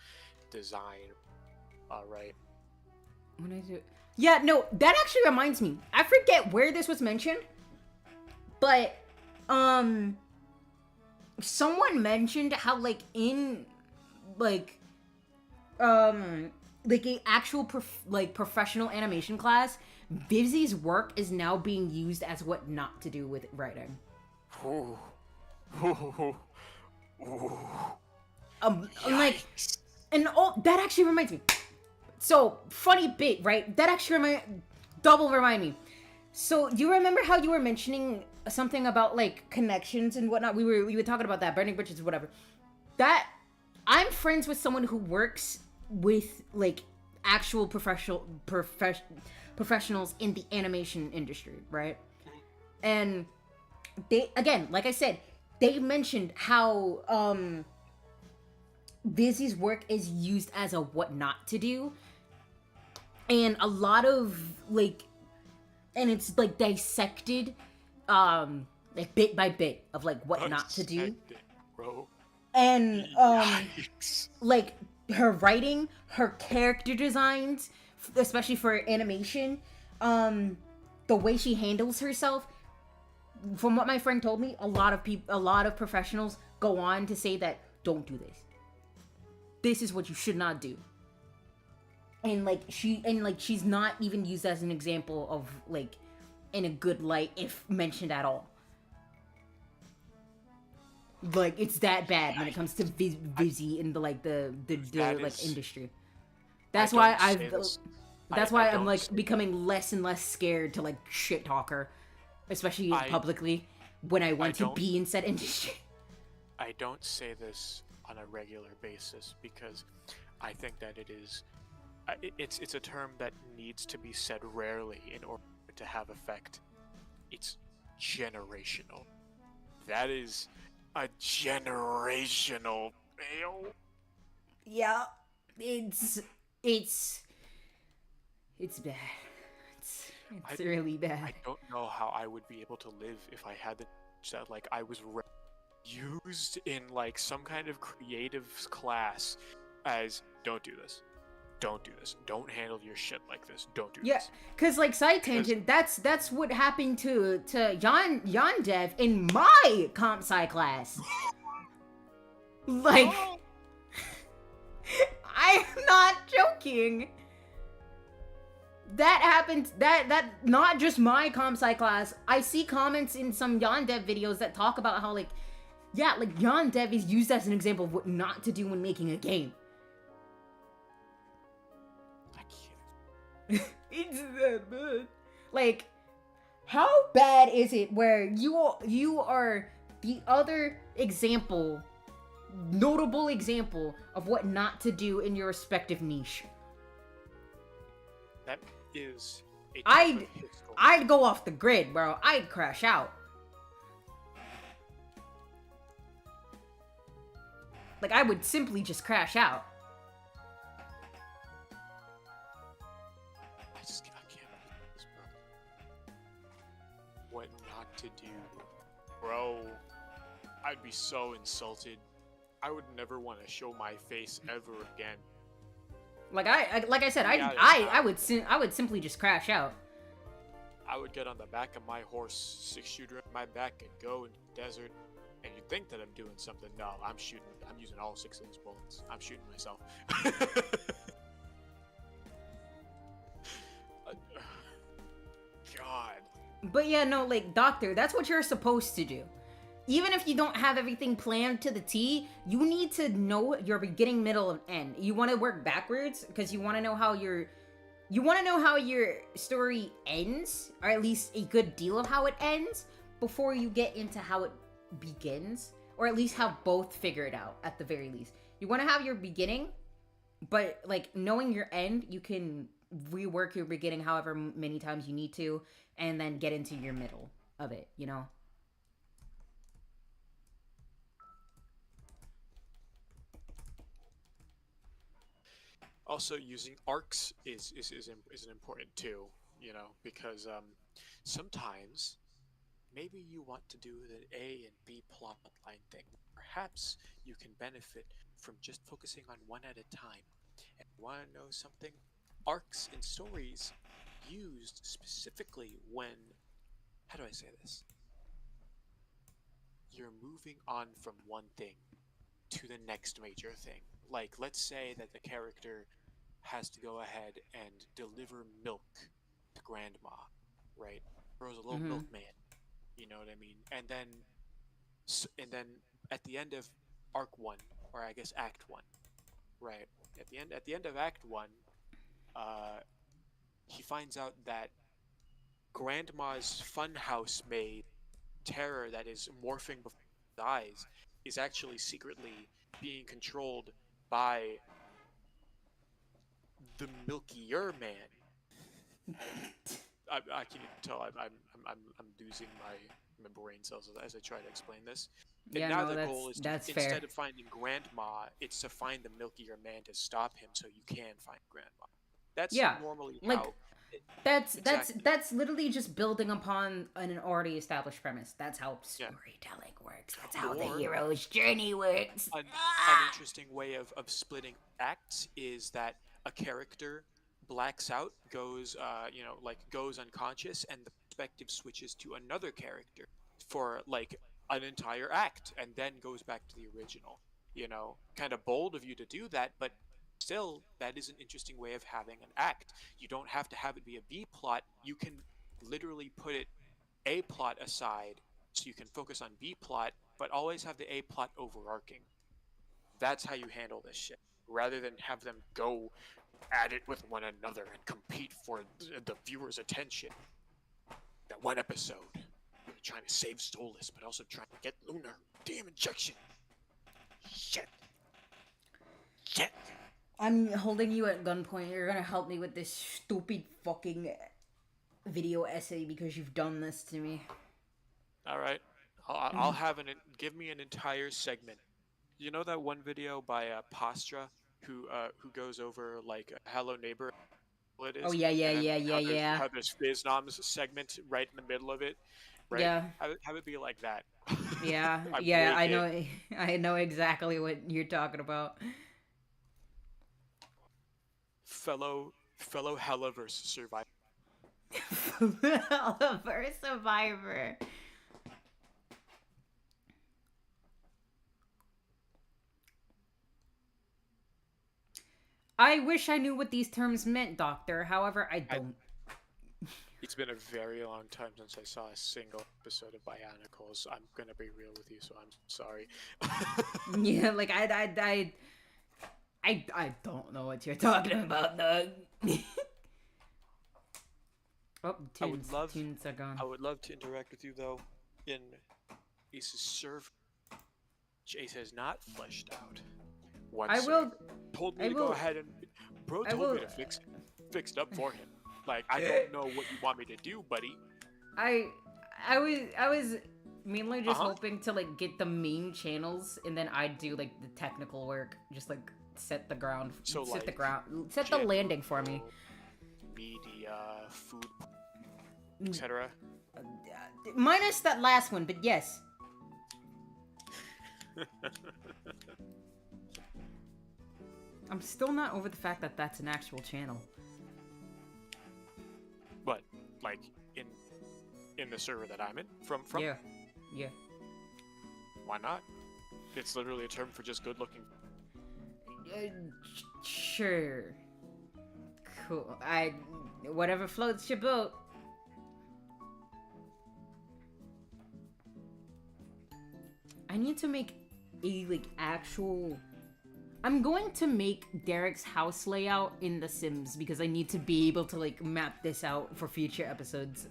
design. Alright. What did I do? Yeah, no, that actually reminds me. I forget where this was mentioned, but someone mentioned how, like, in like an actual professional animation class, Vivzy's work is now being used as what not to do with writing. Like, and that actually reminds me. So, funny bit, right? That actually remind me. So, do you remember how you were mentioning something about, like, connections and whatnot? We were talking about that, burning bridges or whatever. That, I'm friends with someone who works with, like, actual professionals in the animation industry, right? And they, again, like I said, they mentioned how, Vivzy's work is used as a what not to do. And a lot of, like, and it's, like, dissected, like, bit by bit of, like, what not to do. Bro. And, Yikes. like, her writing, her character designs, especially for animation, the way she handles herself. From what my friend told me, a lot of professionals go on to say that, don't do this. This is what you should not do. And, like, she's not even used as an example of, like, in a good light, if mentioned at all. Like, it's that bad when it comes to Vivzy in the, like, the industry. That's why I'm, like, becoming less and less scared to, like, shit talk her. Especially publicly, when I want to be in said industry. I don't say this on a regular basis because I think that it is. It's a term that needs to be said rarely in order to have effect. It's generational. That is a generational fail. Yeah, it's it's it's bad. It's really bad. I don't know how I would be able to live if I had the that like I was used in like some kind of creative class as don't do this. Don't do this. Don't handle your shit like this. Don't do Yeah, this. cause like side tangent, that's what happened to Jan Dev in my comp sci class. Like, I'm not joking. That happened. That not just my comp sci class. I see comments in some Jan Dev videos that talk about how like, yeah, like Jan Dev is used as an example of what not to do when making a game. It's that bad. Like, how bad is it where you are the other example, notable example of what not to do in your respective niche? That is a type of history. I'd go off the grid, bro. I'd crash out. Like, I would simply just crash out. I can't believe this, bro. What not to do, bro? I'd be so insulted. I would never want to show my face ever again. Like I said, I would simply just crash out. I would get on the back of my horse, 6-shooter in my back, and go into the desert. And you think that I'm doing something? No, I'm using all 6 of those bullets. I'm shooting myself. God. But yeah, no, like, Doctor, that's what you're supposed to do. Even if you don't have everything planned to the T, you need to know your beginning, middle, and end. You want to work backwards because you want to know how your story ends, or at least a good deal of how it ends, before you get into how it begins, or at least have both figured out at the very least. You want to have your beginning, but like knowing your end, you can rework your beginning however many times you need to, and then get into your middle of it, you know? Also, using arcs is important too, you know, because sometimes maybe you want to do the A and B plot line thing. Perhaps you can benefit from just focusing on one at a time. And want to know something? Arcs in stories used specifically when, how do I say this? You're moving on from one thing to the next major thing. Like, let's say that the character has to go ahead and deliver milk to grandma, right? Throws a little milkman, you know what I mean? And then at the end of arc 1, or I guess act 1, right? At the end of act 1, he finds out that grandma's funhouse made terror that is morphing before his eyes is actually secretly being controlled by the milkier man. I can tell I'm losing my brain cells as I try to explain this. And Yeah, now no, the goal is to, that's fair. instead of finding grandma, it's to find the milkier man to stop him so you can find grandma. That's normally like, how. That's literally just building upon an already established premise. That's how storytelling works. That's how the hero's journey works. An interesting way of splitting acts is that a character blacks out, goes goes unconscious, and the perspective switches to another character for like an entire act, and then goes back to the original. You know, kind of bold of you to do that, but still, that is an interesting way of having an act. You don't have to have it be a B plot. You can literally put it A plot aside so you can focus on B plot, but always have the A plot overarching. That's how you handle this shit, rather than have them go at it with one another and compete for the viewer's attention. That one episode, you're trying to save Stolas, but also trying to get Lunar. Damn injection. Shit. I'm holding you at gunpoint. You're gonna help me with this stupid fucking video essay because you've done this to me. All right, I'll have give me an entire segment. You know that one video by Postra who goes over like Hello Neighbor, what it Oh is, yeah, yeah, and then yeah, yeah, yeah. how there's Fiznom's segment right in the middle of it, right? Yeah, Have it be like that. yeah, I yeah. break I it. know, I know exactly what you're talking about. Fellow Helliverse survivor. Oliver Survivor. I wish I knew what these terms meant, Doctor. However, I don't. It's been a very long time since I saw a single episode of Bionicles. I'm gonna be real with you, so I'm sorry. Yeah, like I don't know what you're talking about, Doug. Oh, tunes are gone. I would love to interact with you though, in Ace's server, which Ace has not fleshed out. I will. Told me I to will. go ahead and I told will. me to fix it up for him. Like I don't know what you want me to do, buddy. I was mainly just hoping to like get the main channels, and then I'd do like the technical work, just like set the ground, set the landing for me. Media, food, etc. Minus that last one, but yes. I'm still not over the fact that that's an actual channel. But like in the server that I'm in, from Yeah. Why not? It's literally a term for just good looking. Sure. Cool. Whatever floats your boat. I need to make a like actual. I'm going to make Derek's house layout in The Sims because I need to be able to like map this out for future episodes.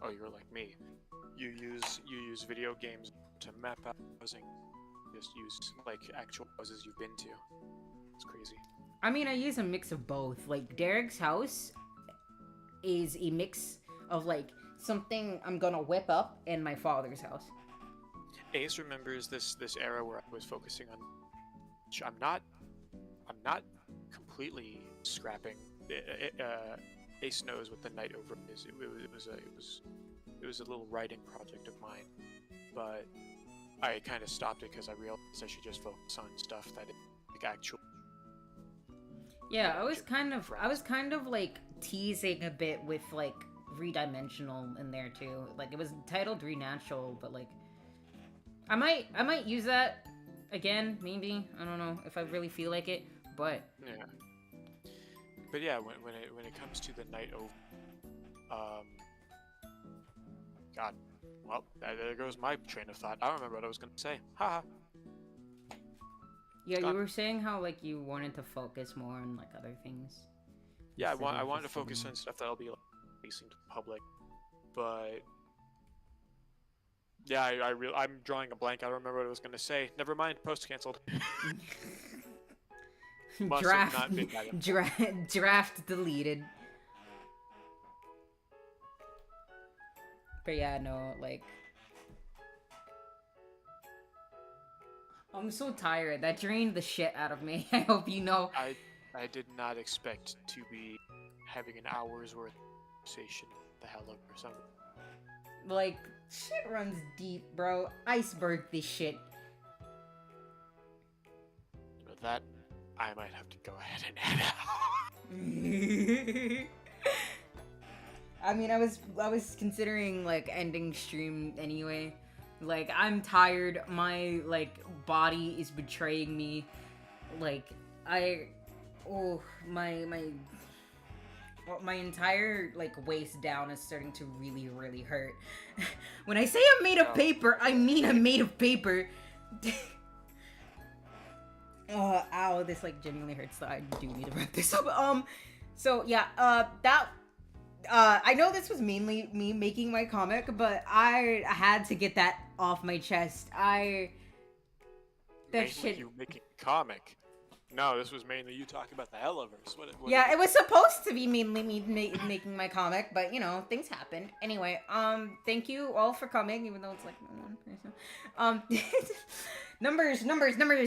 Oh, you're like me. You use video games to map out housing. Just use like actual houses you've been to. It's crazy. I mean, I use a mix of both. Like Derek's house is a mix of like something I'm gonna whip up in my father's house. Ace remembers this era where I was focusing on. Which I'm not completely scrapping. Ace knows what the Night Over is. It was a little writing project of mine, but I kind of stopped it because I realized I should just focus on stuff that is like actual. Yeah, I was kind of like teasing a bit with like three-dimensional in there too. Like it was titled Renatural, but like I might use that again, maybe. I don't know if I really feel like it, but yeah. But yeah, when it comes to the Night Over, God, well, there goes my train of thought. I don't remember what I was gonna say. Haha. yeah, you were saying how like you wanted to focus more on like other things. Yeah, I wanted to focus on stuff that'll be like facing to the public, but yeah, I'm drawing a blank. I don't remember what I was gonna say. Never mind. Post canceled. Draft deleted. But yeah, no, like I'm so tired. That drained the shit out of me. I hope you know. I did not expect to be having an hour's worth of conversation the hell up or something. Like, shit runs deep, bro. Iceberg this shit. With that, I might have to go ahead and head out. I mean, I was considering like ending stream anyway. Like, I'm tired. My like body is betraying me. Like, my entire like waist down is starting to really hurt. When I say I'm made of paper, I mean I'm made of paper. Oh, ow, this like genuinely hurts, so I do need to wrap this up. So yeah, that I know this was mainly me making my comic, but I had to get that off my chest. That Mainly shit. you making a comic. No, this was mainly you talking about the Helliverse. What Yeah, it was supposed to be mainly me making my comic, but you know, things happened. Anyway, thank you all for coming, even though it's like one person. Numbers,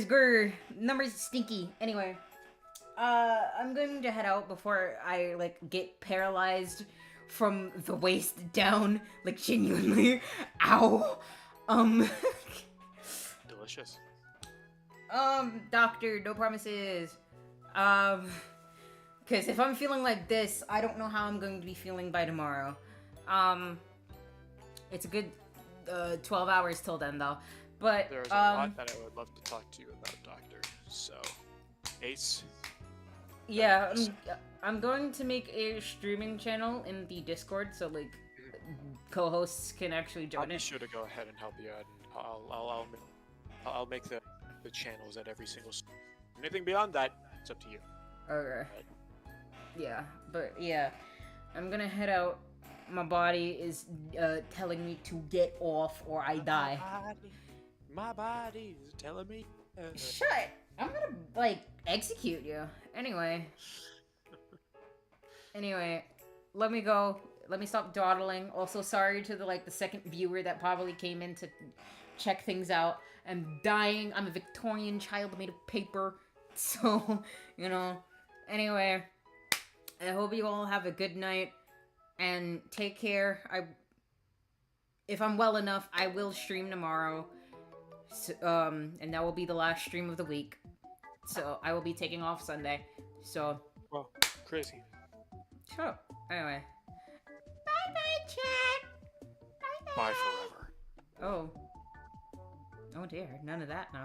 grr, numbers stinky. Anyway, I'm going to head out before I like get paralyzed from the waist down, like genuinely. Ow. Delicious. Doctor, no promises. Because if I'm feeling like this, I don't know how I'm going to be feeling by tomorrow. It's a good 12 hours till then, though. But, There's a lot that I would love to talk to you about, Doctor. So, Ace. yeah, I'm going to make a streaming channel in the Discord, so, like, co-hosts can actually I'll join be it. sure to go ahead and help you out, and I'll make the channels at every single. Anything beyond that, it's up to you. Okay. Yeah, but yeah, I'm gonna head out. My body is telling me to get off or I die. My body is telling me. Shut! I'm gonna like execute you. Anyway, let me go. Let me stop dawdling. Also, sorry to the second viewer that probably came in to check things out. I'm dying. I'm a Victorian child made of paper. So, you know. Anyway, I hope you all have a good night and take care. If I'm well enough, I will stream tomorrow. So, and that will be the last stream of the week. So, I will be taking off Sunday. So, Well, crazy. sure. Anyway. Bye-bye, chat. Bye-bye. Bye forever. Oh. Oh dear, none of that now.